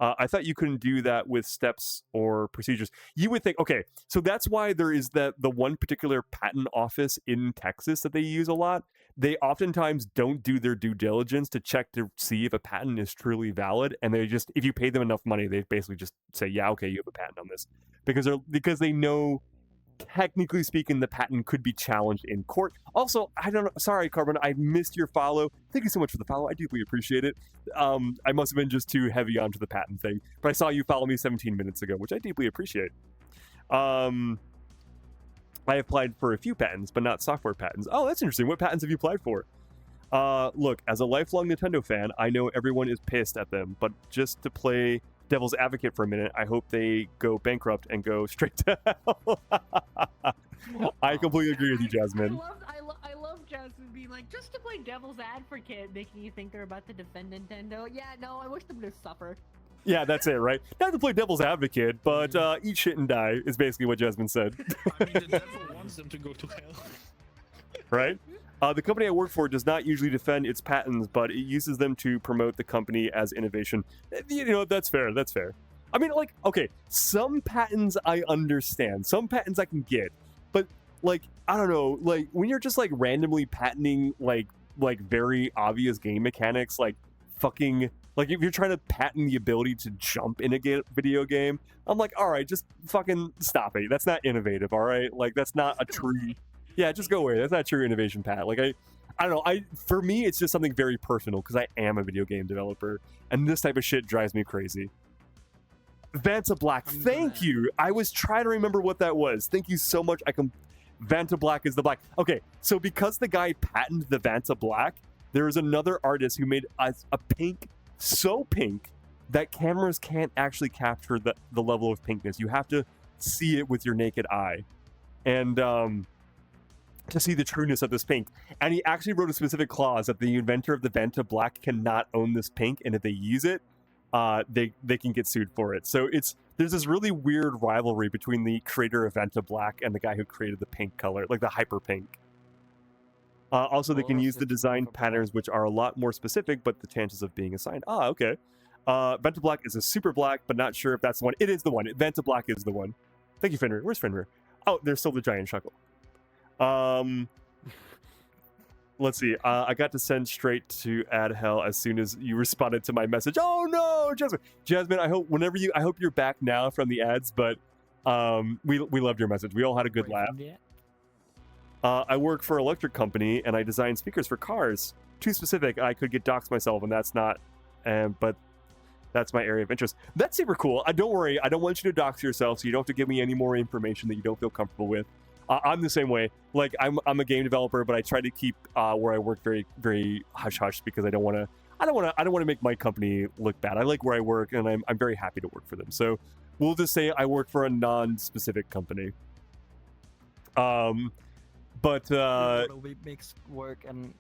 I thought you couldn't do that with steps or procedures. You would think, okay, so that's why there is the one particular patent office in Texas that they use a lot. They oftentimes don't do their due diligence to check to see if a patent is truly valid, and they just, if you pay them enough money, they basically just say, yeah, okay, you have a patent on this, because they know, technically speaking, the patent could be challenged in court. Also, I don't know. Sorry, Carbon, I missed your follow. Thank you so much for the follow. I deeply appreciate it. I must have been just too heavy onto the patent thing, but I saw you follow me 17 minutes ago, which I deeply appreciate. I applied for a few patents, but not software patents. Oh, that's interesting. What patents have you applied for? Look, as a lifelong Nintendo fan, I know everyone is pissed at them, but just to play devil's advocate for a minute, I hope they go bankrupt and go straight to hell. I completely agree with you, Jasmine. I love Jasmine being like, just to play devil's advocate, making you think they're about to defend Nintendo. Yeah, no, I wish them to suffer. Yeah, that's it, right? Not to play devil's advocate, but eat shit and die is basically what Jasmine said. I mean, the devil wants them to go to hell. Right? The company I work for does not usually defend its patents, but it uses them to promote the company as innovation. You know, that's fair. That's fair. I mean, like, okay, some patents I understand. Some patents I can get. But, like, I don't know, like, when you're just, like, randomly patenting, like very obvious game mechanics, like, fucking... Like, if you're trying to patent the ability to jump in a video game, I'm like, all right, just fucking stop it. That's not innovative, all right? Like, that's not a true... Yeah, just go away. That's not true innovation, Pat. Like, I don't know. For me, it's just something very personal because I am a video game developer, and this type of shit drives me crazy. Vanta Black, thank you. I was trying to remember what that was. Thank you so much. Vanta Black is the black. Okay, so because the guy patented the Vanta Black, there is another artist who made a pink, so pink that cameras can't actually capture the level of pinkness. You have to see it with your naked eye. And, to see the trueness of this pink. And he actually wrote a specific clause that the inventor of the Vanta Black cannot own this pink, and if they use it, they can get sued for it. So there's this really weird rivalry between the creator of Vanta Black and the guy who created the pink color, like the hyper pink. Also, they can use the design patterns, which are a lot more specific, but the chances of being assigned. Okay. Vanta Black is a super black, but not sure if that's the one. It is the one. Vanta Black is the one. Thank you, Fenrir. Where's Fenrir? Oh, there's still the giant chuckle. Let's see. I got to send straight to ad hell as soon as you responded to my message. Oh no, Jasmine. I hope you're back now from the ads, but we loved your message. We all had a good laugh. I work for an electric company and I design speakers for cars. Too specific, I could get doxxed myself, and that's not. But that's my area of interest. That's super cool. Don't worry. I don't want you to dox yourself, so you don't have to give me any more information that you don't feel comfortable with. I'm the same way. Like, I'm a game developer, but I try to keep where I work very, very hush hush because I don't want to make my company look bad. I like where I work, and I'm very happy to work for them. So we'll just say I work for a non-specific company. But we mix work and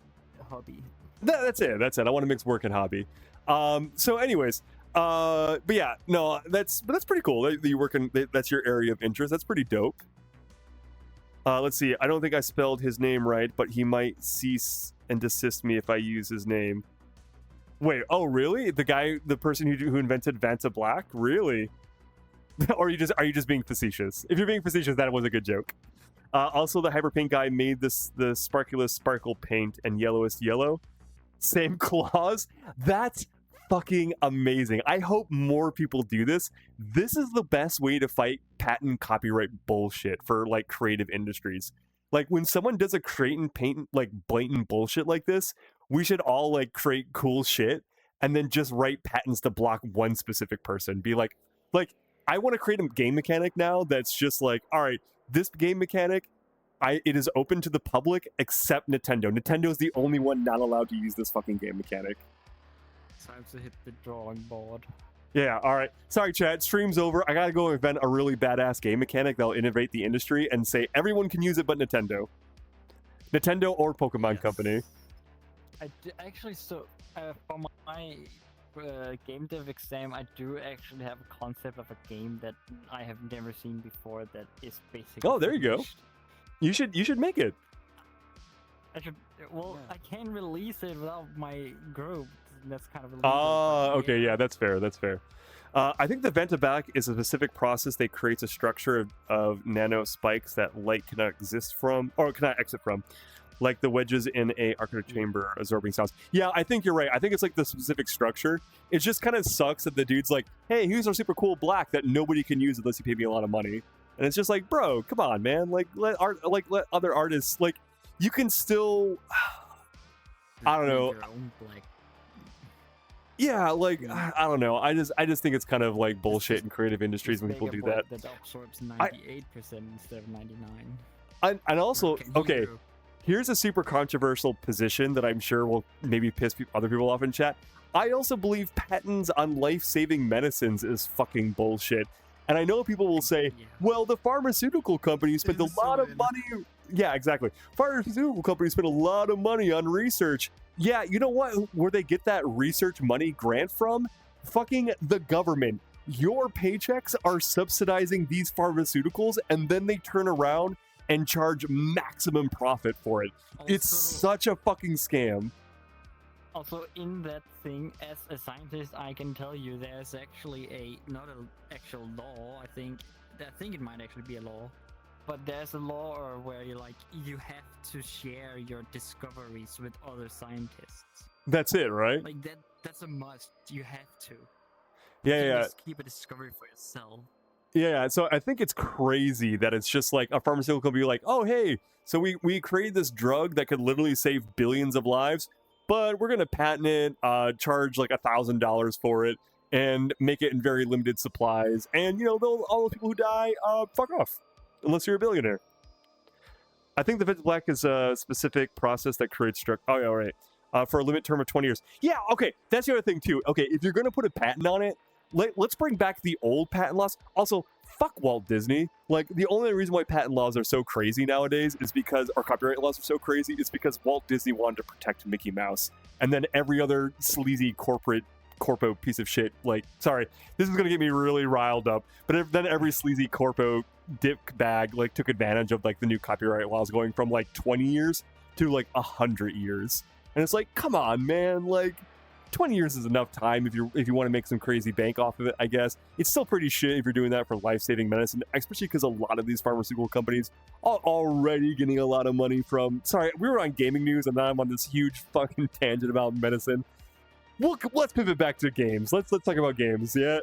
hobby. That's it. I want to mix work and hobby. So, anyways, but yeah, no, that's pretty cool. That you work in, that's your area of interest. That's pretty dope. Let's see. I don't think I spelled his name right, but he might cease and desist me if I use his name. Wait, oh really? The person who invented Vanta Black? Really? Or are you just being facetious? If you're being facetious, that was a good joke. Also, the Hyperpaint guy made the sparkulous sparkle paint and yellowest yellow. Same claws. That's fucking amazing. I hope more people do this. This is the best way to fight patent copyright bullshit for like creative industries. Like when someone does a create and paint like blatant bullshit like this, we should all like create cool shit and then just write patents to block one specific person. Be like I want to create a game mechanic now that's just like, all right, this game mechanic, it is open to the public except Nintendo. Nintendo is the only one not allowed to use this fucking game mechanic. Time to hit the drawing board. Yeah, all right. Sorry, chat. Stream's over. I gotta go invent a really badass game mechanic that'll innovate the industry and say everyone can use it but Nintendo. Nintendo or Pokemon Company. Actually, so for my game dev exam, I do actually have a concept of a game that I have never seen before that is basically. Oh, there you go. finished. You should make it. I should. Well, I can't release it without my group. That's kind of illegal. Ah, okay, yeah, that's fair. That's fair. I think the Ventabac is a specific process that creates a structure of nano spikes that light cannot exist from, or cannot exit from, like the wedges in a arcade chamber absorbing sounds. Yeah, I think you're right. I think it's like the specific structure. It just kind of sucks that the dude's like, hey, here's our super cool black that nobody can use unless you pay me a lot of money. And it's just like, bro, come on, man. Like, let other artists, like, you can still, I don't know. Yeah, like, I don't know. I just think it's kind of like bullshit in creative industries when people do that. That absorbs 98% instead of 99. And also, okay, here's a super controversial position that I'm sure will maybe piss other people off in chat. I also believe patents on life-saving medicines is fucking bullshit. And I know people will say, well, the pharmaceutical companies spend a lot of money. Yeah, exactly. Pharmaceutical companies spend a lot of money on research. Yeah, you know what? Where they get that research money grant from? Fucking the government. Your paychecks are subsidizing these pharmaceuticals, and then they turn around and charge maximum profit for it. It's such a fucking scam. Also, in that thing, as a scientist, I can tell you there's actually not an actual law. I think it might actually be a law, but there's a law where you have to share your discoveries with other scientists. That's it, right? Like that's a must. You have to. Yeah. Just keep a discovery for yourself. Yeah, so I think it's crazy that it's just like a pharmaceutical company like, oh, hey, so we created this drug that could literally save billions of lives, but we're going to patent it, charge like $1,000 for it, and make it in very limited supplies. And, you know, all those people who die, fuck off, unless you're a billionaire. I think the Vintage Black is a specific process that creates Oh, yeah, all right. For a limit term of 20 years. Yeah, okay, that's the other thing, too. Okay, if you're going to put a patent on it, let's bring back the old patent laws. Also, fuck Walt Disney. Like, the only reason why patent laws are so crazy nowadays is because, or copyright laws are so crazy, is because Walt Disney wanted to protect Mickey Mouse. And then every other sleazy corpo piece of shit, like, sorry, this is going to get me really riled up, but then every sleazy corpo dip bag, like, took advantage of, like, the new copyright laws going from, like, 20 years to, like, 100 years. And it's like, come on, man, like, 20 years is enough time if you want to make some crazy bank off of it, I guess. It's still pretty shit if you're doing that for life-saving medicine, especially because a lot of these pharmaceutical companies are already getting a lot of money from... Sorry, we were on gaming news, and now I'm on this huge fucking tangent about medicine. Let's pivot back to games. Let's talk about games, yeah?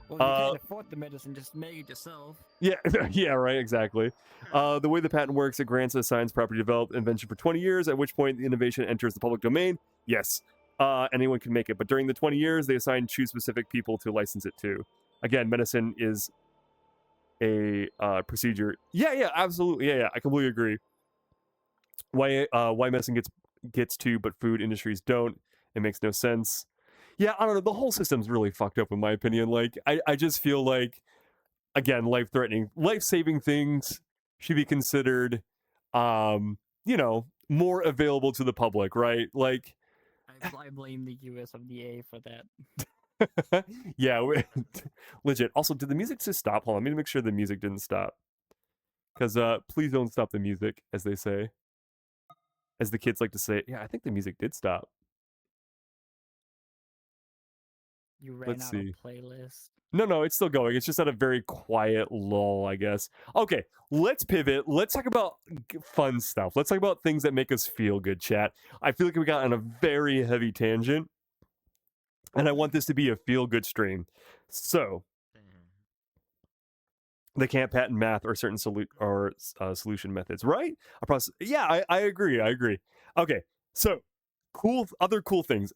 Well, you can't afford the medicine, just make it yourself. Yeah, yeah, right, exactly. The way the patent works, it grants a science property developed invention for 20 years, at which point the innovation enters the public domain. Yes, anyone can make it, but during the 20 years, they assign two specific people to license it to. Again, medicine is a procedure. Yeah, absolutely. Yeah, I completely agree. Why medicine gets to, but food industries don't? It makes no sense. Yeah, I don't know. The whole system's really fucked up, in my opinion. Like, I just feel like, again, life-threatening, life-saving things should be considered, you know, more available to the public, right? Like, I blame the USFDA for that. yeah, legit. Also, did the music just stop? Hold on, let me make sure the music didn't stop. Because please don't stop the music, as they say. As the kids like to say. Yeah, I think the music did stop. You ran Let's out see. of playlist. No, it's still going. It's just at a very quiet lull, I guess. Okay, let's pivot. Let's talk about fun stuff. Let's talk about things that make us feel good, chat. I feel like we got on a very heavy tangent, and I want this to be a feel-good stream. So, they can't patent math or certain solution methods, right? Yeah, I agree. Okay, so other cool things.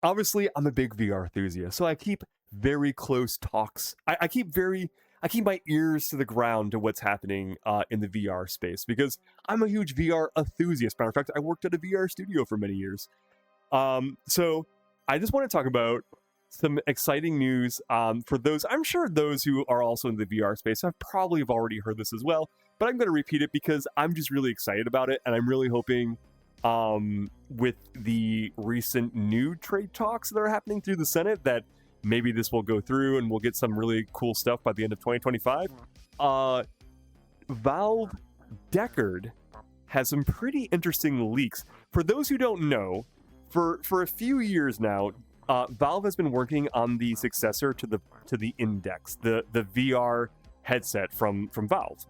Obviously, I'm a big VR enthusiast, so I keep very close talks. I keep my ears to the ground to what's happening in the VR space because I'm a huge VR enthusiast. Matter of fact, I worked at a VR studio for many years. So I just want to talk about some exciting news for those. I'm sure those who are also in the VR space have probably already heard this as well, but I'm going to repeat it because I'm just really excited about it, and I'm really hoping with the recent new trade talks that are happening through the Senate that maybe this will go through and we'll get some really cool stuff by the end of 2025. Valve Deckard has some pretty interesting leaks. For those who don't know, for a few years now, Valve has been working on the successor to the Index, the VR headset from Valve,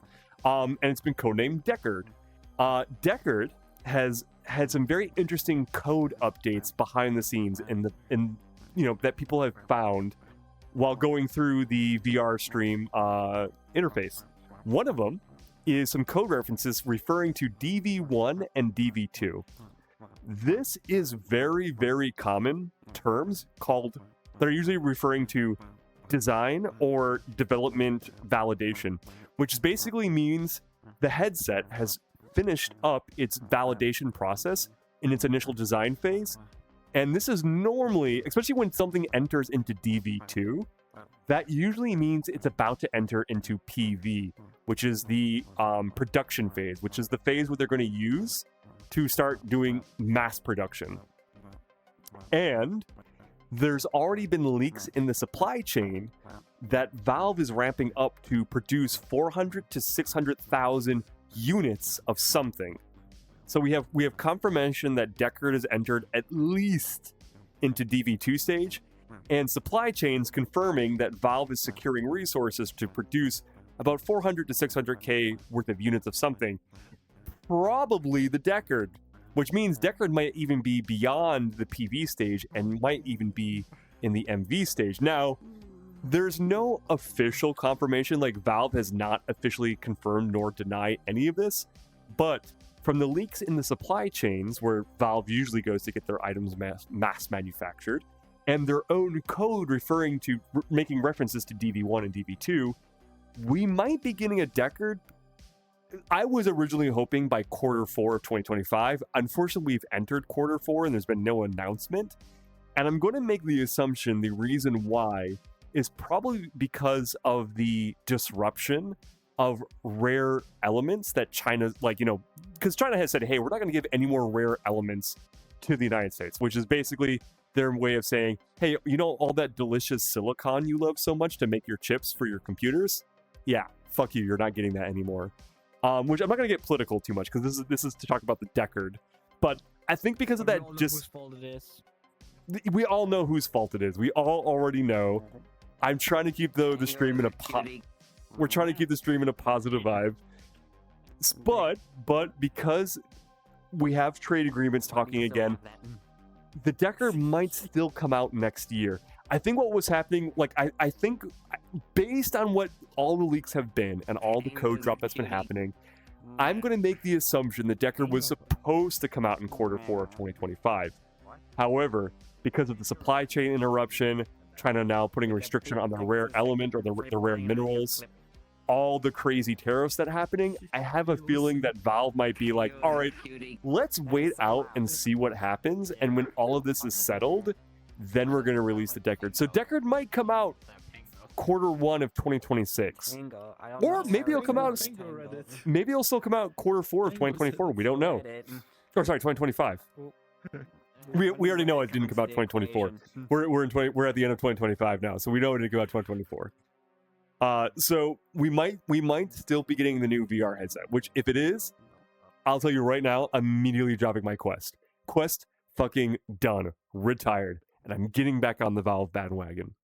and it's been codenamed Deckard. Deckard has had some very interesting code updates behind the scenes that people have found while going through the VR stream interface. One of them is some code references referring to DV1 and DV2. This is very, very common terms they're usually referring to design or development validation, which basically means the headset has finished up its validation process in its initial design phase. And this is normally, especially when something enters into DV2, that usually means it's about to enter into PV, which is the production phase, which is the phase where they're going to use to start doing mass production. And there's already been leaks in the supply chain that Valve is ramping up to produce 400 to 600,000 units of something. So we have confirmation that Deckard has entered at least into DV2 stage, and supply chains confirming that Valve is securing resources to produce about 400 to 600k worth of units of something, probably the Deckard, which means Deckard might even be beyond the PV stage and might even be in the MV stage. Now, there's no official confirmation, like Valve has not officially confirmed nor denied any of this, but from the leaks in the supply chains where Valve usually goes to get their items mass manufactured, and their own code referring to making references to DV1 and DV2, we might be getting a Deckard. I was originally hoping by Q4 of 2025. Unfortunately, we've entered Q4 and there's been no announcement. And I'm going to make the assumption the reason why is probably because of the disruption of rare elements that China's, because China has said, hey, we're not going to give any more rare elements to the United States, which is basically their way of saying, hey, all that delicious silicon you love so much to make your chips for your computers? Yeah, fuck you, you're not getting that anymore. Which I'm not going to get political too much, because this is to talk about the Deckard. But I think because of that, whose fault it is. We all know whose fault it is. We all already know. I'm trying to keep the stream in we're trying to keep the stream in a positive vibe. But because we have trade agreements talking again, the Deckard might still come out next year. I think what was happening, I think based on what all the leaks have been and all the code drop that's been happening, I'm going to make the assumption that Deckard was supposed to come out in Q4 of 2025. However, because of the supply chain interruption, China now putting a restriction on the rare element or the rare minerals, all the crazy tariffs that are happening, I have a feeling that Valve might be like, all right, let's wait out and see what happens, and when all of this is settled, then we're going to release the Deckard. So Deckard might come out Q1 of 2026. Or maybe it'll come out, maybe it'll still come out Q4 of 2024, we don't know. Or sorry, 2025. We already know it didn't come out 2024. We're at the end of 2025 now, so we know it didn't come out 2024. So we might still be getting the new VR headset, which if it is, I'll tell you right now, I'm immediately dropping my Quest. Quest fucking done, retired, and I'm getting back on the Valve bandwagon.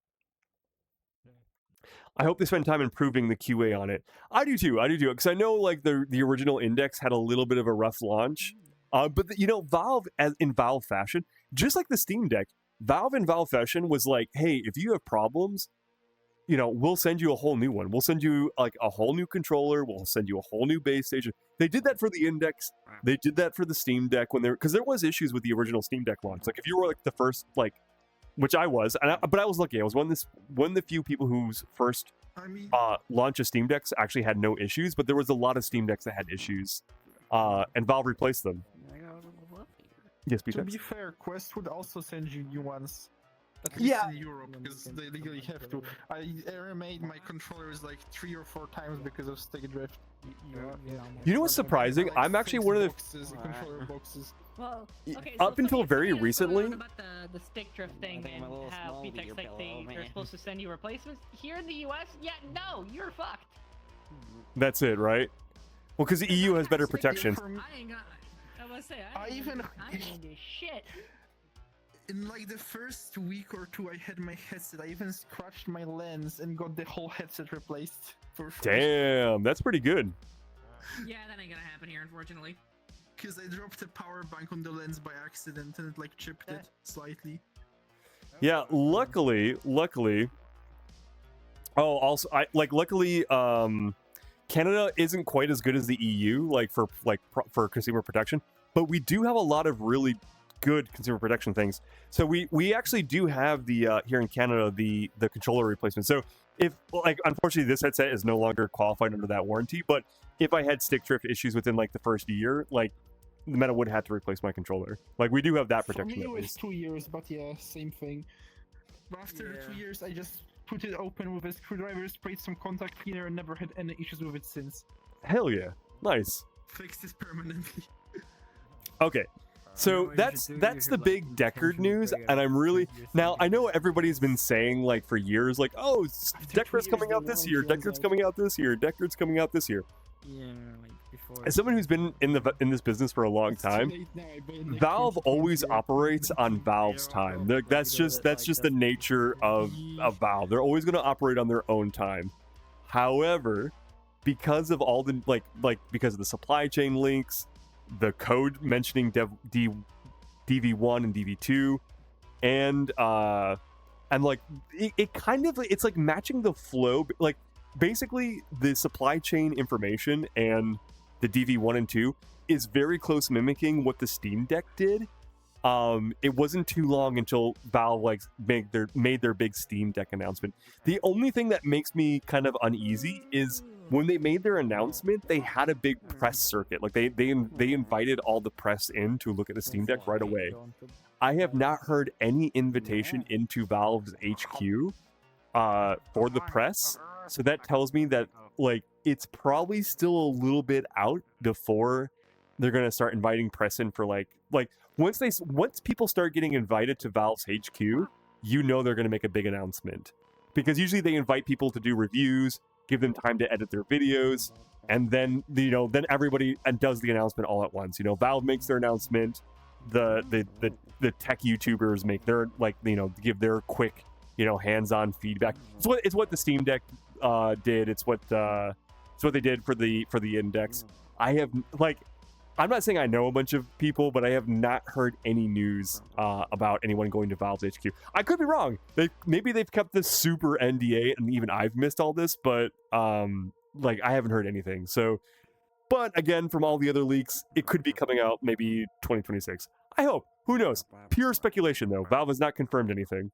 I hope they spend time improving the QA on it. I do too, because I know like the original Index had a little bit of a rough launch. But you know, Valve, as in Valve fashion, just like the Steam Deck, Valve in Valve fashion was like, hey, if you have problems, you know, we'll send you a whole new one. We'll send you like a whole new controller. We'll send you a whole new base station. They did that for the Index. They did that for the Steam Deck because there was issues with the original Steam Deck launch. Like if you were like the first, like, which I was, but I was lucky. I was one of the few people whose first launch of Steam Decks actually had no issues, but there was a lot of Steam Decks that had issues, and Valve replaced them. Yes, To be fair, Quest would also send you new ones. At least in Europe, because they legally have to. I remade my controllers like 3 or 4 times because of stick drift. You know what's surprising? Like I'm actually one of the controller boxes. Well, okay. Up until very something else recently- going on about the stick drift thing and how VTech's like they're supposed to send you replacements. Here in the US, yeah, no, you're fucked. That's it, right? Well, because the EU has better protection. I ain't got. I was say I ain't do shit. In like the first week or 2 I had my headset, I even scratched my lens and got the whole headset replaced for free. Damn, that's pretty good. Yeah, that ain't gonna happen here, unfortunately. Because I dropped a power bank on the lens by accident and it like chipped it slightly. Yeah, luckily. Oh, also, luckily, Canada isn't quite as good as the EU, like for consumer protection, but we do have a lot of really good consumer protection things. So we actually do have the here in Canada the controller replacement. So if like unfortunately this headset is no longer qualified under that warranty, but if I had stick drift issues within like the first year, like the Meta would have to replace my controller. Like we do have that protection. For me at it was least. 2 years, but yeah, same thing. But after the 2 years, I just put it open with a screwdriver, sprayed some contact cleaner, and never had any issues with it since. Hell yeah, nice. Fixed it permanently. Okay. So that's the big Deckard news, and I'm really now I know everybody's been saying like for years like, oh, Deckard's coming out this year, Deckard's coming out this year, Deckard's coming out this year. Yeah, like before. As someone who's been in this business for a long time, Valve always operates on Valve's time. That's just the nature of Valve. They're always going to operate on their own time. However, because of all the because of the supply chain links, the code mentioning DV1 and DV2, and like it kind of it's like matching the flow, like basically the supply chain information and the DV1 and 2 is very close mimicking what the Steam Deck did. It wasn't too long until Valve like made their big Steam Deck announcement. The only thing that makes me kind of uneasy is when they made their announcement, they had a big press circuit. Like they invited all the press in to look at the Steam Deck right away. I have not heard any invitation into Valve's HQ for the press. So that tells me that like it's probably still a little bit out before they're gonna start inviting press in for like once people start getting invited to Valve's HQ, you know they're gonna make a big announcement. Because usually they invite people to do reviews, give them time to edit their videos, and then then everybody does the announcement all at once. Valve makes their announcement, the tech YouTubers make their give their quick hands-on feedback. It's what the Steam Deck did. It's what they did for the Index. I'm not saying I know a bunch of people, but I have not heard any news about anyone going to Valve's HQ. I could be wrong. Maybe they've kept this super NDA, and even I've missed all this. But I haven't heard anything. So, but again, from all the other leaks, it could be coming out maybe 2026. I hope. Who knows? Pure speculation, though. Valve has not confirmed anything.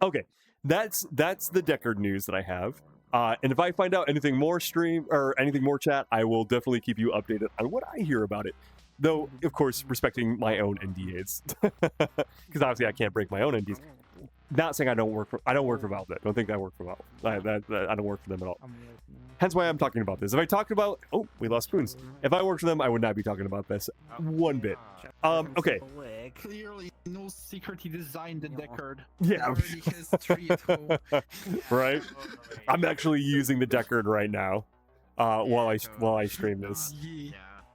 Okay, that's the Deckard news that I have. And if I find out anything more stream or anything more chat, I will definitely keep you updated on what I hear about it. Though, of course, respecting my own NDAs, because obviously I can't break my own NDAs. Not saying I don't work for Valve. Don't think I work for Valve. I don't work for them at all. Hence why I'm talking about this. If I talked about we lost spoons. If I worked for them, I would not be talking about this one bit. Okay. Clearly, no secret he designed the Deckard. Yeah. Already has 3 at home. Right. I'm actually using the Deckard right now, while I stream this.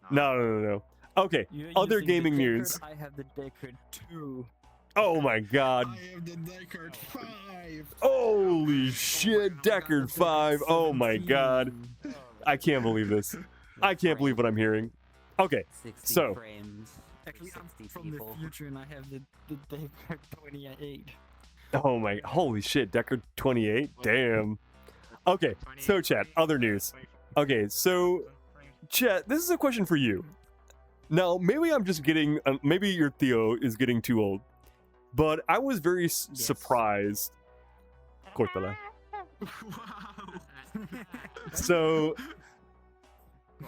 No. Okay. Other gaming news. I have the Deckard 2. Oh my god. I have the Deckard 5. Holy shit, Deckard 5. Oh my god. I can't believe this. I can't believe what I'm hearing. Okay, 60 so frames. Actually, I'm 60 from people. the future and I have the Deckard 28. oh my, holy shit, Deckard 28. Damn. Okay, so chat, other news. Okay, so chat, this is a question for you. Now, maybe I'm just getting, maybe your Theo is getting too old, but I was very surprised. Cortala. So,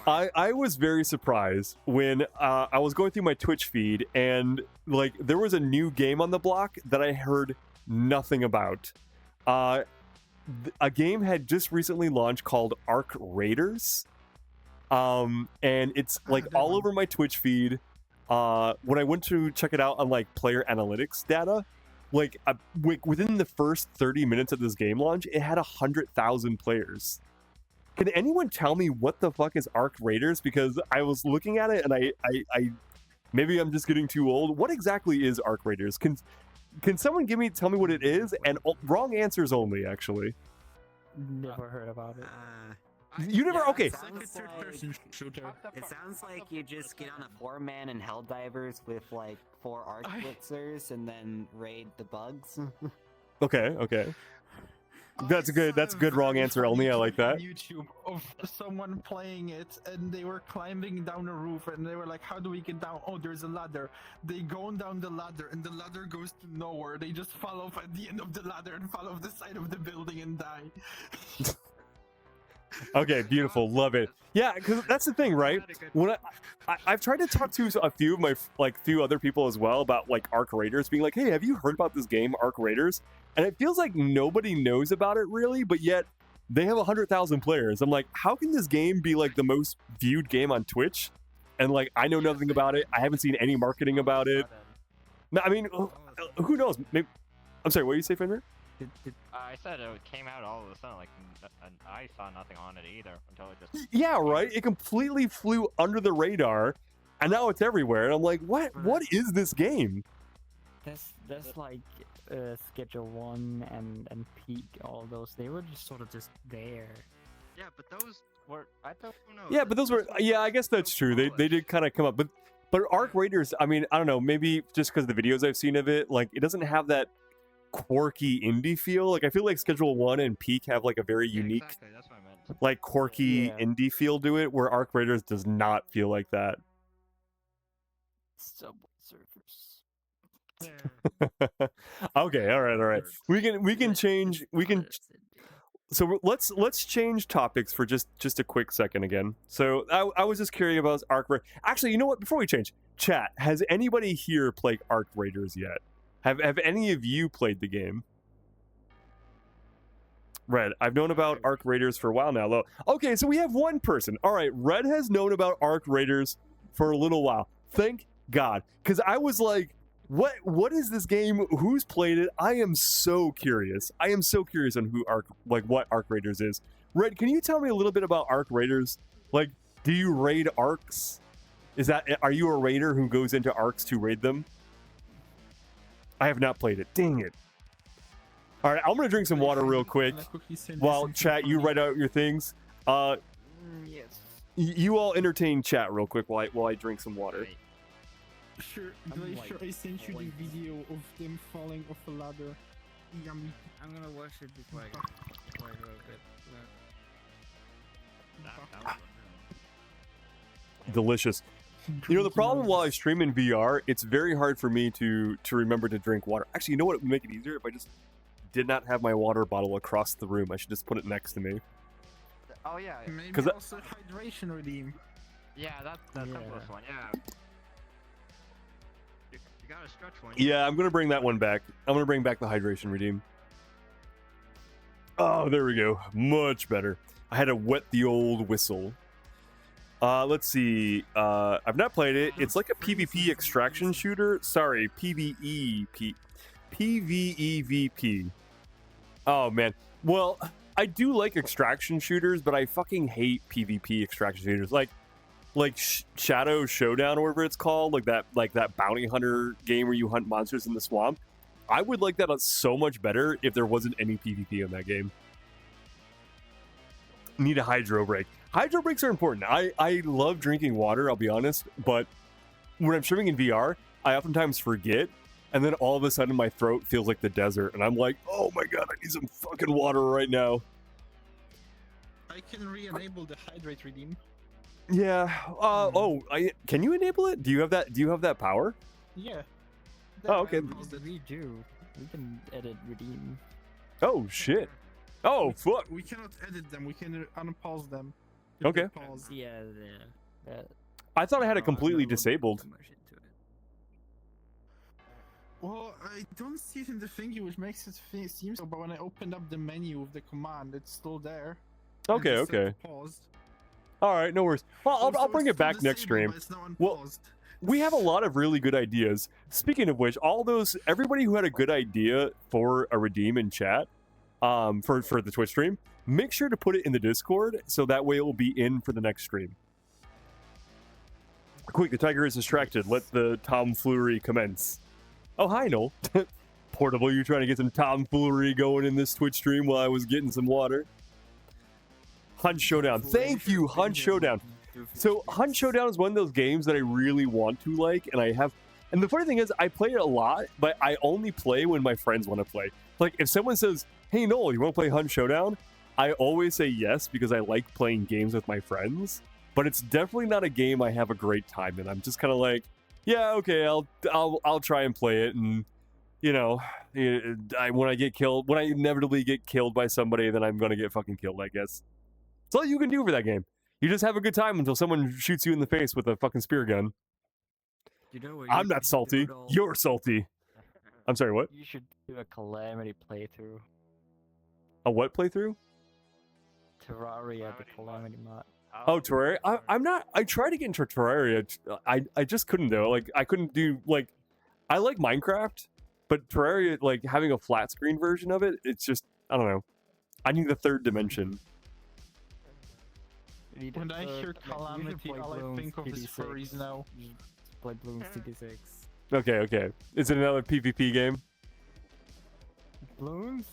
I was very surprised when I was going through my Twitch feed and like there was a new game on the block that I heard nothing about. A game had just recently launched called Arc Raiders. And it's like all over my Twitch feed. When I went to check it out on like player analytics data, like within the first 30 minutes of this game launch, it had 100,000 players. Can anyone tell me what the fuck is Arc Raiders? Because I was looking at it and I maybe I'm just getting too old. What exactly is Arc Raiders? Can someone tell me what it is? And wrong answers only, actually. Never heard about it. You never? Okay. It sounds like you just get on a 4-man in Helldivers with like 4 arc blitzers and then raid the bugs. Okay. That's good. That's a good wrong answer only. I like that. YouTube of someone playing it and they were climbing down a roof and they were like, how do we get down? Oh, there's a ladder. They go down the ladder and the ladder goes to nowhere. They just fall off at the end of the ladder and fall off the side of the building and die. Okay, beautiful, love it. Yeah, because that's the thing, right? When I've tried to talk to a few of my few other people as well about like Arc Raiders, being like, hey, have you heard about this game, Arc Raiders? And it feels like nobody knows about it really, but yet they have 100,000 players. I'm like, how can this game be like the most viewed game on Twitch? And like, I know nothing about it. I haven't seen any marketing about it. No, I mean, who knows? Maybe. I'm sorry. What did you say, Fenrir? I said it came out all of a sudden, like, and I saw nothing on it either until it just... Yeah, right? It completely flew under the radar, and now it's everywhere. And I'm like, what is this game? That's like Schedule 1 and Peak, all those. They were just sort of just there. Yeah, but those were... I don't know. Yeah, but those were... Yeah, I guess that's true. They did kind of come up. But Arc Raiders, I mean, I don't know, maybe just because the videos I've seen of it, like, it doesn't have that quirky indie feel. Like I feel like Schedule 1 and Peak have like a very unique, exactly. That's what I meant. like quirky indie feel to it, where Arc Raiders does not feel like that. Subway Surfers. Okay, all right. We can change. So let's change topics for just a quick second again. So I was just curious about Arc Raiders. Actually, you know what? Before we change, chat, has anybody here played Arc Raiders yet? Have any of you played the game? Red, I've known about Arc Raiders for a while now. Okay, so we have one person. All right, Red has known about Arc Raiders for a little while. Thank God, because I was like, what is this game? Who's played it? I am so curious. I am so curious on what Arc Raiders is. Red, can you tell me a little bit about Arc Raiders? Like, do you raid arcs? Are you a raider who goes into arcs to raid them? I have not played it. Dang it. All right, I'm going to drink some water real quick while chat, you write out your things. Yes. You all entertain chat real quick while I drink some water. Sure, I sent you the video of them falling off a ladder. Yummy. I'm going to watch it before I go a bit. Delicious. You know, the problem while I stream in VR, it's very hard for me to remember to drink water. Actually, you know what would make it easier? If I just did not have my water bottle across the room. I should just put it next to me. Oh, yeah. Maybe also hydration redeem. Yeah, that's a close one, yeah. You gotta stretch one. Yeah, I'm going to bring that one back. I'm going to bring back the hydration redeem. Oh, there we go. Much better. I had to wet the old whistle. Let's see. I've not played it. It's like a PvP extraction shooter. Sorry, PvEVP. Oh, man. Well, I do like extraction shooters, but I fucking hate PvP extraction shooters. Like, like Shadow Showdown or whatever it's called, like that bounty hunter game where you hunt monsters in the swamp. I would like that so much better if there wasn't any PvP in that game. Need a hydro break. Hydro breaks are important. I love drinking water, I'll be honest, but when I'm streaming in VR, I oftentimes forget, and then all of a sudden my throat feels like the desert, and I'm like, oh my god, I need some fucking water right now. I can re-enable the hydrate redeem. Yeah. Can you enable it? Do you have that power? Yeah. Oh, okay. We do. We can edit redeem. Oh shit. Oh fuck. We cannot edit them. We can unpause them. Okay. Pause. Yeah. I thought I had it completely disabled. Well, I don't see it in the thingy, which makes it seem so. But when I opened up the menu with the command, it's still there. Okay. And it said Okay. Paused. All right. No worries. Well, I'll bring it back next stream. Well, we have a lot of really good ideas. Speaking of which, everybody who had a good idea for a redeem in chat, for the Twitch stream, make sure to put it in the Discord so that way it will be in for the next stream. Quick, the tiger is distracted. Let the tomfoolery commence. Oh, hi, Noel. Portable, you trying to get some tomfoolery going in this Twitch stream while I was getting some water? Hunt Showdown. Thank you, Hunt Showdown. So Hunt Showdown is one of those games that I really want to like, and the funny thing is I play it a lot, but I only play when my friends want to play. Like if someone says, hey Noel, you want to play Hunt Showdown? I always say yes because I like playing games with my friends, but it's definitely not a game I have a great time in. I'm just kind of like, yeah, okay, I'll try and play it, and you know, when I inevitably get killed by somebody, then I'm gonna get fucking killed, I guess. That's all you can do for that game. You just have a good time until someone shoots you in the face with a fucking spear gun. You know what? I'm not salty. You're salty. I'm sorry, what? You should do a Calamity playthrough. A what playthrough? Terraria, the Calamity mod. Oh, Terraria. I tried to get into Terraria. I just couldn't though. Like I couldn't do I like Minecraft, but Terraria, like having a flat screen version of it, it's just I don't know. I need the third dimension. When I hear Calamity, all I think of is furries now. Play Bloons TD6. Okay. Is it another PvP game? Bloons?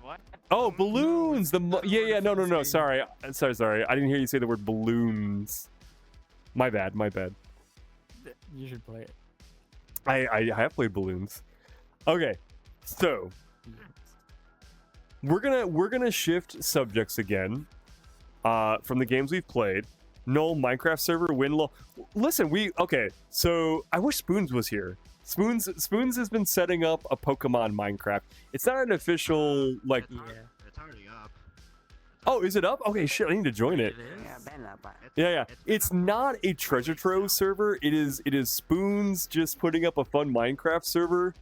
What? Oh, balloons! No. Sorry. I didn't hear you say the word balloons. My bad. You should play it. I have played balloons. Okay, so we're gonna shift subjects again. From the games we've played. Null Minecraft server Winlow. Listen, so I wish Spoons was here. Spoons has been setting up a Pokemon Minecraft. It's not an official It's already up. Oh, is it up? Okay, shit, I need to join it. Yeah. It's not a treasure trove server. It is Spoons just putting up a fun Minecraft server.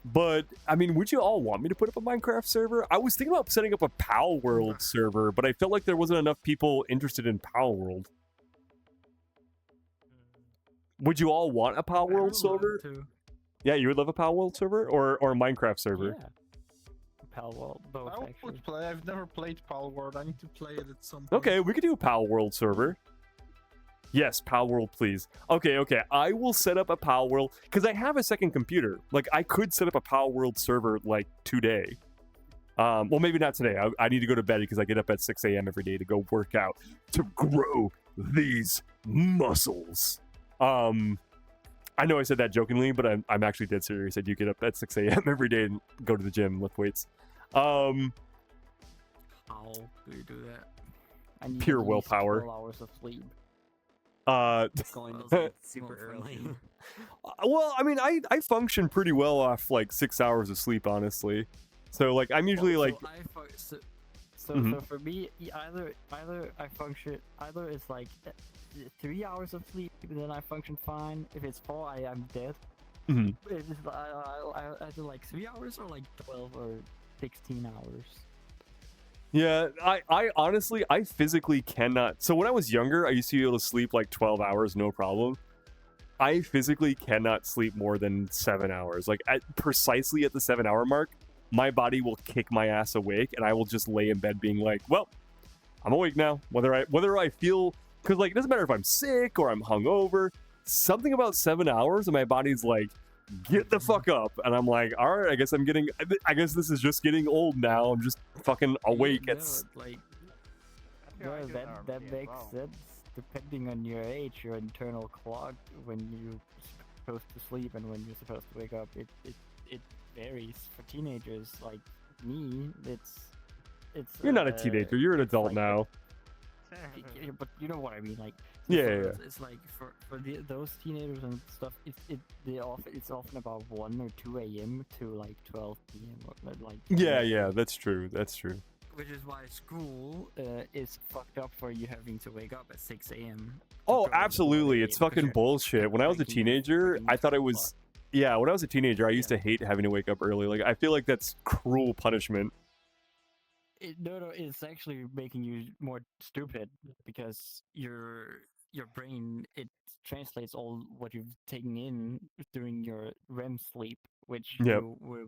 But I mean, would you all want me to put up a Minecraft server? I was thinking about setting up a Pal World server, but I felt like there wasn't enough people interested in Pal World. Would you all want a Pal World server? Yeah, you would love a Pal World server or a Minecraft server? Yeah. Pal World, both I actually. would play. I've never played Pal World. I need to play it at some point. Okay, we could do a Pal World server. Yes, Pal World, please. Okay. I will set up a Pal World because I have a second computer. Like, I could set up a Pal World server like today. Well, maybe not today. I need to go to bed because I get up at 6 a.m. every day to go work out to grow these muscles. I know I said that jokingly, but I'm actually dead serious. I do get up at 6 a.m. every day and go to the gym and lift weights. How do you do that? I need Pure at least willpower. 12 hours of sleep. Going to bed super early. Well, I mean, I function pretty well off like 6 hours of sleep, honestly. So like I'm usually like. So for me, either I function, either it's like 3 hours of sleep, then I function fine. If it's 4, I'm dead. Mm-hmm. It's either like 3 hours or like 12 or 16 hours. Yeah, I honestly, I physically cannot. So when I was younger, I used to be able to sleep like 12 hours, no problem. I physically cannot sleep more than 7 hours. Like precisely at the 7 hour mark, my body will kick my ass awake and I will just lay in bed being like, well, I'm awake now. Whether I feel Because like it doesn't matter if I'm sick or I'm hungover. Something about 7 hours and my body's like, get the fuck up, and I'm like, all right, I guess this is just getting old now. I'm just fucking awake at like Yeah, I do that an that RP as makes well. sense. Depending on your age, your internal clock when you're supposed to sleep and when you're supposed to wake up, it varies. For teenagers like me, it's. You're not a teenager. You're an it's adult like- now. Yeah, but you know what I mean, like Yeah, so yeah, It's like for those teenagers and stuff. It's often about 1 or 2 a.m. to like 12 p.m. or like. Yeah, that's true. That's true. Which is why school is fucked up for you having to wake up at 6 a.m. Oh, absolutely. It's fucking bullshit. When I was a teenager, I thought it was. Yeah, when I was a teenager, I used to hate having to wake up early. Like, I feel like that's cruel punishment. No, it's actually making you more stupid because your brain, it translates all what you've taken in during your REM sleep, which Yep. you will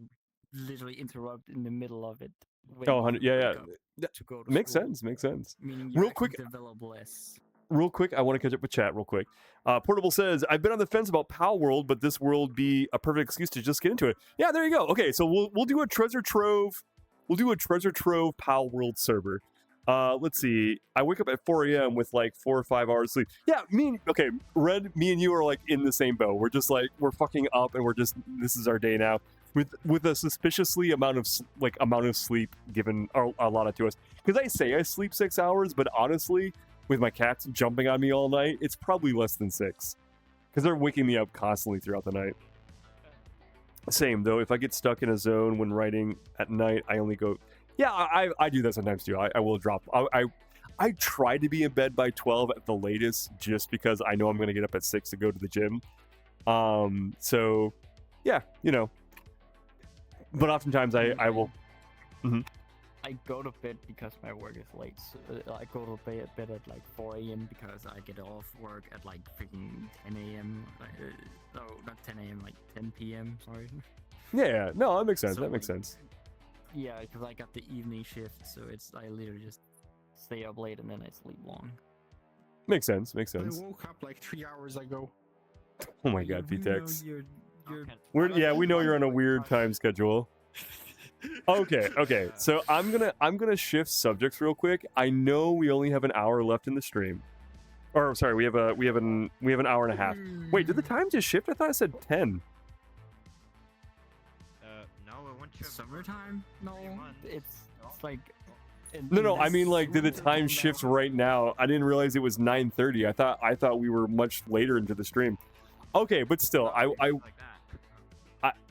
literally interrupt in the middle of it. When Oh, you 100 yeah, wake yeah. up to go to Makes school, sense. Makes sense. Meaning you Real actually quick, develop less. I want to catch up with chat real quick. Portable says, I've been on the fence about Pal World, but this world be a perfect excuse to just get into it. Yeah, there you go. Okay, so we'll do a treasure trove. We'll do a treasure trove Pal World server. Let's see. I wake up at 4 a.m. with like 4 or 5 hours sleep. Yeah, Red, me and you are like in the same boat. We're just like, we're fucking up and this is our day now. With a suspiciously amount of sleep given allotted to us. Because I say I sleep 6 hours, but honestly, with my cats jumping on me all night, it's probably less than 6. Because they're waking me up constantly throughout the night. Same, though. If I get stuck in a zone when writing at night, I only go... Yeah, I do that sometimes, too. I will drop... I try to be in bed by 12 at the latest, just because I know I'm going to get up at 6 to go to the gym. So, yeah, you know. But oftentimes I will... Mm-hmm. I go to bed because my work is late. So I go to bed at like 4 a.m. because I get off work at like freaking 10 a.m. No, not 10 a.m. Like 10 p.m. Sorry. Yeah, no, that makes sense. So, That makes sense. Yeah, because I got the evening shift, so I literally just stay up late and then I sleep long. Makes sense. Makes sense. I woke up like 3 hours ago. Oh my god, VTEX. You're We know you're on a weird time schedule. Okay. So I'm gonna shift subjects real quick. I know we only have an hour left in the stream. Or sorry, we have an hour and a half. Wait, did the time just shift? I thought I said 10. No, it went to summertime. No, it's like. No. I mean, like, did the time shift right now? I didn't realize it was 9:30. I thought we were much later into the stream. Okay, but still, I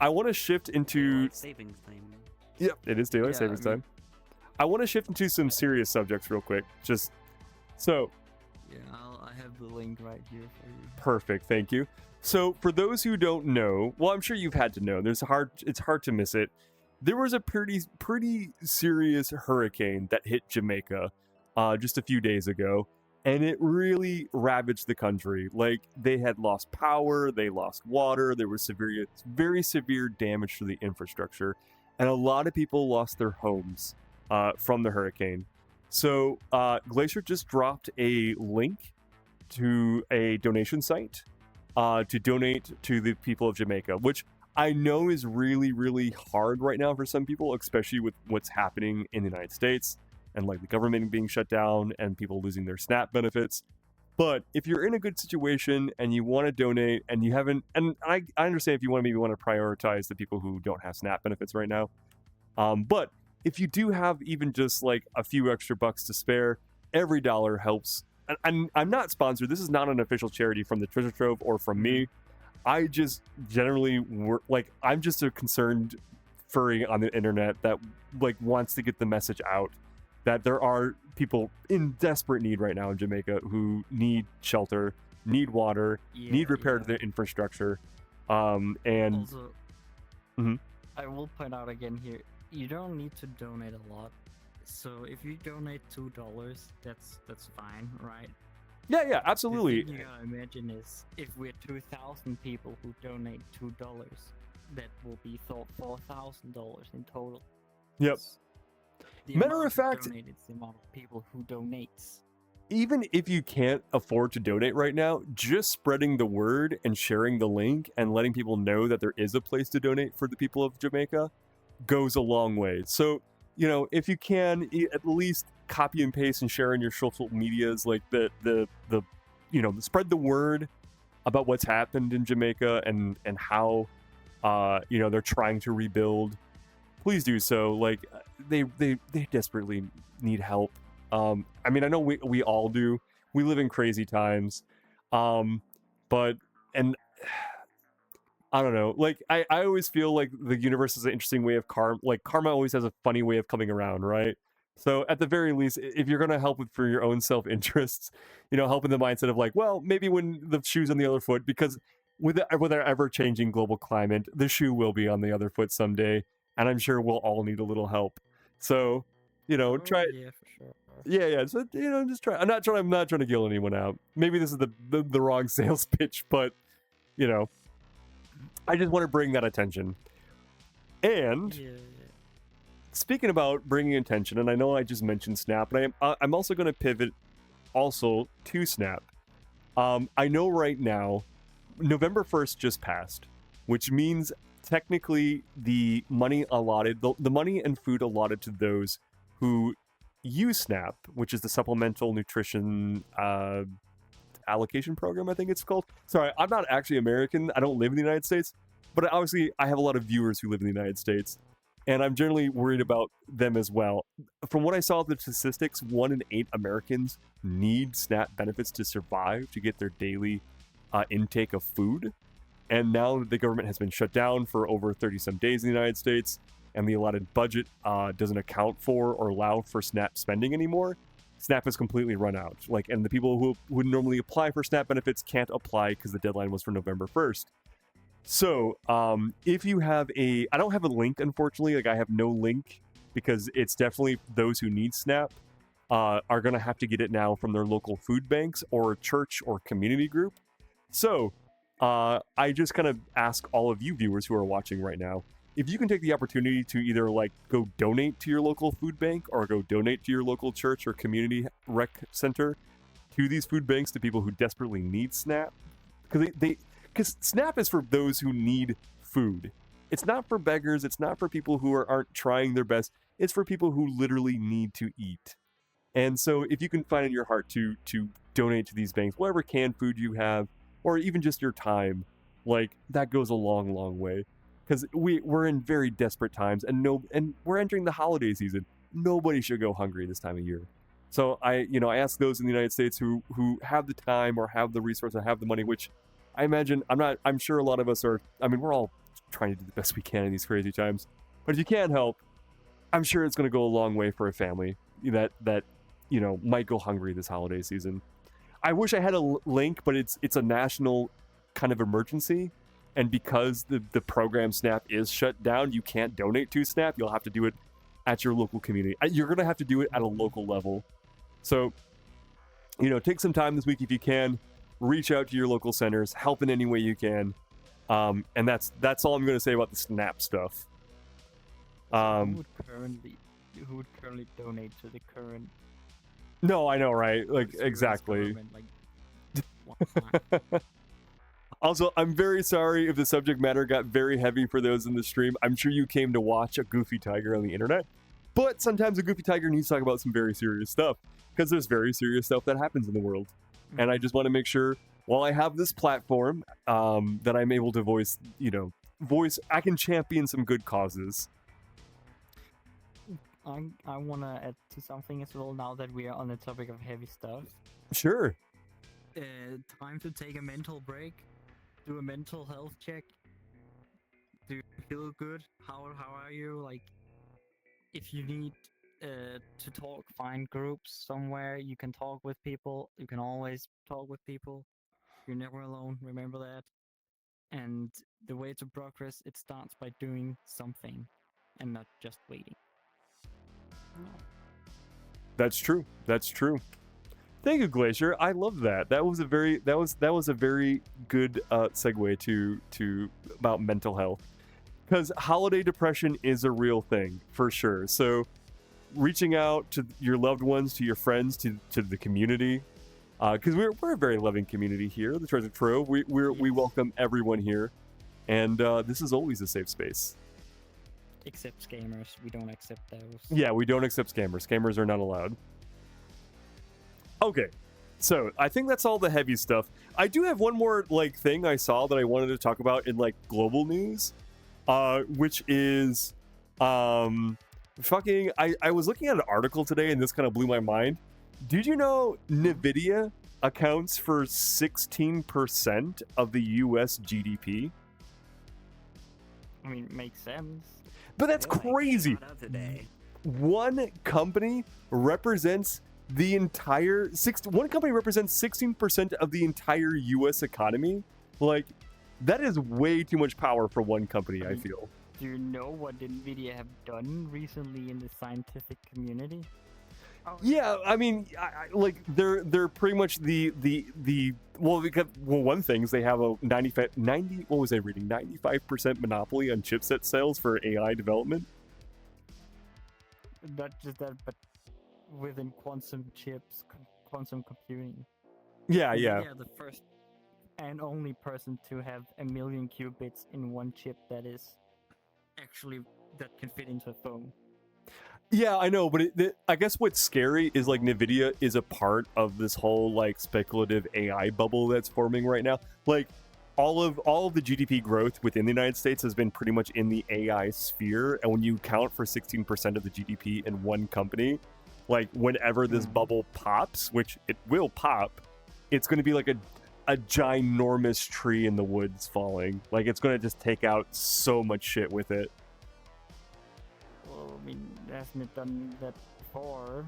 want to shift into savings time. Yep, it is daylight savings time. I want to shift into some serious subjects real quick. Just so. Yeah, I have the link right here for you. Perfect, thank you. So for those who don't know, well, I'm sure you've had to know. It's hard to miss it. There was a pretty serious hurricane that hit Jamaica just a few days ago, and it really ravaged the country. Like, they had lost power, they lost water, there was very severe damage to the infrastructure, and a lot of people lost their homes from the hurricane. So Glacier just dropped a link to a donation site to donate to the people of Jamaica, which I know is really, really hard right now for some people, especially with what's happening in the United States and like the government being shut down and people losing their SNAP benefits. But if you're in a good situation and you want to donate and you haven't, and I understand if you want to prioritize the people who don't have SNAP benefits right now. But if you do have even just like a few extra bucks to spare, every dollar helps. And I'm not sponsored. This is not an official charity from the Treasure Trove or from me. I just generally I'm just a concerned furry on the internet that like wants to get the message out that there are people in desperate need right now in Jamaica who need shelter, need water, need repair to their infrastructure. And also, I will point out again here, you don't need to donate a lot. So if you donate $2, that's fine, right? Yeah, absolutely. The thing you gotta imagine is if we're 2,000 people who donate $2, that will be $4,000 in total. Yep. The Matter amount of fact, donated is the amount of people who donates. even if you can't afford to donate right now, just spreading the word and sharing the link and letting people know that there is a place to donate for the people of Jamaica goes a long way. So, if you can, at least copy and paste and share in your social medias, like spread the word about what's happened in Jamaica and how, they're trying to rebuild. Please do so. Like, they desperately need help. I know we all do. We live in crazy times. But I don't know. Like, I always feel like the universe is an interesting way of karma. Like, karma always has a funny way of coming around, right? So at the very least, if you're going to help for your own self-interests, help in the mindset of like, well, maybe when the shoe's on the other foot, because with our ever-changing global climate, the shoe will be on the other foot someday, and I'm sure we'll all need a little help. So, try. Yeah, for sure. Yeah. So just try. I'm not trying to gill anyone out. Maybe this is the wrong sales pitch, but I just want to bring that attention. And speaking about bringing attention, and I know I just mentioned Snap, but I'm also going to pivot also to Snap. I know right now, November 1st just passed, which means technically the money allotted, the money and food allotted to those who use SNAP, which is the Supplemental Nutrition Allocation Program, I think it's called. Sorry, I'm not actually American. I don't live in the United States, but obviously I have a lot of viewers who live in the United States, and I'm generally worried about them as well. From what I saw of the statistics, 1 in 8 Americans need SNAP benefits to survive, to get their daily intake of food. And now that the government has been shut down for over 30-some days in the United States, and the allotted budget doesn't account for or allow for SNAP spending anymore, SNAP has completely run out. And the people who would normally apply for SNAP benefits can't apply because the deadline was for November 1st. So, if you have I don't have a link, unfortunately. I have no link because it's definitely those who need SNAP are going to have to get it now from their local food banks or church or community group. So, I just kind of ask all of you viewers who are watching right now, if you can take the opportunity to either go donate to your local food bank or go donate to your local church or community rec center to these food banks, to people who desperately need SNAP, because SNAP is for those who need food. It's not for beggars. It's not for people who aren't trying their best. It's for people who literally need to eat. And so if you can find in your heart to donate to these banks, whatever canned food you have, or even just your time, that goes a long, long way. Because we're in very desperate times, and we're entering the holiday season. Nobody should go hungry this time of year. So I ask those in the United States who have the time or have the resource or have the money, which I imagine I'm sure a lot of us are. We're all trying to do the best we can in these crazy times. But if you can't help, I'm sure it's going to go a long way for a family that might go hungry this holiday season. I wish I had a link, but it's a national kind of emergency. And because the program SNAP is shut down, you can't donate to SNAP. You'll have to do it at your local community. You're going to have to do it at a local level. So, take some time this week if you can. Reach out to your local centers. Help in any way you can. And that's all I'm going to say about the SNAP stuff. Who would currently donate to the current... No, I know, right? Exactly. Also, I'm very sorry if the subject matter got very heavy for those in the stream. I'm sure you came to watch a goofy tiger on the internet, but sometimes a goofy tiger needs to talk about some very serious stuff, because there's very serious stuff that happens in the world. And I just want to make sure, while I have this platform, that I'm able to voice, I can champion some good causes. I want to add to something as well, now that we are on the topic of heavy stuff. Sure. Time to take a mental break. Do a mental health check. Do you feel good? How are you? If you need to talk, find groups somewhere you can talk with people. You can always talk with people. You're never alone. Remember that. And the way to progress, it starts by doing something and not just waiting. That's true. Thank you, Glacier. I love that. That was a very good segue to about mental health, because holiday depression is a real thing for sure. So, reaching out to your loved ones, to your friends, to the community, because we're a very loving community here, the Treasure Trove. We welcome everyone here, and this is always a safe space. Except scammers, we don't accept those. Yeah, we don't accept scammers. Scammers are not allowed. Okay, so I think that's all the heavy stuff. I do have one more like thing I saw that I wanted to talk about in like global news, which is fucking. I was looking at an article today, and this kind of blew my mind. Did you know Nvidia accounts for 16% of the U.S. GDP? I mean, it makes sense. But that's crazy. One company represents the entire one company represents 16% of the entire U.S. economy. Like, that is way too much power for one company. I feel. Do you know what Nvidia have done recently in the scientific community? Yeah, I mean, like they're pretty much the well, one thing is they have a 90 what was I reading 95% monopoly on chipset sales for AI development. Not just that, but within quantum chips, quantum computing. Yeah. Yeah, the first and only person to have 1 million qubits in one chip that is actually that can fit into a phone. Yeah, I know, but I guess what's scary is like Nvidia is a part of this whole like speculative AI bubble that's forming right now. Like all of the GDP growth within the United States has been pretty much in the AI sphere, and when you count for 16% of the GDP in one company, like whenever this bubble pops, which it will pop, it's going to be like a ginormous tree in the woods falling. Like it's going to just take out so much shit with it. Well, I mean, hasn't it done that before?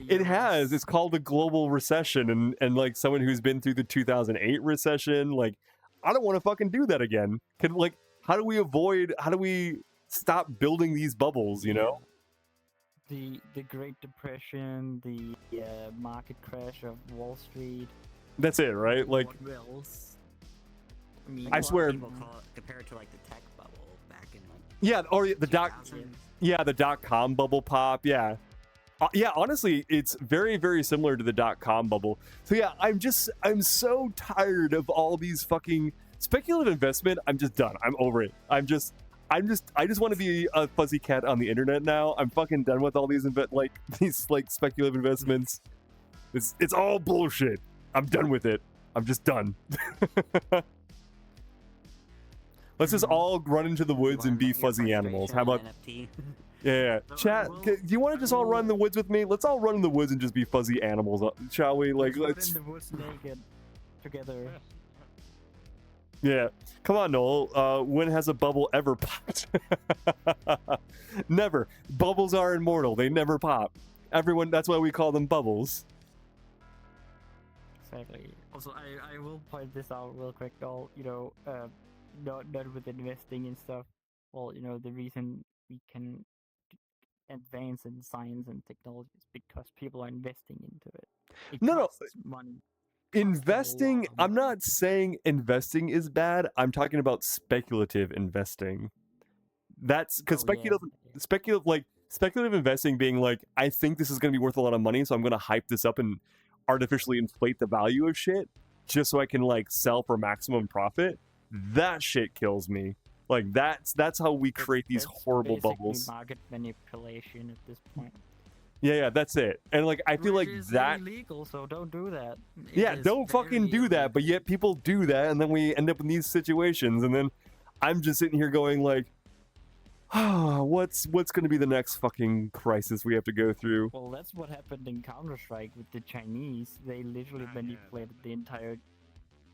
It has. It's called a global recession, and like someone who's been through the 2008 recession, like I don't want to fucking do that again. How do we stop building these bubbles, you know? The Great Depression, the market crash of Wall Street. That's it, right? Like, what else? I mean, I swear. People call it, compare it to like the tech bubble back in like. Yeah, or the the dot-com bubble pop. Yeah. Yeah, honestly, it's very, very similar to the dot-com bubble. So yeah, I'm so tired of all these fucking speculative investment. I'm just done. I'm over it. I just want to be a fuzzy cat on the internet now. I'm fucking done with all these speculative investments. It's all bullshit. I'm done with it. I'm just done. Let's just all run into the woods and be fuzzy animals. How about NFT? Yeah. Chat, do you want to just all run in the woods with me? Let's all run in the woods and just be fuzzy animals, shall we? Like, let's. In the woods naked together. Yeah. Come on, Noel. When has a bubble ever popped? Never. Bubbles are immortal. They never pop. Everyone. That's why we call them bubbles. Exactly. Also, I will point this out real quick, though. You know, not with investing and stuff. Well, you know, the reason we can advance in science and technology is because people are investing into it. No. Money. Investing, I'm not saying investing is bad. I'm talking about speculative investing. That's because speculative investing being like, I think this is going to be worth a lot of money, so I'm going to hype this up and artificially inflate the value of shit just so I can like sell for maximum profit. That shit kills me. Like that's how we create these horrible bubbles. Market manipulation at this point. Yeah, that's it. And like I feel like that illegal, so don't do that. Yeah, don't fucking do that. But yet people do that, and then we end up in these situations, and then I'm just sitting here going like, what's going to be the next fucking crisis we have to go through? Well, that's what happened in Counter-Strike with the Chinese. They literally manipulated the entire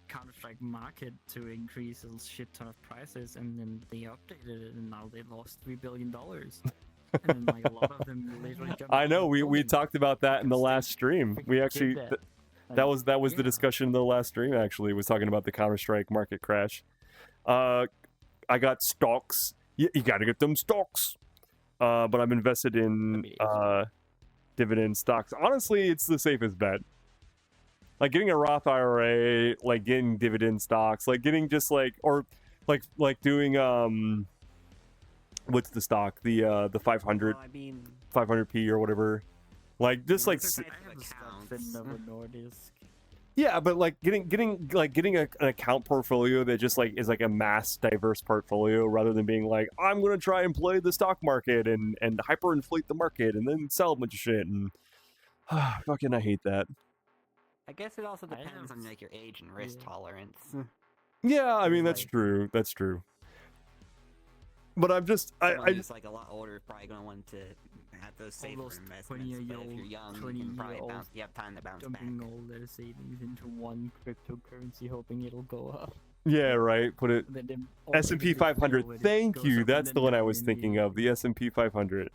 Counter-Strike market to increase a shit ton of prices, and then they updated it, and now they lost $3 billion. And then, like, a lot of them literally jumped. I know we talked about that in the last stream. We actually that was the discussion in the last stream. Actually, was talking about the Counter-Strike market crash. I got stocks. You got to get them stocks. But I'm invested in dividend stocks. Honestly, it's the safest bet. Like getting a Roth IRA, like getting dividend stocks, like getting just like or like doing what's the stock? The 500 Well, I mean, 500p or whatever. Like just like those are I types have of the stuff accounts. sitting over Nordisk. yeah, but like getting an account portfolio that just like is like a mass diverse portfolio rather than being like I'm gonna try and play the stock market and hyperinflate the market and then sell a bunch of shit and fucking I hate that. I guess it also I depends have on like your age and risk yeah. tolerance. Yeah, I mean that's Like- true. That's true. But I'm just Someone I who's like a lot older is probably gonna want to have those safer those investments. But if you're young, you can probably 20-year-olds bounce. You have time to bounce back. Dumping all their savings into one cryptocurrency, hoping it'll go up. yeah, right. Put it Then S&P 500. Thank you. That's the one I was thinking of. The S&P 500.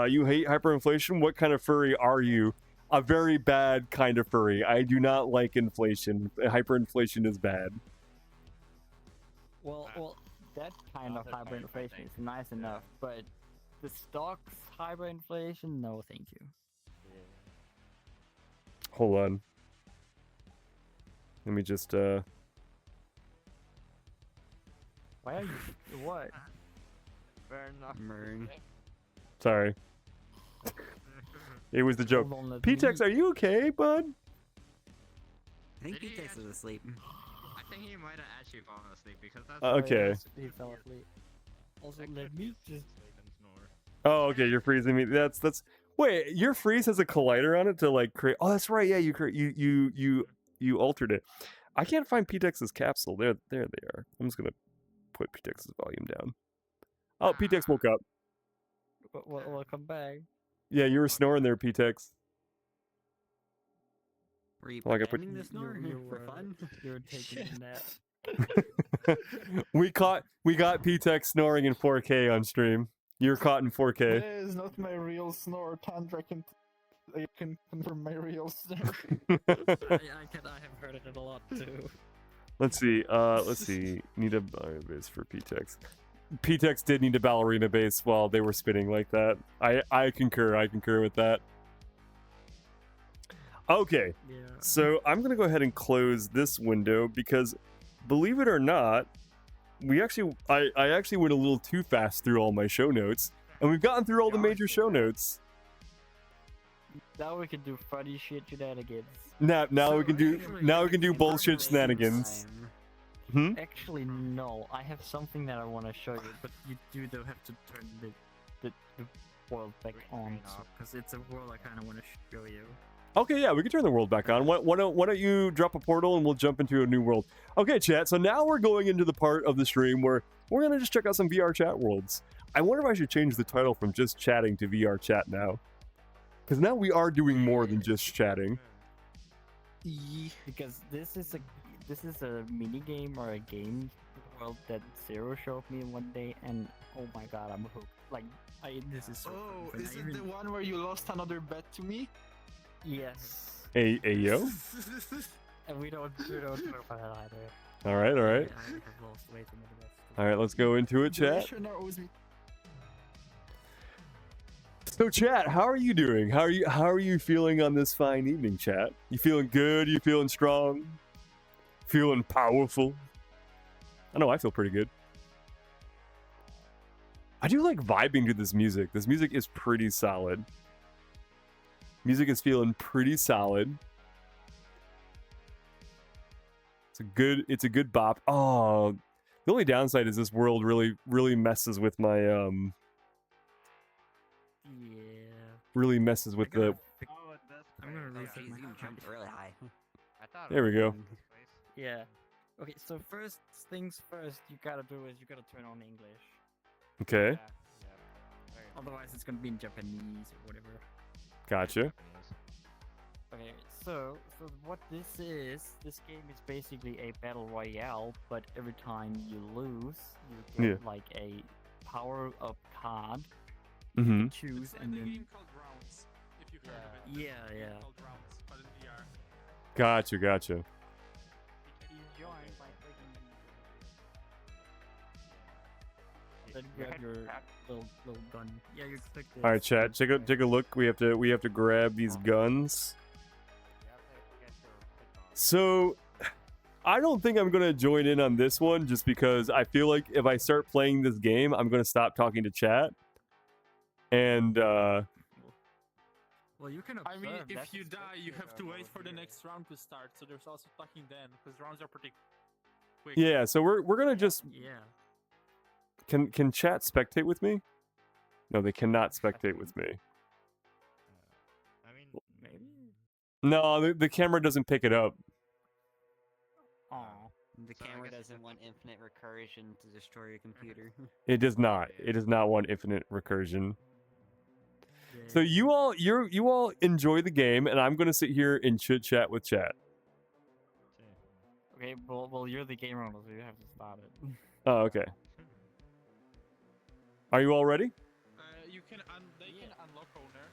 You hate hyperinflation? What kind of furry are you? A very bad kind of furry. I do not like inflation. Hyperinflation is bad. Well, that kind of hyperinflation is nice enough, but the stocks hyperinflation, no, thank you. Hold on. Let me just Why are you? What? Fair enough. Mern. sorry. It was the joke. Hold on, let P-Tex, me- are you okay, bud? I think Did he P-Tex is asleep. I think he might have actually fallen asleep because that's Okay. yes, he fell asleep. Also, let me just. sleep and snore. Oh, okay, you're freezing me. That's wait, your freeze has a collider on it to like create. Oh, that's right. Yeah, you altered it. I can't find P-Tex's capsule. There they are. I'm just gonna put P-Tex's volume down. Oh, P-Tex woke up. Welcome back. Yeah, you were snoring there, P-Tex. Were you Like I put- pretending to snore for fun? You're taking a nap. we got P-Tex snoring in 4K on stream. You're caught in 4K. That is not my real snore. Tandra can confirm my real snore. I have heard it a lot too. Let's see. Need a ballerina base for P-Tex. P-Tex did need a ballerina base while they were spinning like that. I concur. I concur with that. Okay, Yeah. so I'm gonna go ahead and close this window because, believe it or not, I actually went a little too fast through all my show notes, and we've gotten through all the major show notes. Now we can do funny shit shenanigans. Now we can do bullshit shenanigans. Hmm? Actually, no. I have something that I want to show you, but you do though have to turn the world back on, because it's a world I kind of want to show you. Okay, yeah, we can turn the world back on. Why don't you drop a portal and we'll jump into a new world? Okay, chat. So now we're going into the part of the stream where we're gonna just check out some VR chat worlds. I wonder if I should change the title from just chatting to VR chat now, because now we are doing more than just chatting. Because this is a mini game or a game world that Zero showed me one day, and oh my god, I'm hooked. Like, this is so Oh, fun. is I it the even- one where you lost another bet to me? Yes. Hey yo. And we don't talk about that either. All right. I have lost way too many bets. All right, let's go into it, chat. Sure now owes me. So, chat, how are you doing? How are you feeling on this fine evening, chat? You feeling good? You feeling strong? Feeling powerful? I know I feel pretty good. I do like vibing to this music. This music is pretty solid. Music is feeling pretty solid. It's a good bop. Oh, the only downside is this world really messes with my Yeah. really messes with the. I'm gonna reset Jeez, my you jumped really high. I thought There we go. Yeah. Okay, so first things first, you gotta do is you gotta turn on English. Okay, Otherwise, it's gonna be in Japanese or whatever. gotcha. Okay, so what this game is basically a battle royale, but every time you lose, you get like a power-up card. Mm-hmm. Choose It's like and the then game called Rounds, if you heard of it. yeah. It's called Rounds, but in VR. Gotcha. You join by clicking. Then grab your little gun. Yeah, you click this. All right, chat. Take a look. We have to grab these guns. So, I don't think I'm gonna join in on this one just because I feel like if I start playing this game, I'm gonna stop talking to chat. And Well, you can observe. I mean, if that's you die, you spectator have to wait over for the here. next round to start. So there's also talking then, because rounds are pretty quick. yeah, so we're gonna just Yeah. can chat spectate with me? No, they cannot spectate with me. I mean, Maybe. No, the camera doesn't pick it up. Aw. The So I camera guess it's doesn't want infinite recursion to destroy your computer. It does not. It does not want infinite recursion. So Yeah. you all enjoy the game, and I'm gonna sit here and chit chat with chat. Okay, well, you're the game owner, so you have to start it. Oh, okay. Are you all ready? You can they can unlock owner.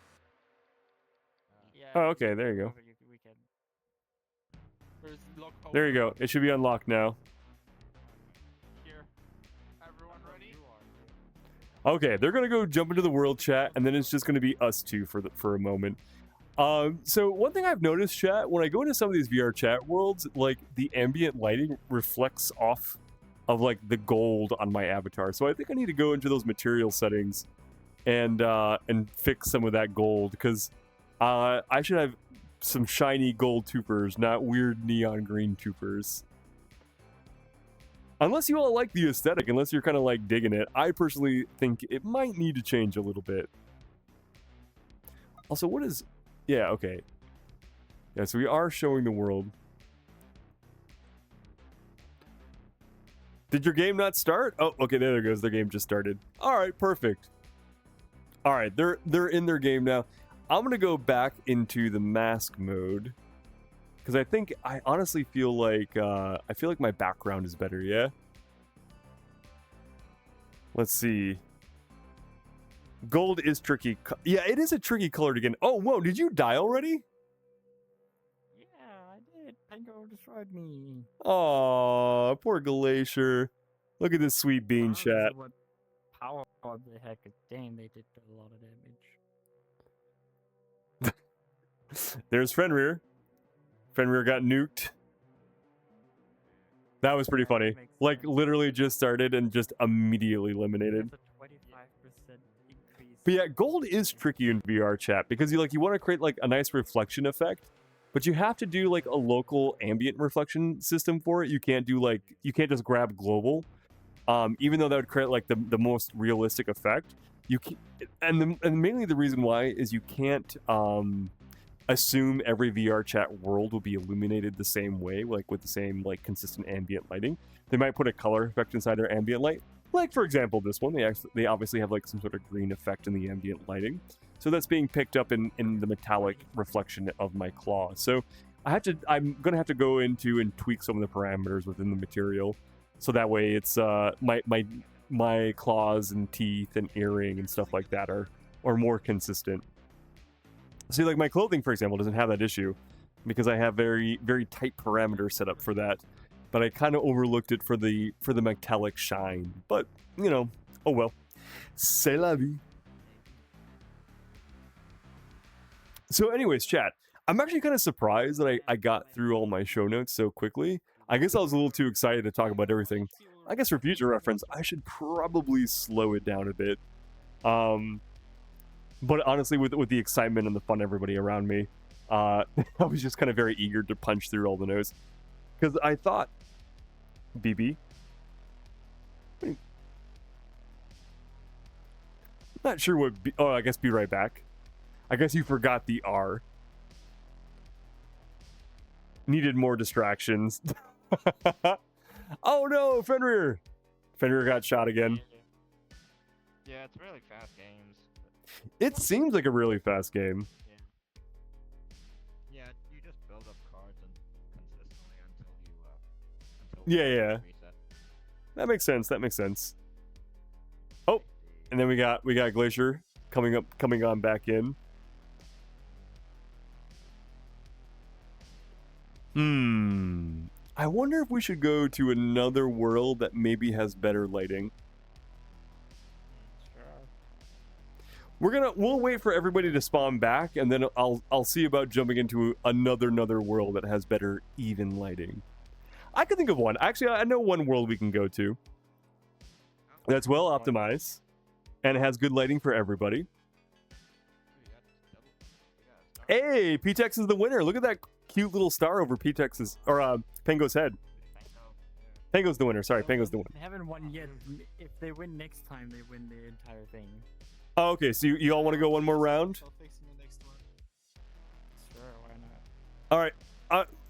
Yeah. Oh, okay. There you go. We can. There's lock owner. There you go. It should be unlocked now. Here. Everyone ready? Okay, they're gonna go jump into the world chat, and then it's just gonna be us two for a moment. So one thing I've noticed, chat, when I go into some of these VR chat worlds, like the ambient lighting reflects off of like the gold on my avatar. So I think I need to go into those material settings and fix some of that gold, because I should have some shiny gold tupers, not weird neon green tupers. Unless you all like the aesthetic, unless you're kind of like digging it, I personally think it might need to change a little bit. Also, what is... Yeah, okay. Yeah, so we are showing the world. Did your game not start? Oh, okay, there it goes. Their game just started. All right, perfect. All right, they're in their game now. I'm gonna go back into the mask mode because I honestly feel like my background is better. Yeah. Let's see. Gold is tricky. Yeah, it is a tricky color to get. Oh, whoa! Did you die already? Yeah, I did. Tango destroyed me. Aw, poor Glacier. Look at this sweet bean Wow, chat. What power they had? 'Cause damn, they did a lot of damage. There's Fenrir. Fenrir got nuked. That was pretty funny. Makes Like, sense. literally just started and just immediately eliminated. That's a 25% increase. But yeah, gold is tricky in VR chat because you want to create like a nice reflection effect, but you have to do like a local ambient reflection system for it. You can't just grab global. Even though that would create like the most realistic effect. And mainly the reason why is you can't assume every VR chat world will be illuminated the same way, like with the same like consistent ambient lighting. They might put a color effect inside their ambient light. Like for example, this one, they obviously have like some sort of green effect in the ambient lighting. So that's being picked up in the metallic reflection of my claw. So I'm gonna have to go into and tweak some of the parameters within the material. So that way it's my claws and teeth and earring and stuff like that are more consistent. See, like my clothing, for example, doesn't have that issue because I have very, very tight parameters set up for that. But I kind of overlooked it for the metallic shine. But, you know, oh well. C'est la vie. So anyways, chat, I'm actually kind of surprised that I got through all my show notes so quickly. I guess I was a little too excited to talk about everything. I guess for future reference, I should probably slow it down a bit. But honestly, with the excitement and the fun everybody around me, I was just kind of very eager to punch through all the notes. Because I thought, BB, I'm not sure what, I guess be right back. I guess you forgot the R. Needed more distractions. Oh no, Fenrir! Fenrir got shot again. Yeah, it's really fast games. It seems like a really fast game. Yeah, you just build up cards and consistently until Yeah. reset. That makes sense. Oh, and then we got Glacier coming on back in. I wonder if we should go to another world that maybe has better lighting. Sure. We'll wait for everybody to spawn back, and then I'll see about jumping into another world that has better even lighting. I can think of one. Actually, I know one world we can go to that's well optimized and it has good lighting for everybody. Hey, P-Tex is the winner. Look at that cute little star over P-Tex's or Pengo's head. Pengo's the winner. Sorry, Pengo's the winner. They haven't won yet. If they win next time, they win the entire thing. Oh, okay, so you all want to go one more round? I'll fix in the next one. Sure, why not? All right.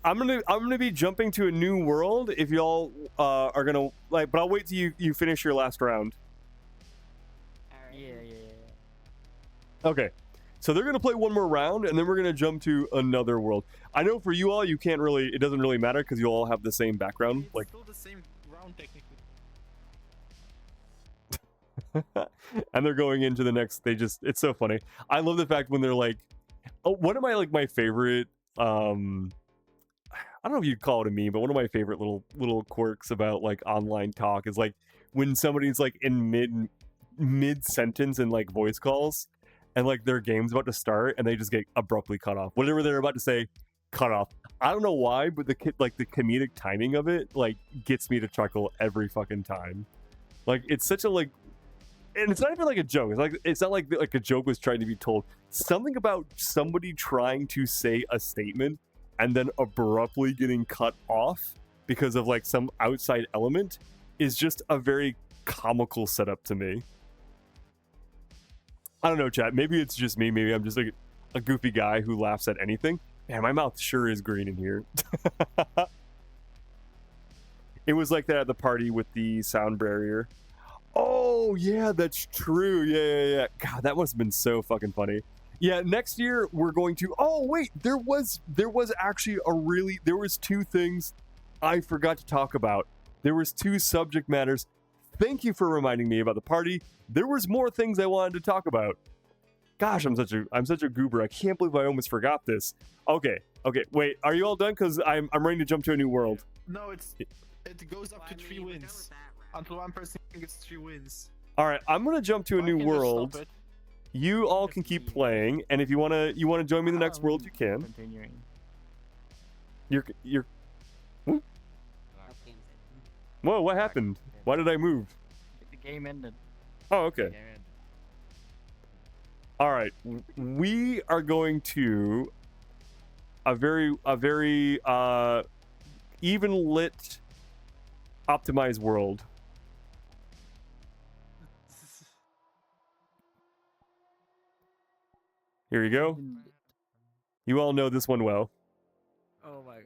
I'm gonna be jumping to a new world if y'all are gonna like, but I'll wait till you finish your last round. Yeah. Okay, so they're gonna play one more round and then we're gonna jump to another world. I know for you all, you can't really. It doesn't really matter because you all have the same background. It's Like, still the same round technically. and they're going into the next. It's so funny. I love the fact when they're like, oh, one of my favorite. I don't know if you'd call it a meme, but one of my favorite little quirks about like online talk is like when somebody's like in mid sentence in like voice calls and like their game's about to start and they just get abruptly cut off. Whatever they're about to say, cut off. I don't know why, but the comedic timing of it like gets me to chuckle every fucking time. Like it's such a like, and it's not even like a joke. It's not like a joke was trying to be told. Something about somebody trying to say a statement and then abruptly getting cut off because of like some outside element is just a very comical setup to me. I don't know, chat. Maybe it's just me. Maybe I'm just like a goofy guy who laughs at anything. Man, my mouth sure is green in here. It was like that at the party with the sound barrier. Oh, yeah, that's true. Yeah. God, that must have been so fucking funny. Yeah, next year we're going to. Oh wait, there was actually there was two things I forgot to talk about. There was two subject matters. Thank you for reminding me about the party. There was more things I wanted to talk about. Gosh, I'm such a goober. I can't believe I almost forgot this. Okay, wait, are you all done? Because I'm ready to jump to a new world. No, it goes up to 3 wins. Until one person gets 3 wins. All right, I'm gonna jump to a new world. You all can keep playing, and if you wanna join me in the next world, you can. Continuing. You're. Whoa! What happened? Why did I move? The game ended. Oh, okay. All right, we are going to a very even lit, optimized world. Here you go. You all know this one well. Oh my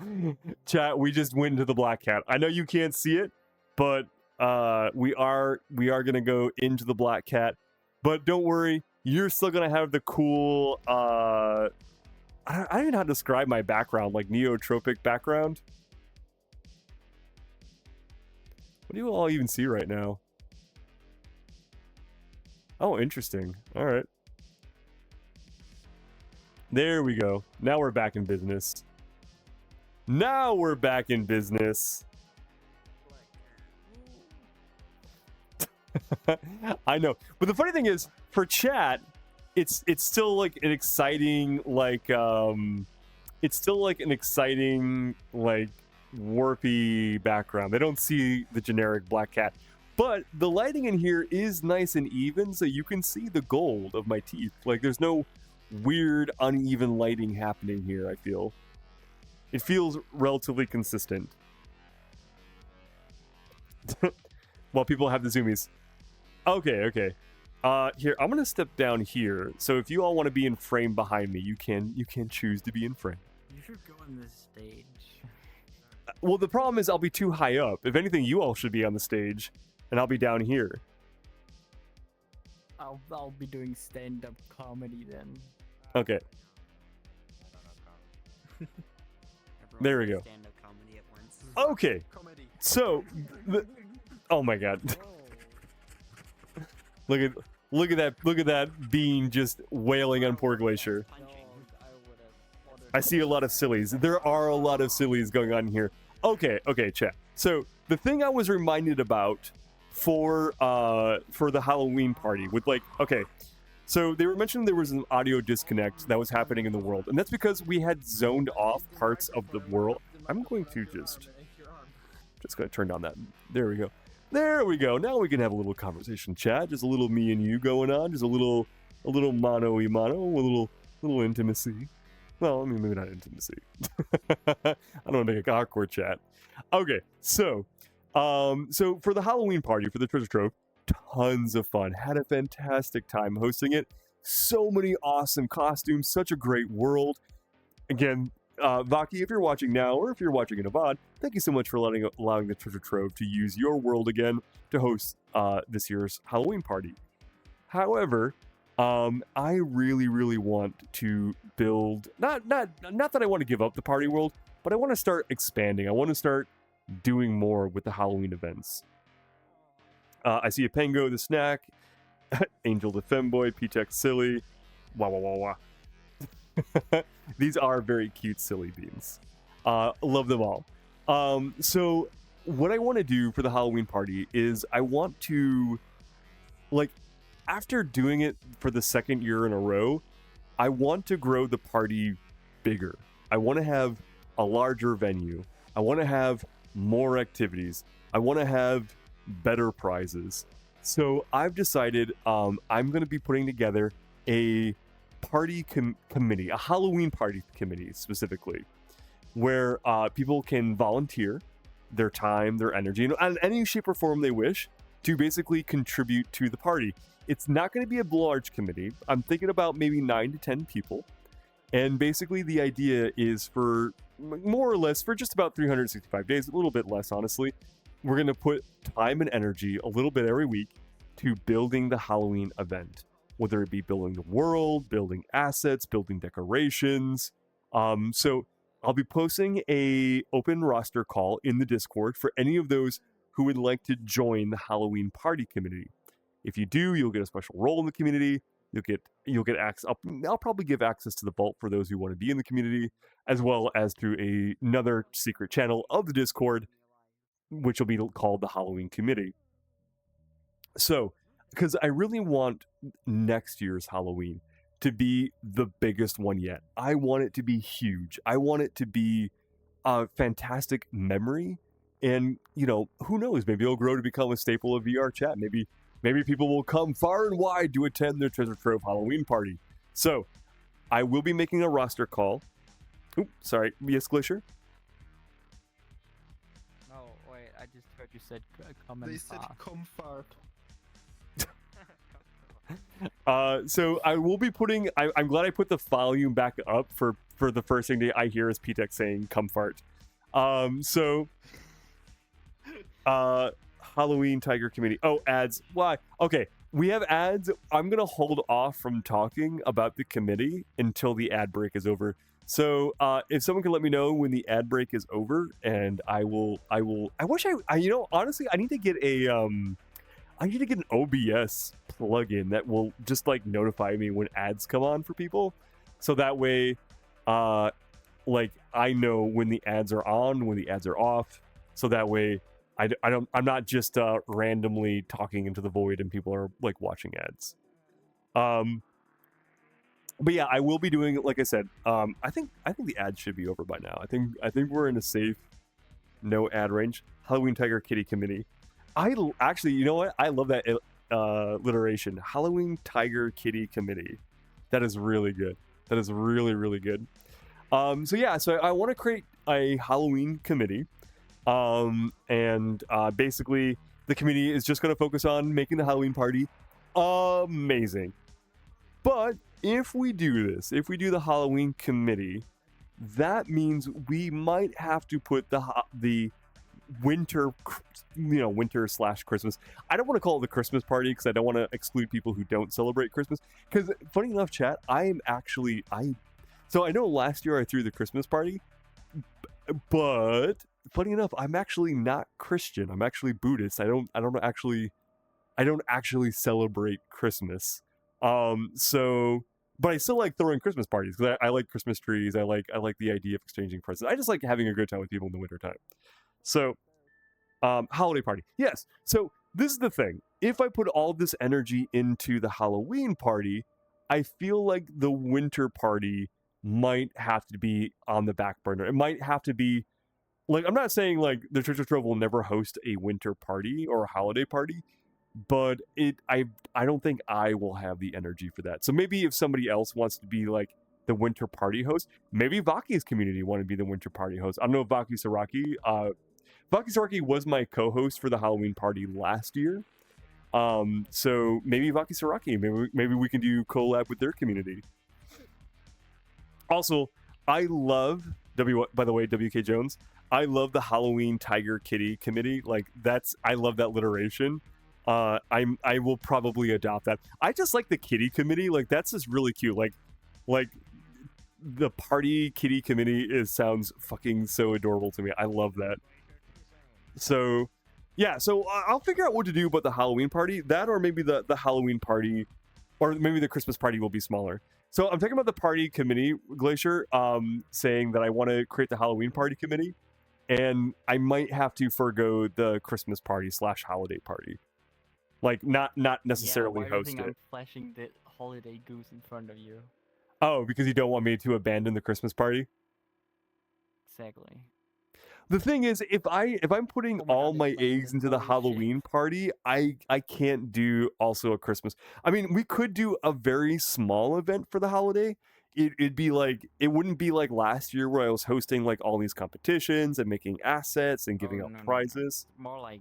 god. Chat, we just went into the Black Cat. I know you can't see it, but we are gonna go into the Black Cat. But don't worry, you're still gonna have the cool I don't even know how to describe my background, like neotropic background. What do you all even see right now? Oh, interesting. All right. There we go. Now we're back in business. I know. But the funny thing is, for chat, it's still like an exciting warpy background. They don't see the generic Black Cat. But the lighting in here is nice and even, so you can see the gold of my teeth. Like, there's no weird, uneven lighting happening here, I feel. It feels relatively consistent. While people have the zoomies. Okay. Here, I'm gonna step down here. So if you all want to be in frame behind me, you can choose to be in frame. You should go on this stage. Well, the problem is I'll be too high up. If anything, you all should be on the stage. And I'll be down here. I'll be doing stand-up comedy then. Okay. There we go. Stand-up comedy at once. Okay. So, oh my god. Look at that bean just wailing on Poor Glacier. I see a lot of sillies. There are a lot of sillies going on here. Okay, chat. So the thing I was reminded about for the Halloween party with like, okay, So they were mentioning there was an audio disconnect that was happening in the world, and that's because we had zoned off parts of the world. I'm going to just going to turn down that. There we go. There we go. Now we can have a little conversation chat. Just a little me and you going on. Just a little mano-y-mano, a little intimacy. Well, I mean, maybe not intimacy. I don't want to make an awkward chat. Okay, so for the Halloween party, for the treasure trove, tons of fun. Had a fantastic time hosting it. So many awesome costumes. Such a great world. Again, Vaki, if you're watching now or if you're watching in a VOD, thank you so much for allowing the treasure trove to use your world again to host this year's Halloween party. However, I really want to build not that I want to give up the party world, but I want to start expanding. I want to start doing more with the Halloween events. I see a Pengo the Snack, Angel the Femboy, P-Tech Silly, wah wah wah wah. These are very cute silly beans. Love them all. So what I want to do for the Halloween party is I want to, like, after doing it for the second year in a row, I want to grow the party bigger. I want to have a larger venue. I want to have more activities. I want to have better prizes. So I've decided I'm going to be putting together a party committee, a Halloween party committee specifically, where people can volunteer their time, their energy, in any shape or form they wish to basically contribute to the party. It's not going to be a large committee. I'm thinking about maybe 9 to 10 people. And basically the idea is for more or less for just about 365 days, a little bit less, honestly. We're going to put time and energy a little bit every week to building the Halloween event, whether it be building the world, building assets, building decorations. So I'll be posting a open roster call in the Discord for any of those who would like to join the Halloween party community. If you do, you'll get a special role in the community. You'll get access. I'll probably give access to the vault for those who want to be in the community, as well as through another secret channel of the Discord, which will be called the Halloween committee. So, because I really want next year's Halloween to be the biggest one yet. I want it to be huge. I want it to be a fantastic memory. And, who knows? Maybe it'll grow to become a staple of VR chat. Maybe people will come far and wide to attend their Treasure Trove Halloween party. So, I will be making a roster call. Oops, sorry. Yes, Glacier? No, wait, I just heard you said come and They said comfort. So I will be putting. I'm glad I put the volume back up for the first thing that I hear is P-Tech saying "comfort." Halloween Tiger Committee. Oh, ads. Why? Okay, we have ads. I'm gonna hold off from talking about the committee until the ad break is over. So if someone can let me know when the ad break is over, and I will. I wish honestly, I need to get an OBS plugin that will just notify me when ads come on for people, so that way, I know when the ads are on, when the ads are off, so that way I'm not just randomly talking into the void and people are watching ads. But yeah, I will be doing, like I said, I think the ads should be over by now. I think we're in a safe no ad range. Halloween Tiger Kitty Committee. I actually, you know what? I love that alliteration. Halloween Tiger Kitty Committee. That is really good. That is really, really good. So I want to create a Halloween committee. Basically the committee is just going to focus on making the Halloween party amazing. But if we do this, if we do the Halloween committee, that means we might have to put the winter / Christmas. I don't want to call it the Christmas party because I don't want to exclude people who don't celebrate Christmas. Because funny enough, chat, so I know last year I threw the Christmas party, but funny enough, I'm actually not Christian. I'm actually Buddhist. I don't actually celebrate Christmas. But I still like throwing Christmas parties because I like Christmas trees. I like the idea of exchanging presents. I just like having a good time with people in the wintertime. So, holiday party. Yes. So this is the thing. If I put all this energy into the Halloween party, I feel like the winter party might have to be on the back burner. It might have to be like, I'm not saying like the Church of Trove will never host a winter party or a holiday party, but I don't think I will have the energy for that. So maybe if somebody else wants to be like the winter party host, maybe Vaki's community want to be the winter party host. I don't know if Vaki Saraki. Vaki Saraki was my co-host for the Halloween party last year. So maybe Vaki Saraki, maybe we can do collab with their community. Also, I love by the way, WK Jones, I love the Halloween Tiger Kitty committee. Like I love that alliteration. I will probably adopt that. I just like the kitty committee. Like that's just really cute. Like the party kitty committee sounds fucking so adorable to me. I love that. So yeah, so I'll figure out what to do about the Halloween party. That or maybe the Halloween party, or maybe the Christmas party will be smaller. So I'm talking about the party committee, Glacier, saying that I want to create the Halloween party committee, and I might have to forgo the Christmas party / holiday party. Like not necessarily why host do you think it. I'm flashing the holiday goose in front of you? Oh, because you don't want me to abandon the Christmas party? Exactly. The thing is, if I'm putting Oh my all God, my it's like eggs into the holy shit. Halloween party, I can't do also a Christmas. I mean, we could do a very small event for the holiday. It'd be like, it wouldn't be like last year where I was hosting like all these competitions and making assets and giving out prizes. More like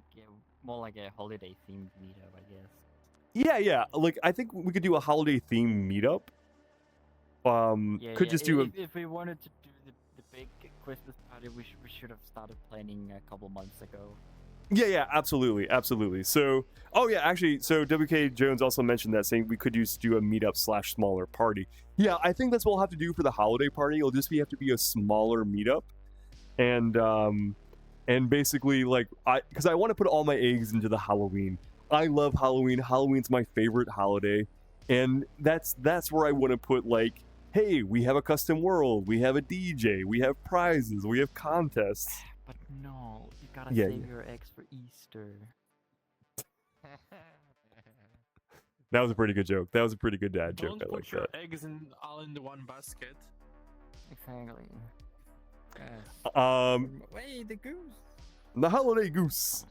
a holiday themed meetup, I guess. Yeah. Like I think we could do a holiday themed meetup. Could just do if we wanted to do the big Christmas party, we should have started planning a couple months ago. Yeah, absolutely. So, actually, so WK Jones also mentioned that, saying we could do a meetup / smaller party. Yeah, I think that's what we'll have to do for the holiday party. It'll just have to be a smaller meetup, and basically like because I want to put all my eggs into the Halloween. I love Halloween. Halloween's my favorite holiday, and that's where I want to put like, hey, we have a custom world, we have a DJ, we have prizes, we have contests. But no, you gotta save your eggs for Easter. That was a pretty good joke. That was a pretty good dad Don't joke. I like put your that. eggs all in the one basket. Exactly. Wait, the goose. The holiday goose.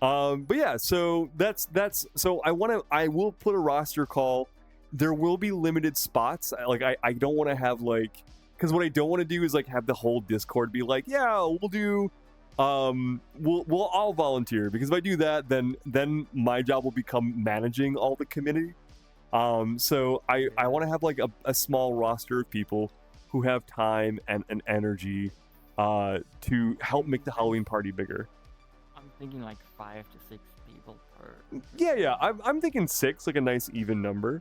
But yeah, so that's so I will put a roster call. There will be limited spots. Like I don't want to have like, because what I don't want to do is like have the whole Discord be like, yeah, we'll do we'll all volunteer, because if I do that, then my job will become managing all the community. So I want to have like a small roster of people who have time and energy to help make the Halloween party bigger. I'm thinking like 5 to 6 people per. Yeah. I'm thinking 6, like a nice even number.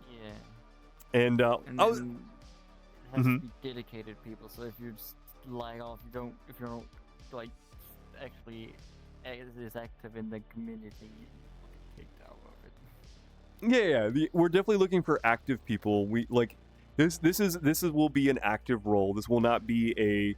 Yeah. And then it has to be dedicated people. So if you just lag off, if you don't like actually is active in the community, you get kicked out of it. Yeah. We're definitely looking for active people. We like this will be an active role. This will not be a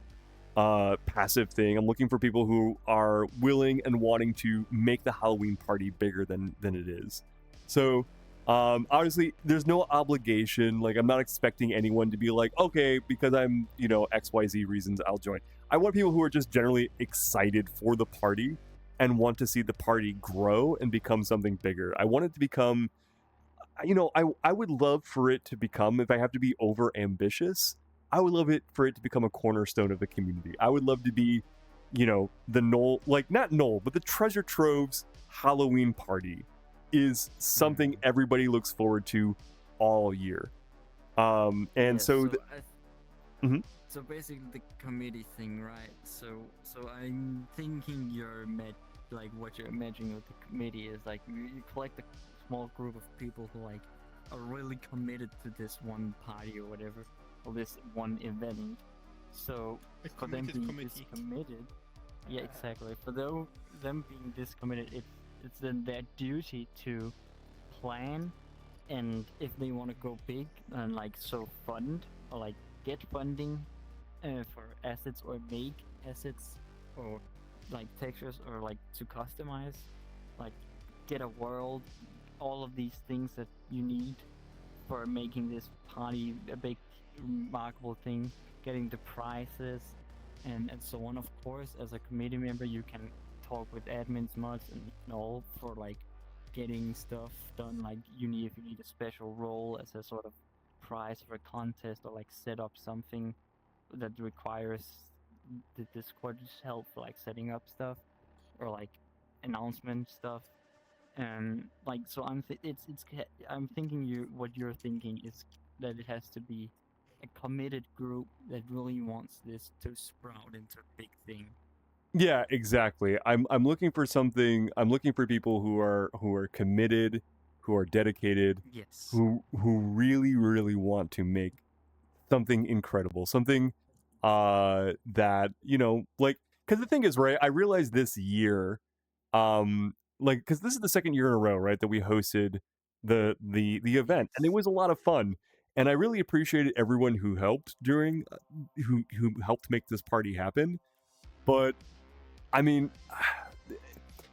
passive thing. I'm looking for people who are willing and wanting to make the Halloween party bigger than it is. So obviously there's no obligation. Like I'm not expecting anyone to be like, okay, because I'm XYZ reasons I'll join. I want people who are just generally excited for the party and want to see the party grow and become something bigger. I want it to become, I would love for it to become, if I have to be over ambitious, I would love it for it to become a cornerstone of the community. I would love to be, the Knoll, like not Knoll, but the Treasure Trove's Halloween party is something everybody looks forward to all year. So basically the committee thing, right? So I'm thinking what you're imagining with the committee is like you collect a small group of people who like are really committed to this one party or whatever, or this one event. So for them being this committed, yeah, exactly. For them being this committed, it's then their duty to plan, and if they want to go big and like fund or like get funding for assets or make assets or like textures or like to customize, like get a world, all of these things that you need for making this party a big, remarkable thing, getting the prizes, and so on. Of course, as a committee member, you can talk with admins, mods, and all for like getting stuff done. Like if you need a special role as a sort of prize for a contest, or like set up something that requires the Discord's help for like setting up stuff, or like announcement stuff. Like so, I'm thinking what you're thinking is that it has to be a committed group that really wants this to sprout into a big thing. Yeah, exactly. I'm looking for something. I'm looking for people who are committed, who are dedicated, Yes. who really want to make something incredible, something that, you know, like, because the thing is, right, I realized this year, like, because this is the second year in a row, right, that we hosted the event, and it was a lot of fun, and I really appreciated everyone who helped during who helped make this party happen. But I mean,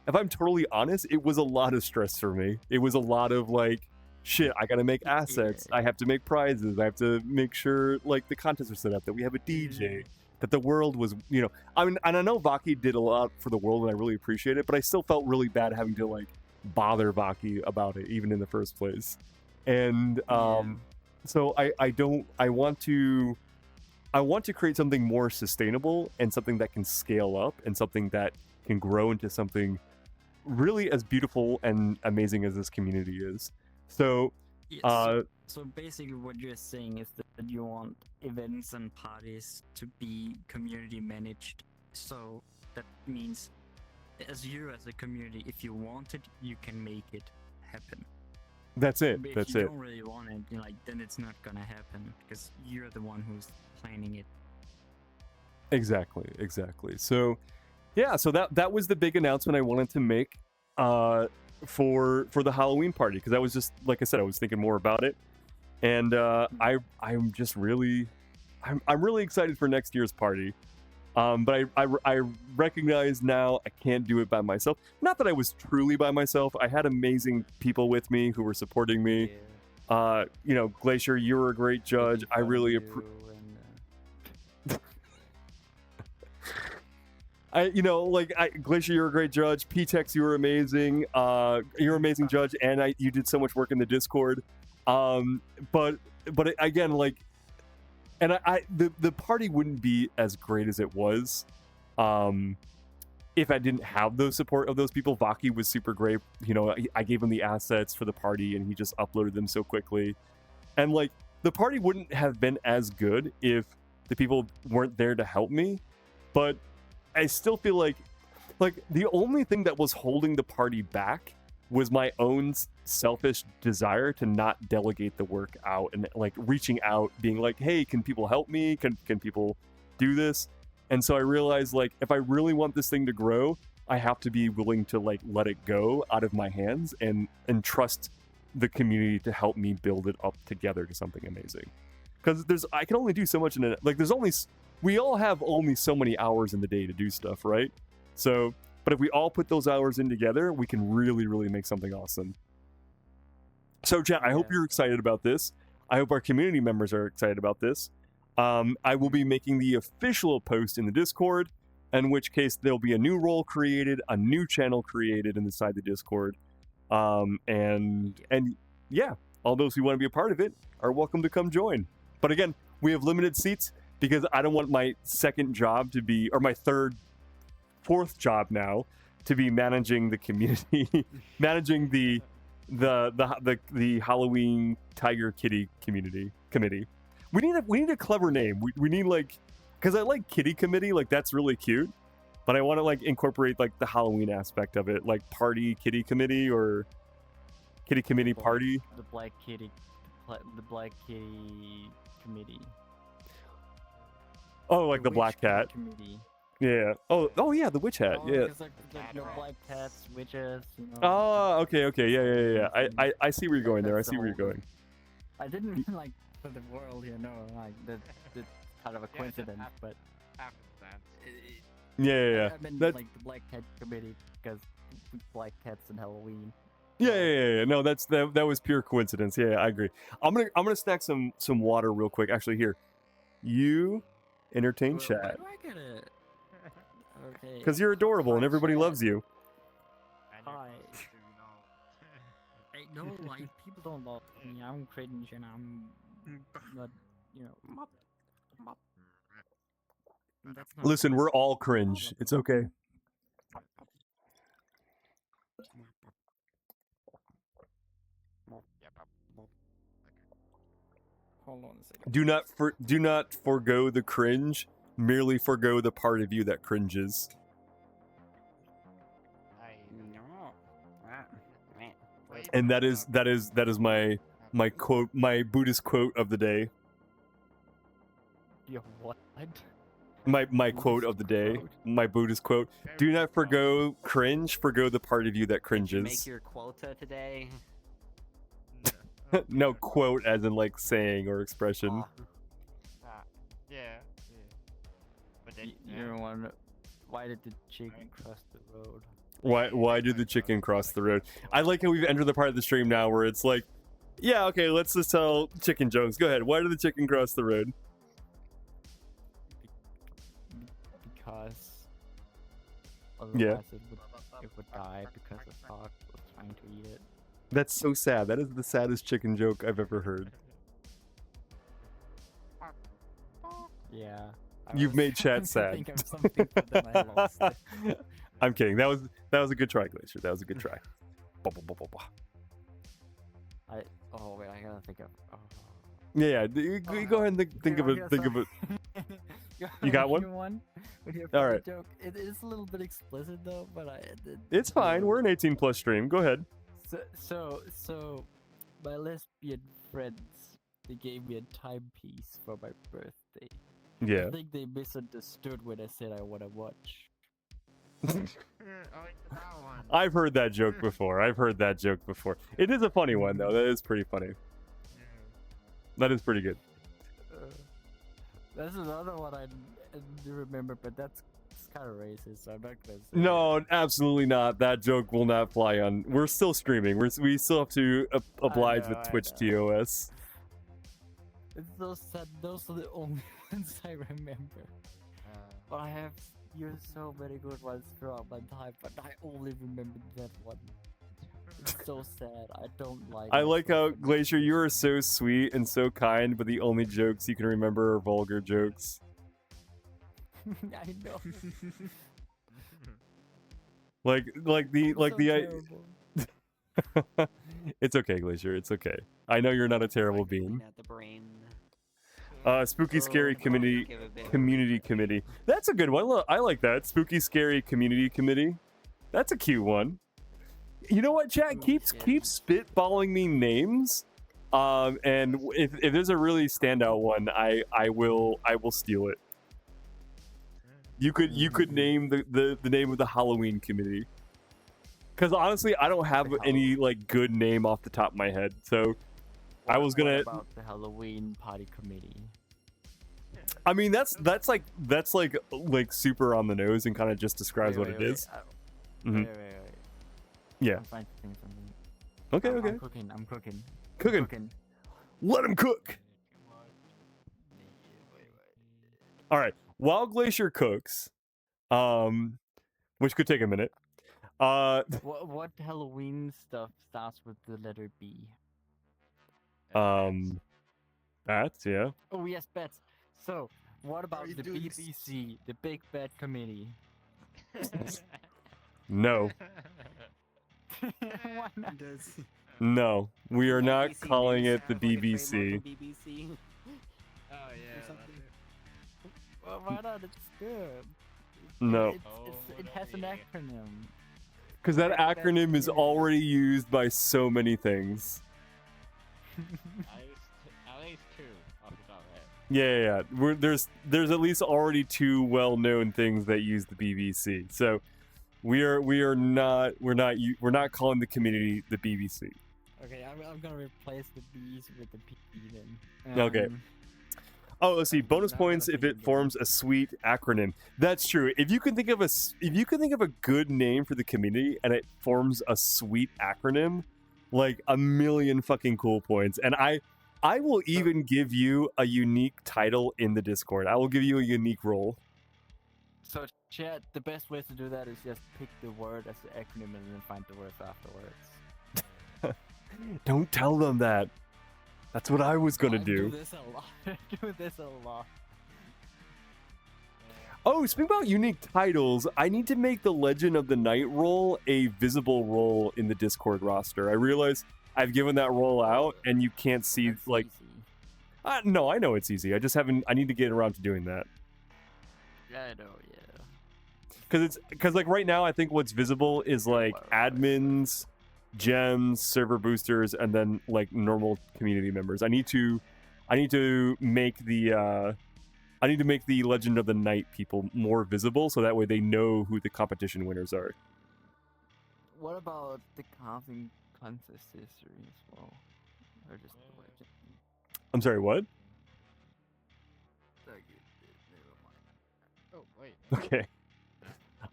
if I'm totally honest, it was a lot of stress for me. It was a lot of like, shit, I gotta make assets. I have to make prizes. I have to make sure like the contests are set up, that we have a DJ, that the world was, you know, I mean, and I know Vaki did a lot for the world and I really appreciate it, but I still felt really bad having to like bother Vaki about it, even in the first place. And so I want to create something more sustainable and something that can scale up and something that can grow into something really as beautiful and amazing as this community is. So, Yes. So basically what you're saying is that you want events and parties to be community managed. So that means as a community, if you want it, you can make it happen. That's it. But That's if you it. don't really want it, you're like, then it's not gonna happen because you're the one who's planning it. Exactly. So, yeah. So that was the big announcement I wanted to make for the Halloween party, because I was just, like I said, I was thinking more about it, and I'm just really I'm really excited for next year's party. But I recognize now I can't do it by myself. Not that I was truly by myself. I had amazing people with me who were supporting me. You know, Glacier, you were a great judge. I really appreciate. Glacier, you're a great judge. P-Tex, you were amazing. You're an amazing judge, and you did so much work in the Discord. But again, like, and the party wouldn't be as great as it was, if I didn't have the support of those people. Vaki was super great. You know, I gave him the assets for the party, and he just uploaded them so quickly. And like, the party wouldn't have been as good if the people weren't there to help me. But I still feel like the only thing that was holding the party back was my own selfish desire to not delegate the work out, and like reaching out, being like, hey, can people help me? Can people do this? And so I realized, like, if I really want this thing to grow, I have to be willing to like let it go out of my hands and trust the community to help me build it up together to something amazing. Because I can only do so much in it. Like, we all have only so many hours in the day to do stuff, right? So, but if we all put those hours in together, we can really, really make something awesome. So, chat, I hope you're excited about this. I hope our community members are excited about this. I will be making the official post in the Discord, in which case there'll be a new role created, a new channel created inside the Discord. And yeah, all those who want to be a part of it are welcome to come join. But again, we have limited seats, because I don't want my second job to be, or my fourth job now, to be managing the community, managing the Halloween Tiger Kitty committee. We need a clever name. We need, like, because I like Kitty Committee, like, that's really cute, but I want to like incorporate like the Halloween aspect of it, like Party Kitty Committee or Kitty Committee Party. The Black Kitty Committee. Oh, like the Black Cat. Committee. Yeah. Oh yeah, the witch hat. Yeah. It's like the black cats, witches. You know, Oh, okay. Yeah. I see where you're going there. I see where you're going. I didn't mean like for the world, you know, like that's kind of a coincidence, but. Yeah. I meant like the Black Cat Committee because black cats and Halloween. Yeah. No, that was pure coincidence. Yeah, I agree. I'm gonna snack some water real quick. Actually, here, you entertain Why chat do I get it? Okay. because you're adorable and Hi, everybody chat. loves you. And you're Hi. close to, you know. Hey, no, like people don't love me. I'm cringe and I'm not, you know. That's not Listen, cool. we're all cringe. It's okay. Hold on a second. Do not forgo the cringe. Merely forgo the part of you that cringes. And that is my quote, my Buddhist quote of the day. Yo, what? My quote of the day. My Buddhist quote. Do not forgo cringe. Forgo the part of you that cringes. Make your quota today. No quote as in like saying or expression. Yeah. But then, You're one. Why did the chicken cross the road? Why did the chicken cross the road? I like how we've entered the part of the stream now where it's like, yeah, okay, let's just tell chicken jokes. Go ahead. Why did the chicken cross the road? Because Yeah. otherwise it would die because the dog was trying to eat it. That's so sad. That is the saddest chicken joke I've ever heard. Yeah. You've made chat trying to sad. think of something, but then I lost it. I'm kidding. That was a good try, Glacier. That was a good try. Oh wait, I gotta think of. Oh. Yeah. You go ahead and think of it. Think of it. You got one? With your All right. joke. It is a little bit explicit though, but It's fine. We're an 18+ stream. Go ahead. So, my lesbian friends, they gave me a timepiece for my birthday. Yeah. I think they misunderstood when I said I want to watch. I've heard that joke before. It is a funny one though. That is pretty funny. That is pretty good. That's another one I do remember, but that's kind of racist, so I'm not gonna say. No, absolutely not. That joke will not fly on. We're still streaming. We still have to oblige know, with I Twitch know. TOS. It's those are the only ones I remember. But I have used so many good ones throughout my time, but I only remember that one. It's so sad. I don't like. I it like so how much. Glacier, you are so sweet and so kind, but the only jokes you can remember are vulgar jokes. I know. Like the So terrible. It's okay, Glacier. It's okay. I know you're not a terrible being. At the brain. Spooky Scary Oh, Committee give a bit. Community Committee. That's a good one. Look, I like that. Spooky Scary Community Committee. That's a cute one. You know what, chat? Keep spitballing me names. And if there's a really standout one, I will steal it. You could name the name of the Halloween committee. Because honestly, I don't have any like good name off the top of my head. So I was gonna. What about the Halloween party committee? I mean, that's like super on the nose and kind of just describes what it is. Mhm. Wait. Yeah. I'm trying to think of something. Okay. I'm Okay. cooking. I'm cooking. Cooking. Let him cook. All right. While Glacier cooks, which could take a minute. What Halloween stuff starts with the letter B? Bats, yeah. Oh yes, bets. So, what about you the doing this? BBC, the Big Bad Committee? No, Why not? no, we are not BBC calling News it the sounds like a BBC. trademark of BBC. Oh yeah. Well, why not? It's good. No, It has an acronym. because that Big Bad acronym is Committee. already used by so many things. At least two off the top of my head. Yeah. There's at least already two well-known things that use the BBC. So we're not calling the community the BBC. Okay, I'm gonna replace the B's with the P then. Okay. Oh, let's see. Bonus Now I points gotta if think it again. forms a sweet acronym. That's true. If you can think of a good name for the community and it forms a sweet acronym, like a million fucking cool points. And I will even give you a unique title in the Discord. I will give you a unique role. So, chat, the best way to do that is just pick the word as the acronym and then find the words afterwards. Don't tell them that. That's what I was gonna I do do. this a lot. I do this a lot. Oh, speaking about unique titles, I need to make the Legend of the Night role a visible role in the Discord roster. I realize I've given that role out, and you can't see That's like. easy. No, I know it's easy. I just haven't. I need to get around to doing that. Yeah, I know, yeah. Because like right now, I think what's visible is like admins, gems, server boosters, and then like normal community members. I need to make the Legend of the Night people more visible, so that way they know who the competition winners are. What about the carving contest history as well? Or just the legend? I'm sorry, what? Never mind. Oh, wait. Okay.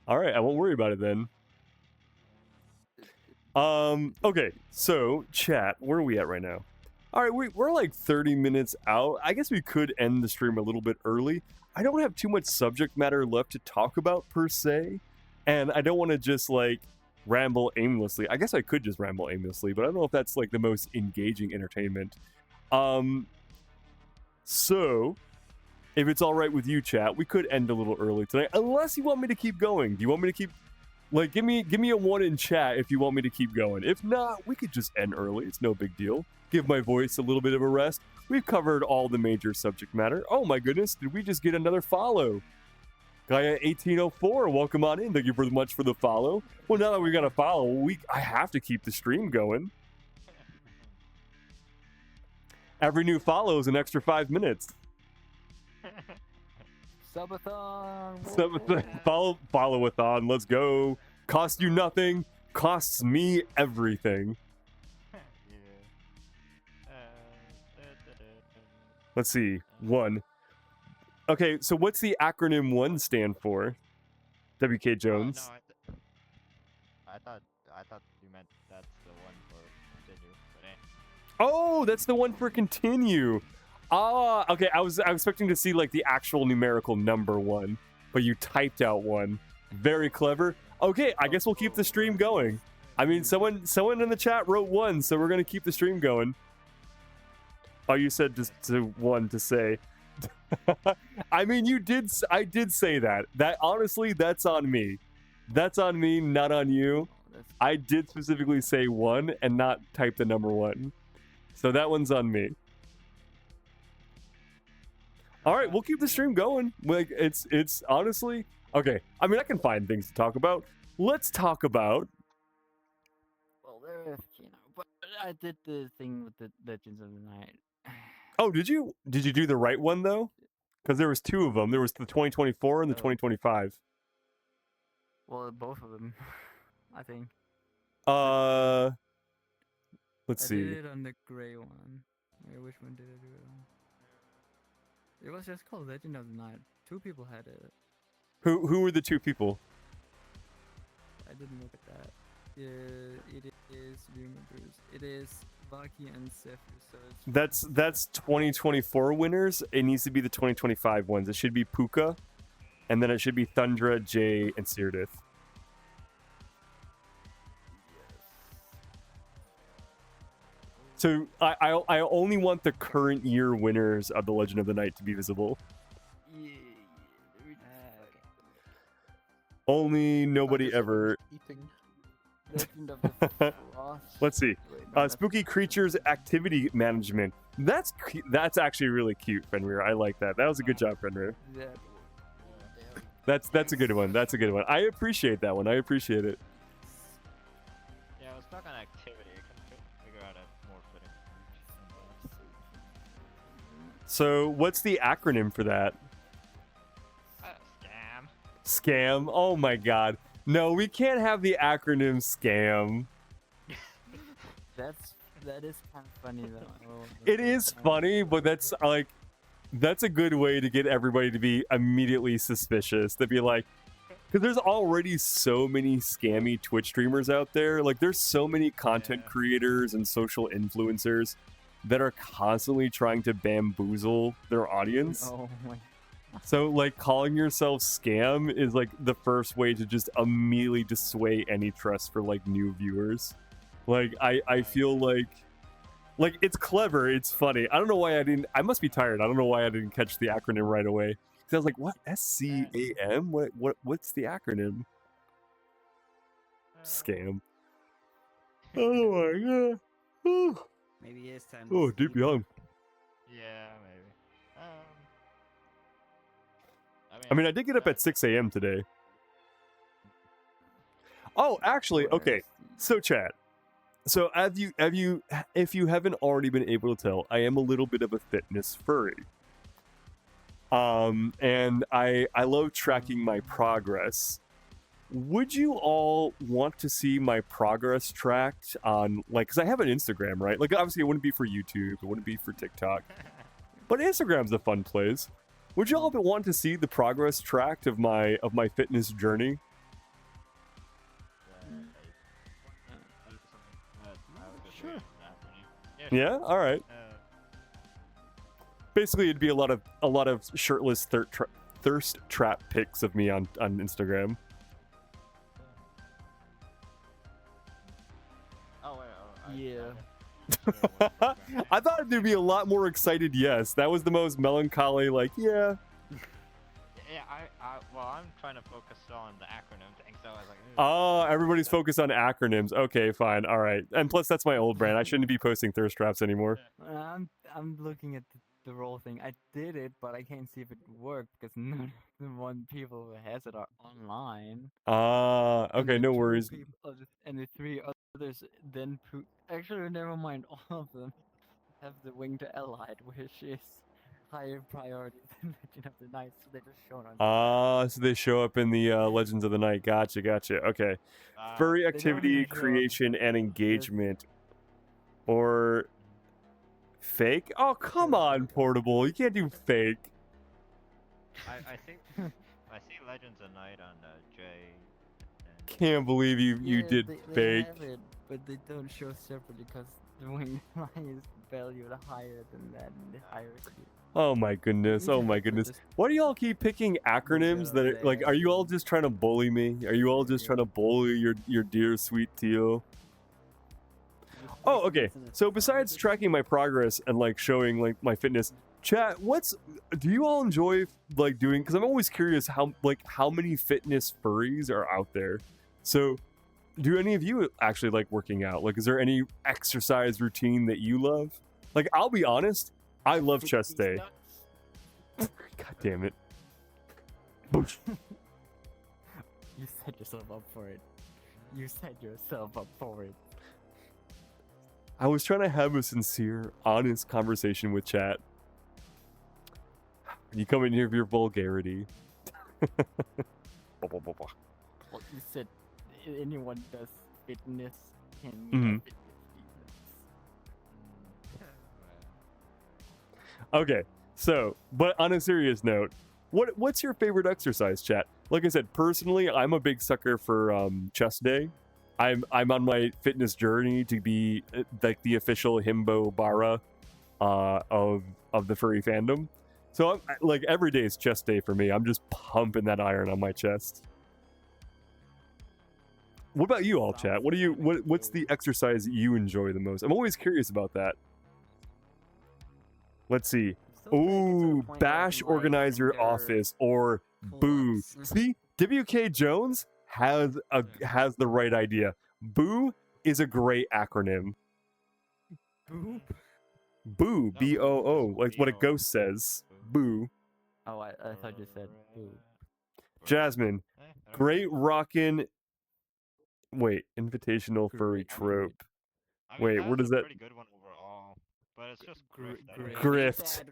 All right, I won't worry about it then. Okay, so chat, where are we at right now? All right, we're like 30 minutes out. I guess we could end the stream a little bit early. I don't have too much subject matter left to talk about per se, and I don't want to just like ramble aimlessly. I guess I could just ramble aimlessly, but I don't know if that's like the most engaging entertainment. So if it's all right with you, chat, we could end a little early tonight, unless you want me to keep going. Do you want me to keep? Like, give me a 1 in chat if you want me to keep going. If not, we could just end early. It's no big deal. Give my voice a little bit of a rest. We've covered all the major subject matter. Oh my goodness, did we just get another follow? Gaia1804, welcome on in. Thank you very much for the follow. Well, now that we got a follow, I have to keep the stream going. Every new follow is an extra 5 minutes. Subathon! Follow-a-thon, let's go. Cost you nothing, costs me everything. Let's see, 1. Okay, so what's the acronym 1 stand for? WK Jones. No, I thought you meant that's the one for continue, but Oh, that's the one for continue. Ah, okay, I was expecting to see like the actual numerical number 1, but you typed out 1. Very clever. Okay, I guess we'll keep the stream going. I mean, someone in the chat wrote 1, so we're gonna keep the stream going. Oh, you said just to 1 to say. I mean, I did say that. That honestly, that's on me. That's on me, not on you. I did specifically say 1 and not type the number 1. So that one's on me. All right, we'll keep the stream going. Like it's honestly okay. I mean, I can find things to talk about. Let's talk about. Well, there is, but I did the thing with the Legends of the Night. Oh, did you? Did you do the right one though? Because there was 2 of them. There was the 2024 and the 2025. Well, both of them, I think. Let's I see. did it on the gray one. Wait, which one did I do it on? It was just called Legend of the Night. 2 people had it. Who were the 2 people? I didn't look at that. It is Rumors. It is Vaki and Zephyr. So it's That's 2024 winners. It needs to be the 2025 ones. It should be Puka, and then it should be Thundra, Jay, and Cyrdath. So I only want the current year winners of the Legend of the Night to be visible. Only nobody ever. Legend of the Frost. Let's see. Wait, no, Spooky creatures activity management. That's actually really cute, Fenrir. I like that. That was a good job, Fenrir. That's a good one. That's a good one. I appreciate that one. I appreciate it. yeah, I was stuck on activity. I couldn't figure out a more fitting. So, what's the acronym for that? Scam. Scam. Oh my god. No, we can't have the acronym scam. that is kind of funny though. It is funny, but that's like That's a good way to get everybody to be immediately suspicious. To be like, because there's already so many scammy Twitch streamers out there. Like, there's so many content creators and social influencers that are constantly trying to bamboozle their audience. Oh my. So, like, calling yourself scam is, like, the first way to just immediately dissuade any trust for, like, new viewers. Like, I feel like, it's clever, it's funny. I don't know why I must be tired. I don't know why I didn't catch the acronym right away. Because I was like, what? SCAM? What's the acronym? Scam. Oh my god. Ooh. Maybe it's time. Oh, deep young. Yeah, maybe. I mean, I did get up at 6 a.m. today. Oh, actually, okay. So, chat. So, if you haven't already been able to tell, I am a little bit of a fitness furry. And I love tracking my progress. Would you all want to see my progress tracked on, like, because I have an Instagram, right? Like, obviously, it wouldn't be for YouTube, it wouldn't be for TikTok, but Instagram's a fun place. Would you all want to see the progress tracked of my fitness journey? Sure. Yeah. All right. Basically, it'd be a lot of shirtless thirst trap pics of me on Instagram. Oh wait. Yeah. I thought there'd be a lot more excited yes. That was the most melancholy, like, yeah. Yeah, well, I'm trying to focus on the acronym thing, so I was like, Oh, everybody's focused on acronyms. Okay, fine, all right. And plus, that's my old brand. I shouldn't be posting thirst traps anymore. I'm looking at the roll thing. I did it, but I can't see if it worked because none of the one people who has it are online. Okay, no worries. And the three others then actually, never mind. All of them have the winged allied, which is higher priority than Legend of the Night, so they just shown on. So they show up in the Legends of the Night. Gotcha. Okay. Furry activity, creation, and engagement. Or fake? Oh, come on, Portable. You can't do fake. I think I see Legends of Night on J. Can't believe you did they fake. have it, but they don't show separately because the winged line is valued higher than that in the hierarchy. Oh my goodness. Oh my goodness. Why do y'all keep picking acronyms that are, like, are you all just trying to bully me? Are you all just trying to bully your dear sweet Tio? Oh, okay. So besides tracking my progress and, like, showing, like, my fitness, chat, do you all enjoy, like, doing, because I'm always curious how many fitness furries are out there. So do any of you actually like working out? Like, is there any exercise routine that you love? Like, I'll be honest, I love chest day. God damn it. Boosh. You set yourself up for it. You set yourself up for it. I was trying to have a sincere, honest conversation with chat. You come in here with your vulgarity. Well, you said anyone does fitness can fitness. Okay, so, but on a serious note, what's your favorite exercise, chat? Like I said, personally, I'm a big sucker for chest day. I'm on my fitness journey to be like the official himbo bara of the furry fandom. So like every day is chest day for me. I'm just pumping that iron on my chest. What about you all, chat? What's the exercise that you enjoy the most? I'm always curious about that. Let's see. Ooh, Bash Organizer Office or Boo. See, WK Jones has the right idea. Boo is a great acronym. Boo? Boo, B-O-O, like what a ghost says. Boo. Oh, I thought you said boo. Jasmine, great rockin'. Wait, invitational furry trope. Wait, where does that? Pretty good one overall, but it's just Grift.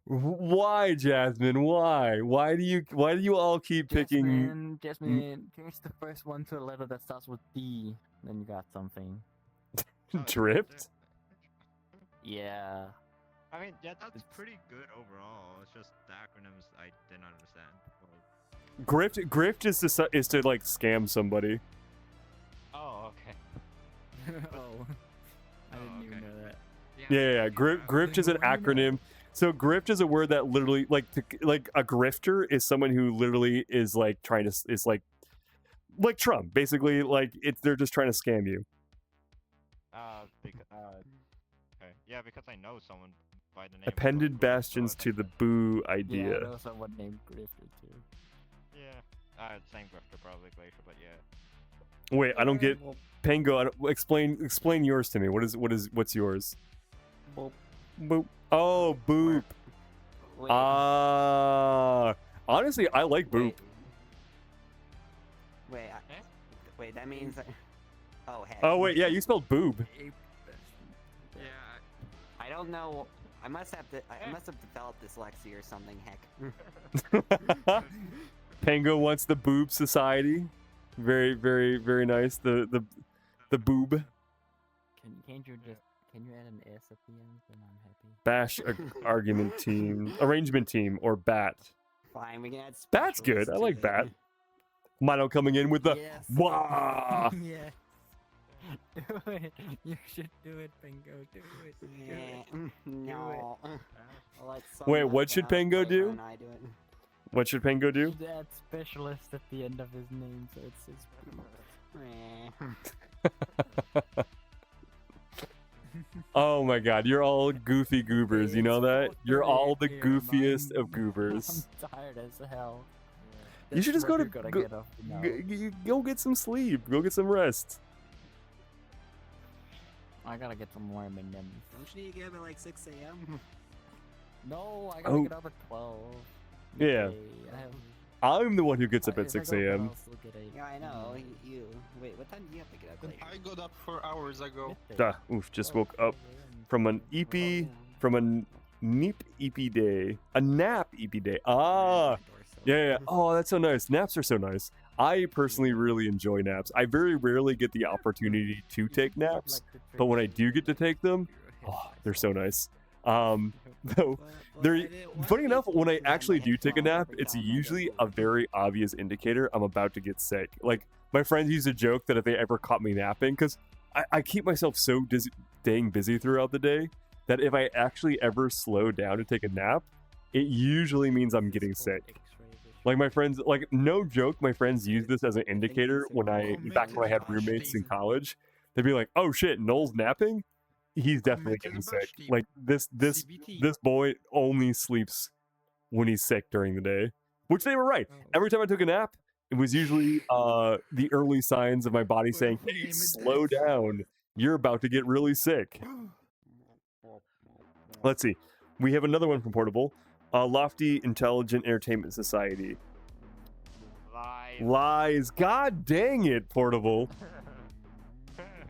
Why, Jasmine? Why? Why do you all keep picking? Jasmine, here's the first one to a letter that starts with D. Then you got something. Drift? Yeah. I mean, yeah, that's pretty good overall. It's just the acronyms I didn't understand. Grift is to like scam somebody. Oh, okay. Oh. I didn't even know that. Yeah. Grift is an acronym. So grift is a word that literally like a grifter is someone who literally is like trying to is like Trump basically, like they're just trying to scam you. Okay. Yeah, because I know someone by the name. Appended bastions to the boo idea. Yeah, I know someone named Grifter too. Yeah. Same grifter probably Glacier, but yeah. Wait, I don't get Pango. Explain yours to me. What's yours? Boop. Boop. Oh, boop. Honestly, I like boop. Wait, that means. Oh, heck. Oh wait, yeah, you spelled boob. Yeah. I don't know. I must have developed dyslexia or something. Heck. Pango wants the boob society. Very, very, very nice. The boob. Can you add an S at the end? Then I'm happy. Bash argument team, arrangement team, or bat. Fine, we can add. Bat's good. I like bat. Mino coming in with the wah. Yeah. Do it. You should do it, Pango. Do it. No. Wait, what should Pango do? What should Pango do? That specialist at the end of his name, so it's Oh my god, you're all goofy goobers, you know that? You're all the goofiest of goobers. I'm tired as hell. You should just go get some sleep. Go get some rest. I gotta get some more M&Ms. Don't you need to get up at like 6 a.m.? No, I gotta get up at 12. Yeah. I'm the one who gets up at 6 a.m. Yeah, I know. You. Wait, what time do you have to get up? Later? I got up 4 hours ago. Just woke up from an nap EP day. A nap EP day. Yeah. Oh, that's so nice. Naps are so nice. I personally really enjoy naps. I very rarely get the opportunity to take naps, but when I do get to take them, they're so nice. Though, funny enough, when I actually do take a nap, it's usually a very obvious indicator I'm about to get sick. Like, my friends used to joke that if they ever caught me napping, because I keep myself so staying busy throughout the day, that if I actually ever slow down to take a nap, it usually means I'm getting sick. Like, my friends, like, no joke, my friends use this as an indicator back when I had roommates in college. They'd be like, oh shit, Noel's napping? He's definitely getting sick. Like, this boy only sleeps when he's sick during the day. Which they were right. Every time I took a nap, it was usually the early signs of my body saying, hey, slow down. You're about to get really sick. Let's see. We have another one from Portable. Lofty Intelligent Entertainment Society. Lies. God dang it, Portable.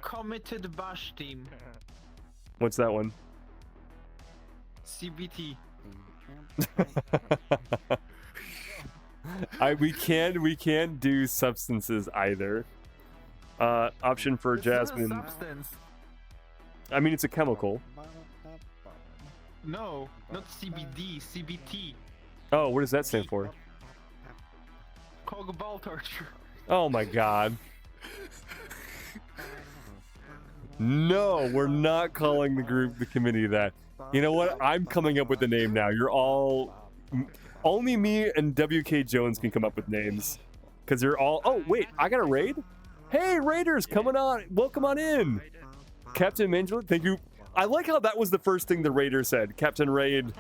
Committed Bash Team. What's that one? CBT. We can't do substances either. Option for Jasmine. Not a substance. I mean, it's a chemical. No, not CBD, CBT. Oh, what does that stand for? Cog ball torture. Oh my god. No, we're not calling the committee that. You know what? I'm coming up with the name now. You're all... Only me and WK Jones can come up with names. Because you're all... Oh, wait, I got a raid? Hey, Raiders, coming on. Welcome on in. Captain Mangela, thank you. I like how that was the first thing the Raider said. Captain Raid.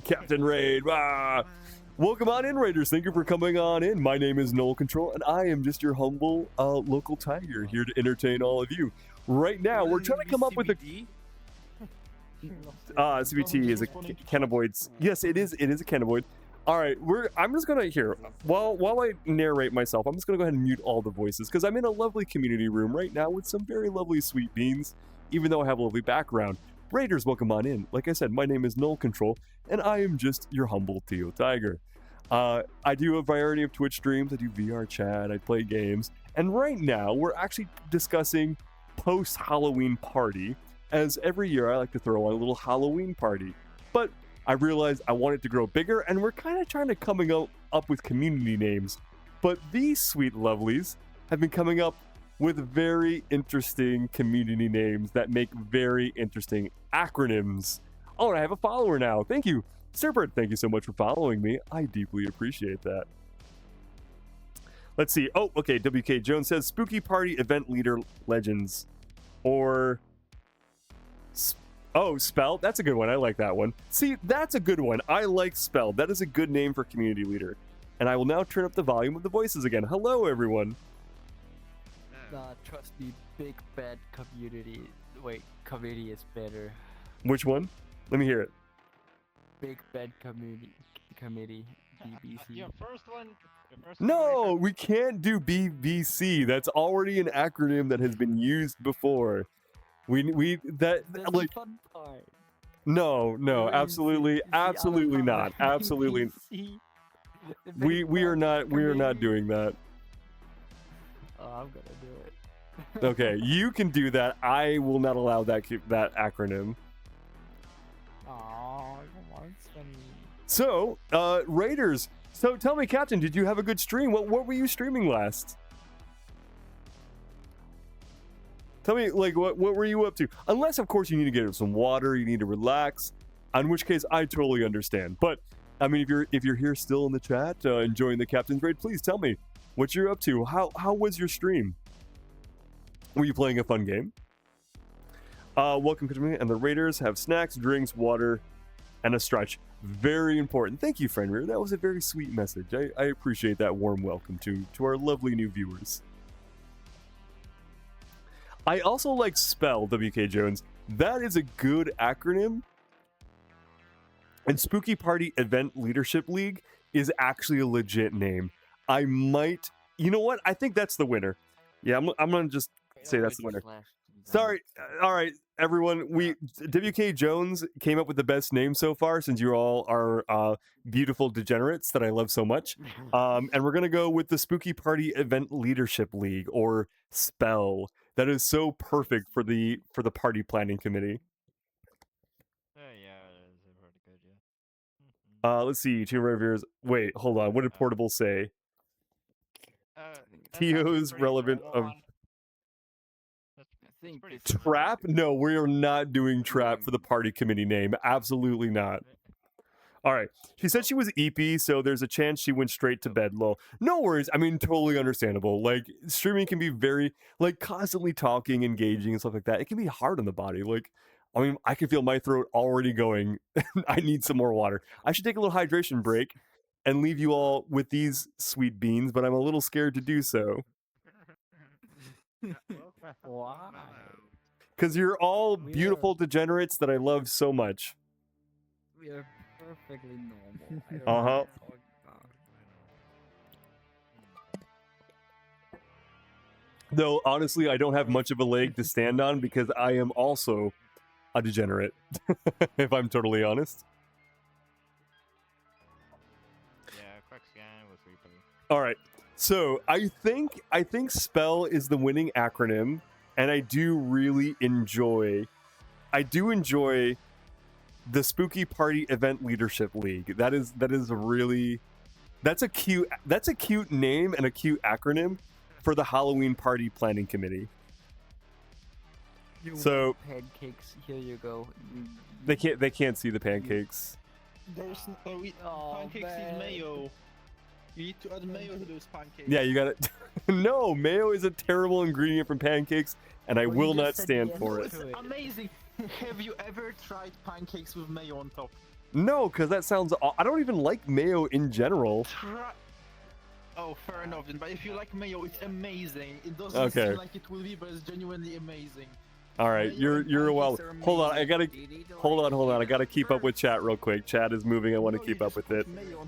Captain Raid. Ah. Welcome on in, Raiders. Thank you for coming on in. My name is Noel Control, and I am just your humble local tiger here to entertain all of you. Right now, we're trying to come up with a... CBT is a cannabinoid. Yes, it is a cannabinoid. All right, I'm just gonna while I narrate myself, I'm just gonna go ahead and mute all the voices because I'm in a lovely community room right now with some very lovely sweet beans, even though I have a lovely background. Raiders, welcome on in. Like I said, my name is Noel Control, and I am just your humble Tio Tiger. I do a variety of Twitch streams. I do VR chat. I play games, and right now we're actually discussing post-Halloween party. as every year I like to throw on a little Halloween party. But I realized I wanted to grow bigger, and we're kind of trying to coming up with community names. But these sweet lovelies have been coming up with very interesting community names that make very interesting acronyms. Oh, and I have a follower now. Thank you. Super, thank you so much for following me. I deeply appreciate that. Let's see. Oh, okay. WK Jones says Spooky Party Event Leader Legends. Or... Oh, Spell. That's a good one. I like that one. See, that's a good one. I like Spell. That is a good name for community leader. And I will now turn up the volume of the voices again. Hello, everyone. Trust me, big bad community. Wait, committee is better. Which one? Let me hear it. Big bad committee. BBC. Your first one. No, we can't do BBC. That's already an acronym that has been used before. That's like the fun part. No, absolutely not. Absolutely. We are not doing that. Oh, I'm gonna do it. Okay, you can do that. I will not allow that acronym. Oh, come on, it's funny. So, Raiders. So tell me, Captain, did you have a good stream? What were you streaming last? Tell me, like, what were you up to? Unless, of course, you need to get some water, you need to relax. In which case, I totally understand. But I mean, if you're here still in the chat, enjoying the Captain's Raid, please tell me what you're up to. How was your stream? Were you playing a fun game? Welcome to me, and the Raiders have snacks, drinks, water, and a stretch. Very important. Thank you, Fenrir. That was a very sweet message. I appreciate that warm welcome to our lovely new viewers. I also like Spell, WK Jones. That is a good acronym. And Spooky Party Event Leadership League is actually a legit name. I might... You know what? I think that's the winner. Yeah, I'm going to just say that's the winner. Sorry. All right, everyone. WK Jones came up with the best name so far, since you all are beautiful degenerates that I love so much. And we're going to go with the Spooky Party Event Leadership League, or SPELL. That is so perfect for the party planning committee. Yeah, it's pretty good, yeah. Let's see. Two reviewers. Wait, hold on. What did Portable say? Tio's relevant of Trap? No, we are not doing Trap for the party committee name. Absolutely not. All right. She said she was EP, so there's a chance she went straight to bed. Lol. No worries. I mean, totally understandable. Like, streaming can be very, like, constantly talking, engaging, and stuff like that. It can be hard on the body. Like, I mean, I can feel my throat already going. I need some more water. I should take a little hydration break and leave you all with these sweet beans, but I'm a little scared to do so. Why? Because you're all beautiful degenerates that I love so much. We are perfectly normal. Uh-huh. Though, honestly, I don't have much of a leg to stand on because I am also a degenerate, if I'm totally honest. Yeah, quick scan was replay. All right. So I think SPELL is the winning acronym, and I do really enjoy the Spooky Party Event Leadership League. That's a cute name and a cute acronym for the Halloween party planning committee. So pancakes, here you go. they can't see the pancakes. There's pancakes need mayo. You need to add mayo to those pancakes. Yeah, you got it. No, mayo is a terrible ingredient from pancakes, and I will not stand for it. Amazing. Have you ever tried pancakes with mayo on top? No, because that sounds... I don't even like mayo in general. Oh, fair enough. But if you like mayo, it's amazing. It doesn't seem like it will be, but it's genuinely amazing. All right, you're a wild... Hold on, hold on. I gotta keep up with chat real quick. Chat is moving. I want to keep up with it.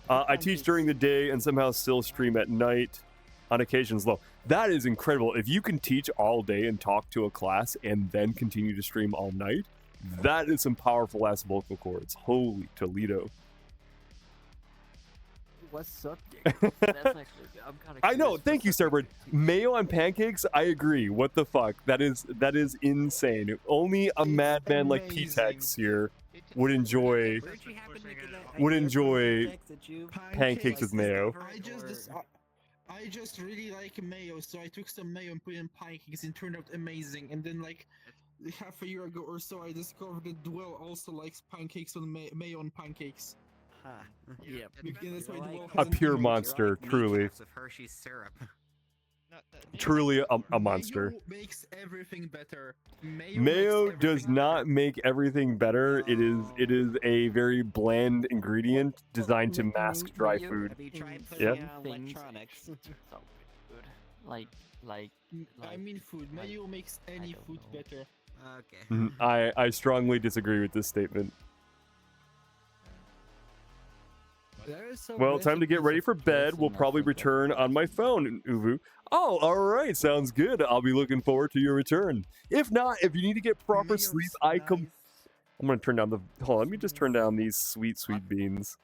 I teach during the day and somehow still stream at night on occasions. Though that is incredible. If you can teach all day and talk to a class and then continue to stream all night, that is some powerful ass vocal cords. Holy Toledo. what subject? That's actually good. I'm kind of. I know. Thank you, Starbird. Mayo on pancakes. I agree. What the fuck? That is insane. Only a madman like P-Tex here would enjoy pancakes with mayo. I just really like mayo, so I took some mayo and put it in pancakes and it turned out amazing. And then like half a year ago or so, I discovered that Dwell also likes pancakes with mayo on pancakes. Huh. Yep. Yeah, that's why Dwell A has an pure emoji. monster, truly. Of Hershey's syrup. Truly a monster. Mayo makes everything better. Mayo makes does everything not make everything better. It is a very bland ingredient designed to mask dry food. Have you tried Yeah. putting electronics? So good. Like. I mean food. Mayo makes any don't food know. better. Okay. I strongly disagree with this statement. Well, time to get ready for bed. We'll probably return on my phone, Uvu. Oh, all right. Sounds good. I'll be looking forward to your return. If not, if you need to get proper sleep, I'm going to turn down the... Hold on. Let me just turn down these sweet beans.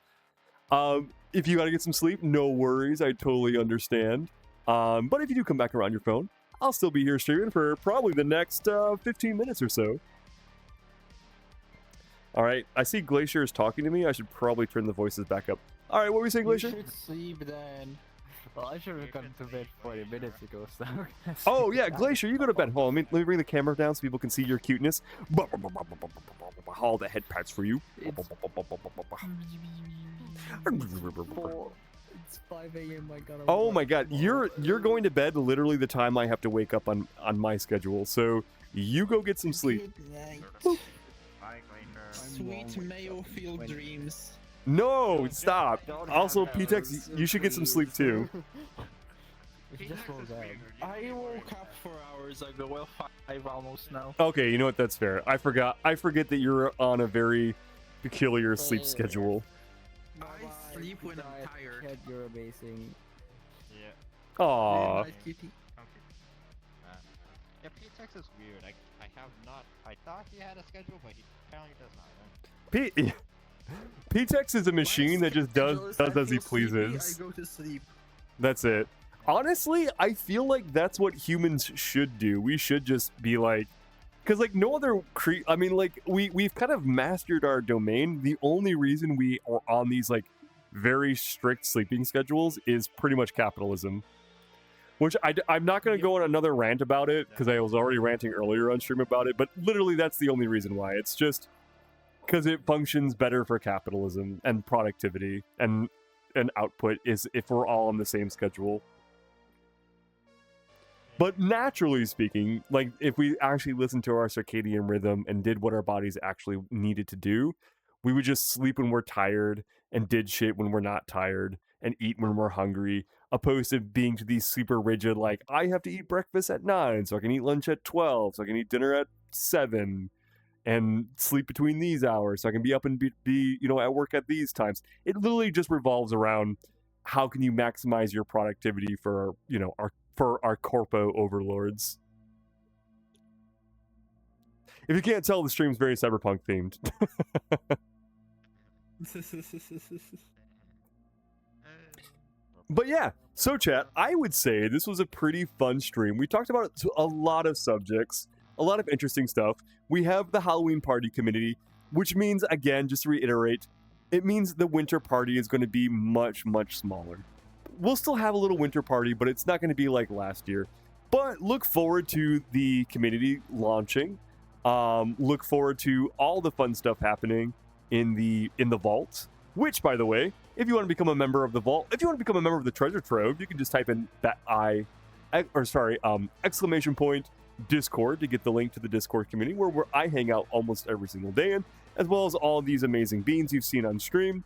If you got to get some sleep, no worries. I totally understand. But if you do come back around your phone, I'll still be here streaming for probably the next 15 minutes or so. All right, I see Glacier is talking to me. I should probably turn the voices back up. All right, what were we saying, Glacier? You should sleep then. Well, I should have gotten to bed 40 minutes ago, so... Oh, yeah, Glacier, you go to bed. Hold on, let me bring the camera down so people can see your cuteness. All the head pats for you. It's 5 a.m. I gotta Oh work my god, tomorrow. you're going to bed literally the time I have to wake up on my schedule. So you go get some sleep. Good night. Bye, Glacier. Sweet mayo filled dreams. No, stop. Don't Also, have P-Tex, those, you should get some sleep too. We just rolled out. I woke up 4 hours ago. Well, 5 almost now. Okay, you know what? That's fair. I forget that you're on a very peculiar sleep schedule. I sleep when I'm tired. Cat, you're amazing. Yeah. Aww. Good night, kitty. Yeah, P-Tex is weird. I have not... I thought he had a schedule, but he apparently does not. P-Tex is a machine that just does as he pleases. I go to sleep. That's it. Honestly, I feel like that's what humans should do. We should just be like, because like no other I mean, like we've kind of mastered our domain. The only reason we are on these like very strict sleeping schedules is pretty much capitalism. Which I'm not going to go on another rant about it because I was already ranting earlier on stream about it. But literally, that's the only reason why. It's just because it functions better for capitalism and productivity and output is if we're all on the same schedule. But naturally speaking, like if we actually listened to our circadian rhythm and did what our bodies actually needed to do, we would just sleep when we're tired and did shit when we're not tired and eat when we're hungry, opposed to being to these super rigid, like I have to eat breakfast at 9, so I can eat lunch at 12, so I can eat dinner at 7, and sleep between these hours, so I can be up and be at work at these times. It literally just revolves around how can you maximize your productivity for our corpo overlords. If you can't tell, the stream's very cyberpunk themed. But yeah, so chat, I would say this was a pretty fun stream. We talked about a lot of subjects, a lot of interesting stuff. We have the Halloween party community, which means, again, just to reiterate, it means the winter party is going to be much, much smaller. We'll still have a little winter party, but it's not going to be like last year. But look forward to the community launching. Look forward to all the fun stuff happening in the vault. Which, by the way, if you want to become a member of the vault, if you want to become a member of the treasure trove, you can just type in exclamation point Discord to get the link to the Discord community where I hang out almost every single day in, as well as all these amazing beans you've seen on stream.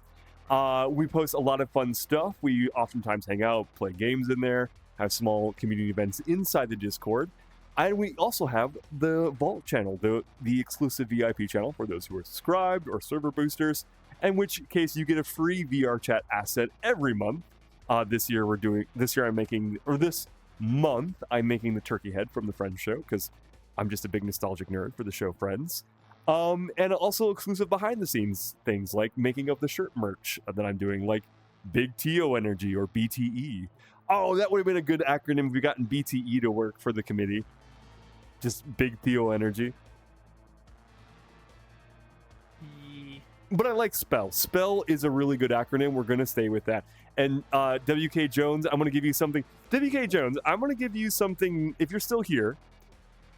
We post a lot of fun stuff. We oftentimes hang out, play games in there, have small community events inside the Discord. And we also have the Vault channel, the exclusive VIP channel for those who are subscribed or server boosters, in which case you get a free VR chat asset every month. This month I'm making the turkey head from the Friends show because I'm just a big nostalgic nerd for the show Friends. And also exclusive behind the scenes things like making of the shirt merch that I'm doing, like Big Tio Energy, or BTE. Oh, that would have been a good acronym if we gotten BTE to work for the committee. Just Big Tio Energy. But I like Spell. Spell is a really good acronym. We're going to stay with that. And WK Jones, I'm going to give you something. WK Jones, I'm going to give you something, if you're still here,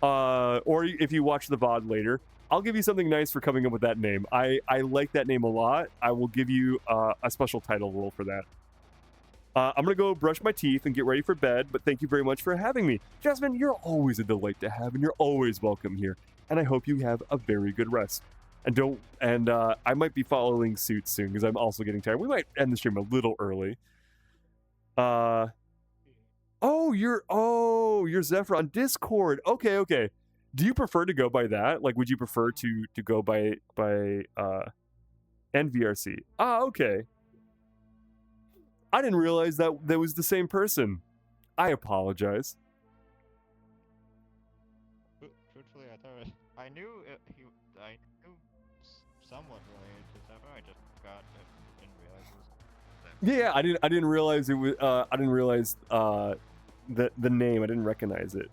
or if you watch the VOD later, I'll give you something nice for coming up with that name. I like that name a lot. I will give you a special title role for that. I'm going to go brush my teeth and get ready for bed, but thank you very much for having me. Jasmine, you're always a delight to have, and you're always welcome here. And I hope you have a very good rest. And I might be following suit soon because I'm also getting tired. We might end the stream a little early. You're Zephyr on Discord. Okay. Do you prefer to go by that? Like, would you prefer to go by NVRC? Okay. I didn't realize that was the same person. I apologize. Truthfully, I knew somewhat related to Zephyr. I just forgot. Didn't realize it was. Yeah, I didn't realize it was. I didn't realize the name. I didn't recognize it.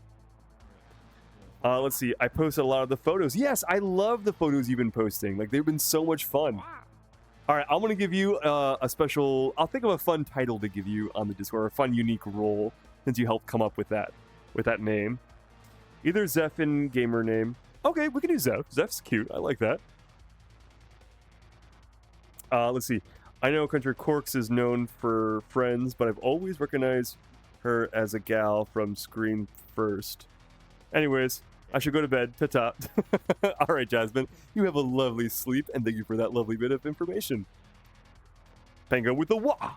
Let's see. I posted a lot of the photos. Yes, I love the photos you've been posting. Like, they've been so much fun. All right, I'm gonna give you a special. I'll think of a fun title to give you on the Discord, or a fun, unique role, since you helped come up with that name. Either Zeph and gamer name. Okay, we can do Zeph. Zeph's cute. I like that. Let's see. I know Country Corks is known for Friends, but I've always recognized her as a gal from Scream First. Anyways, I should go to bed. Ta-ta. All right, Jasmine. You have a lovely sleep, and thank you for that lovely bit of information. Pango with the wah.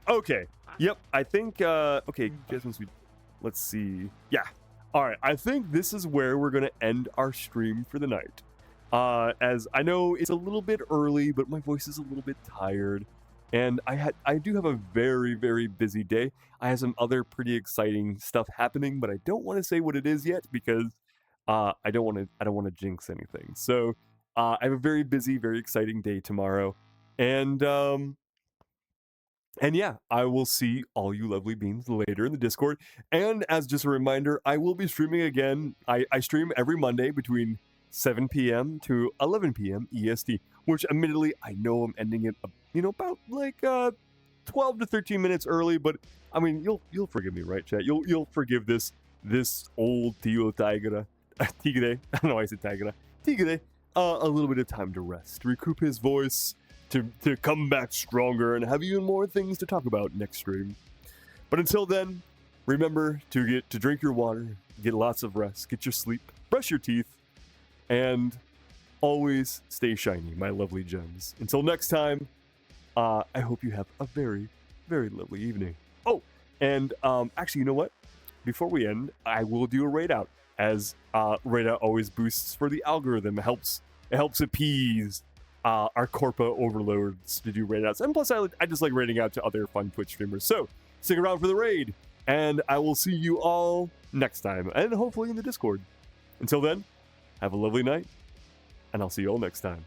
Okay. Yep. I think. Okay, Jasmine. Let's see. Yeah. All right. I think this is where we're gonna end our stream for the night. As I know it's a little bit early, but my voice is a little bit tired, and I do have a very, very busy day. I have some other pretty exciting stuff happening, but I don't want to say what it is yet because I don't want to jinx anything. So I have a very busy, very exciting day tomorrow, and yeah, I will see all you lovely beings later in the Discord. And as just a reminder, I will be streaming again. I stream every Monday between 7 p.m. to 11 p.m. EST, which admittedly I know I'm ending it, about like 12 to 13 minutes early, but I mean you'll forgive me, right, chat? You'll forgive this old Tio Tiger, Tigre. I don't know why I said Tiger. Tigre, a little bit of time to rest, recoup his voice, to come back stronger, and have even more things to talk about next stream. But until then, remember to drink your water, get lots of rest, get your sleep, brush your teeth, and always stay shiny, my lovely gems. Until next time, I hope you have a very, very lovely evening. Oh, and actually, you know what? Before we end, I will do a raid out, as raid out always boosts for the algorithm. It helps appease our corpo overlords to do raid outs. And plus, I just like raiding out to other fun Twitch streamers. So stick around for the raid, and I will see you all next time, and hopefully in the Discord. Until then, have a lovely night, and I'll see you all next time.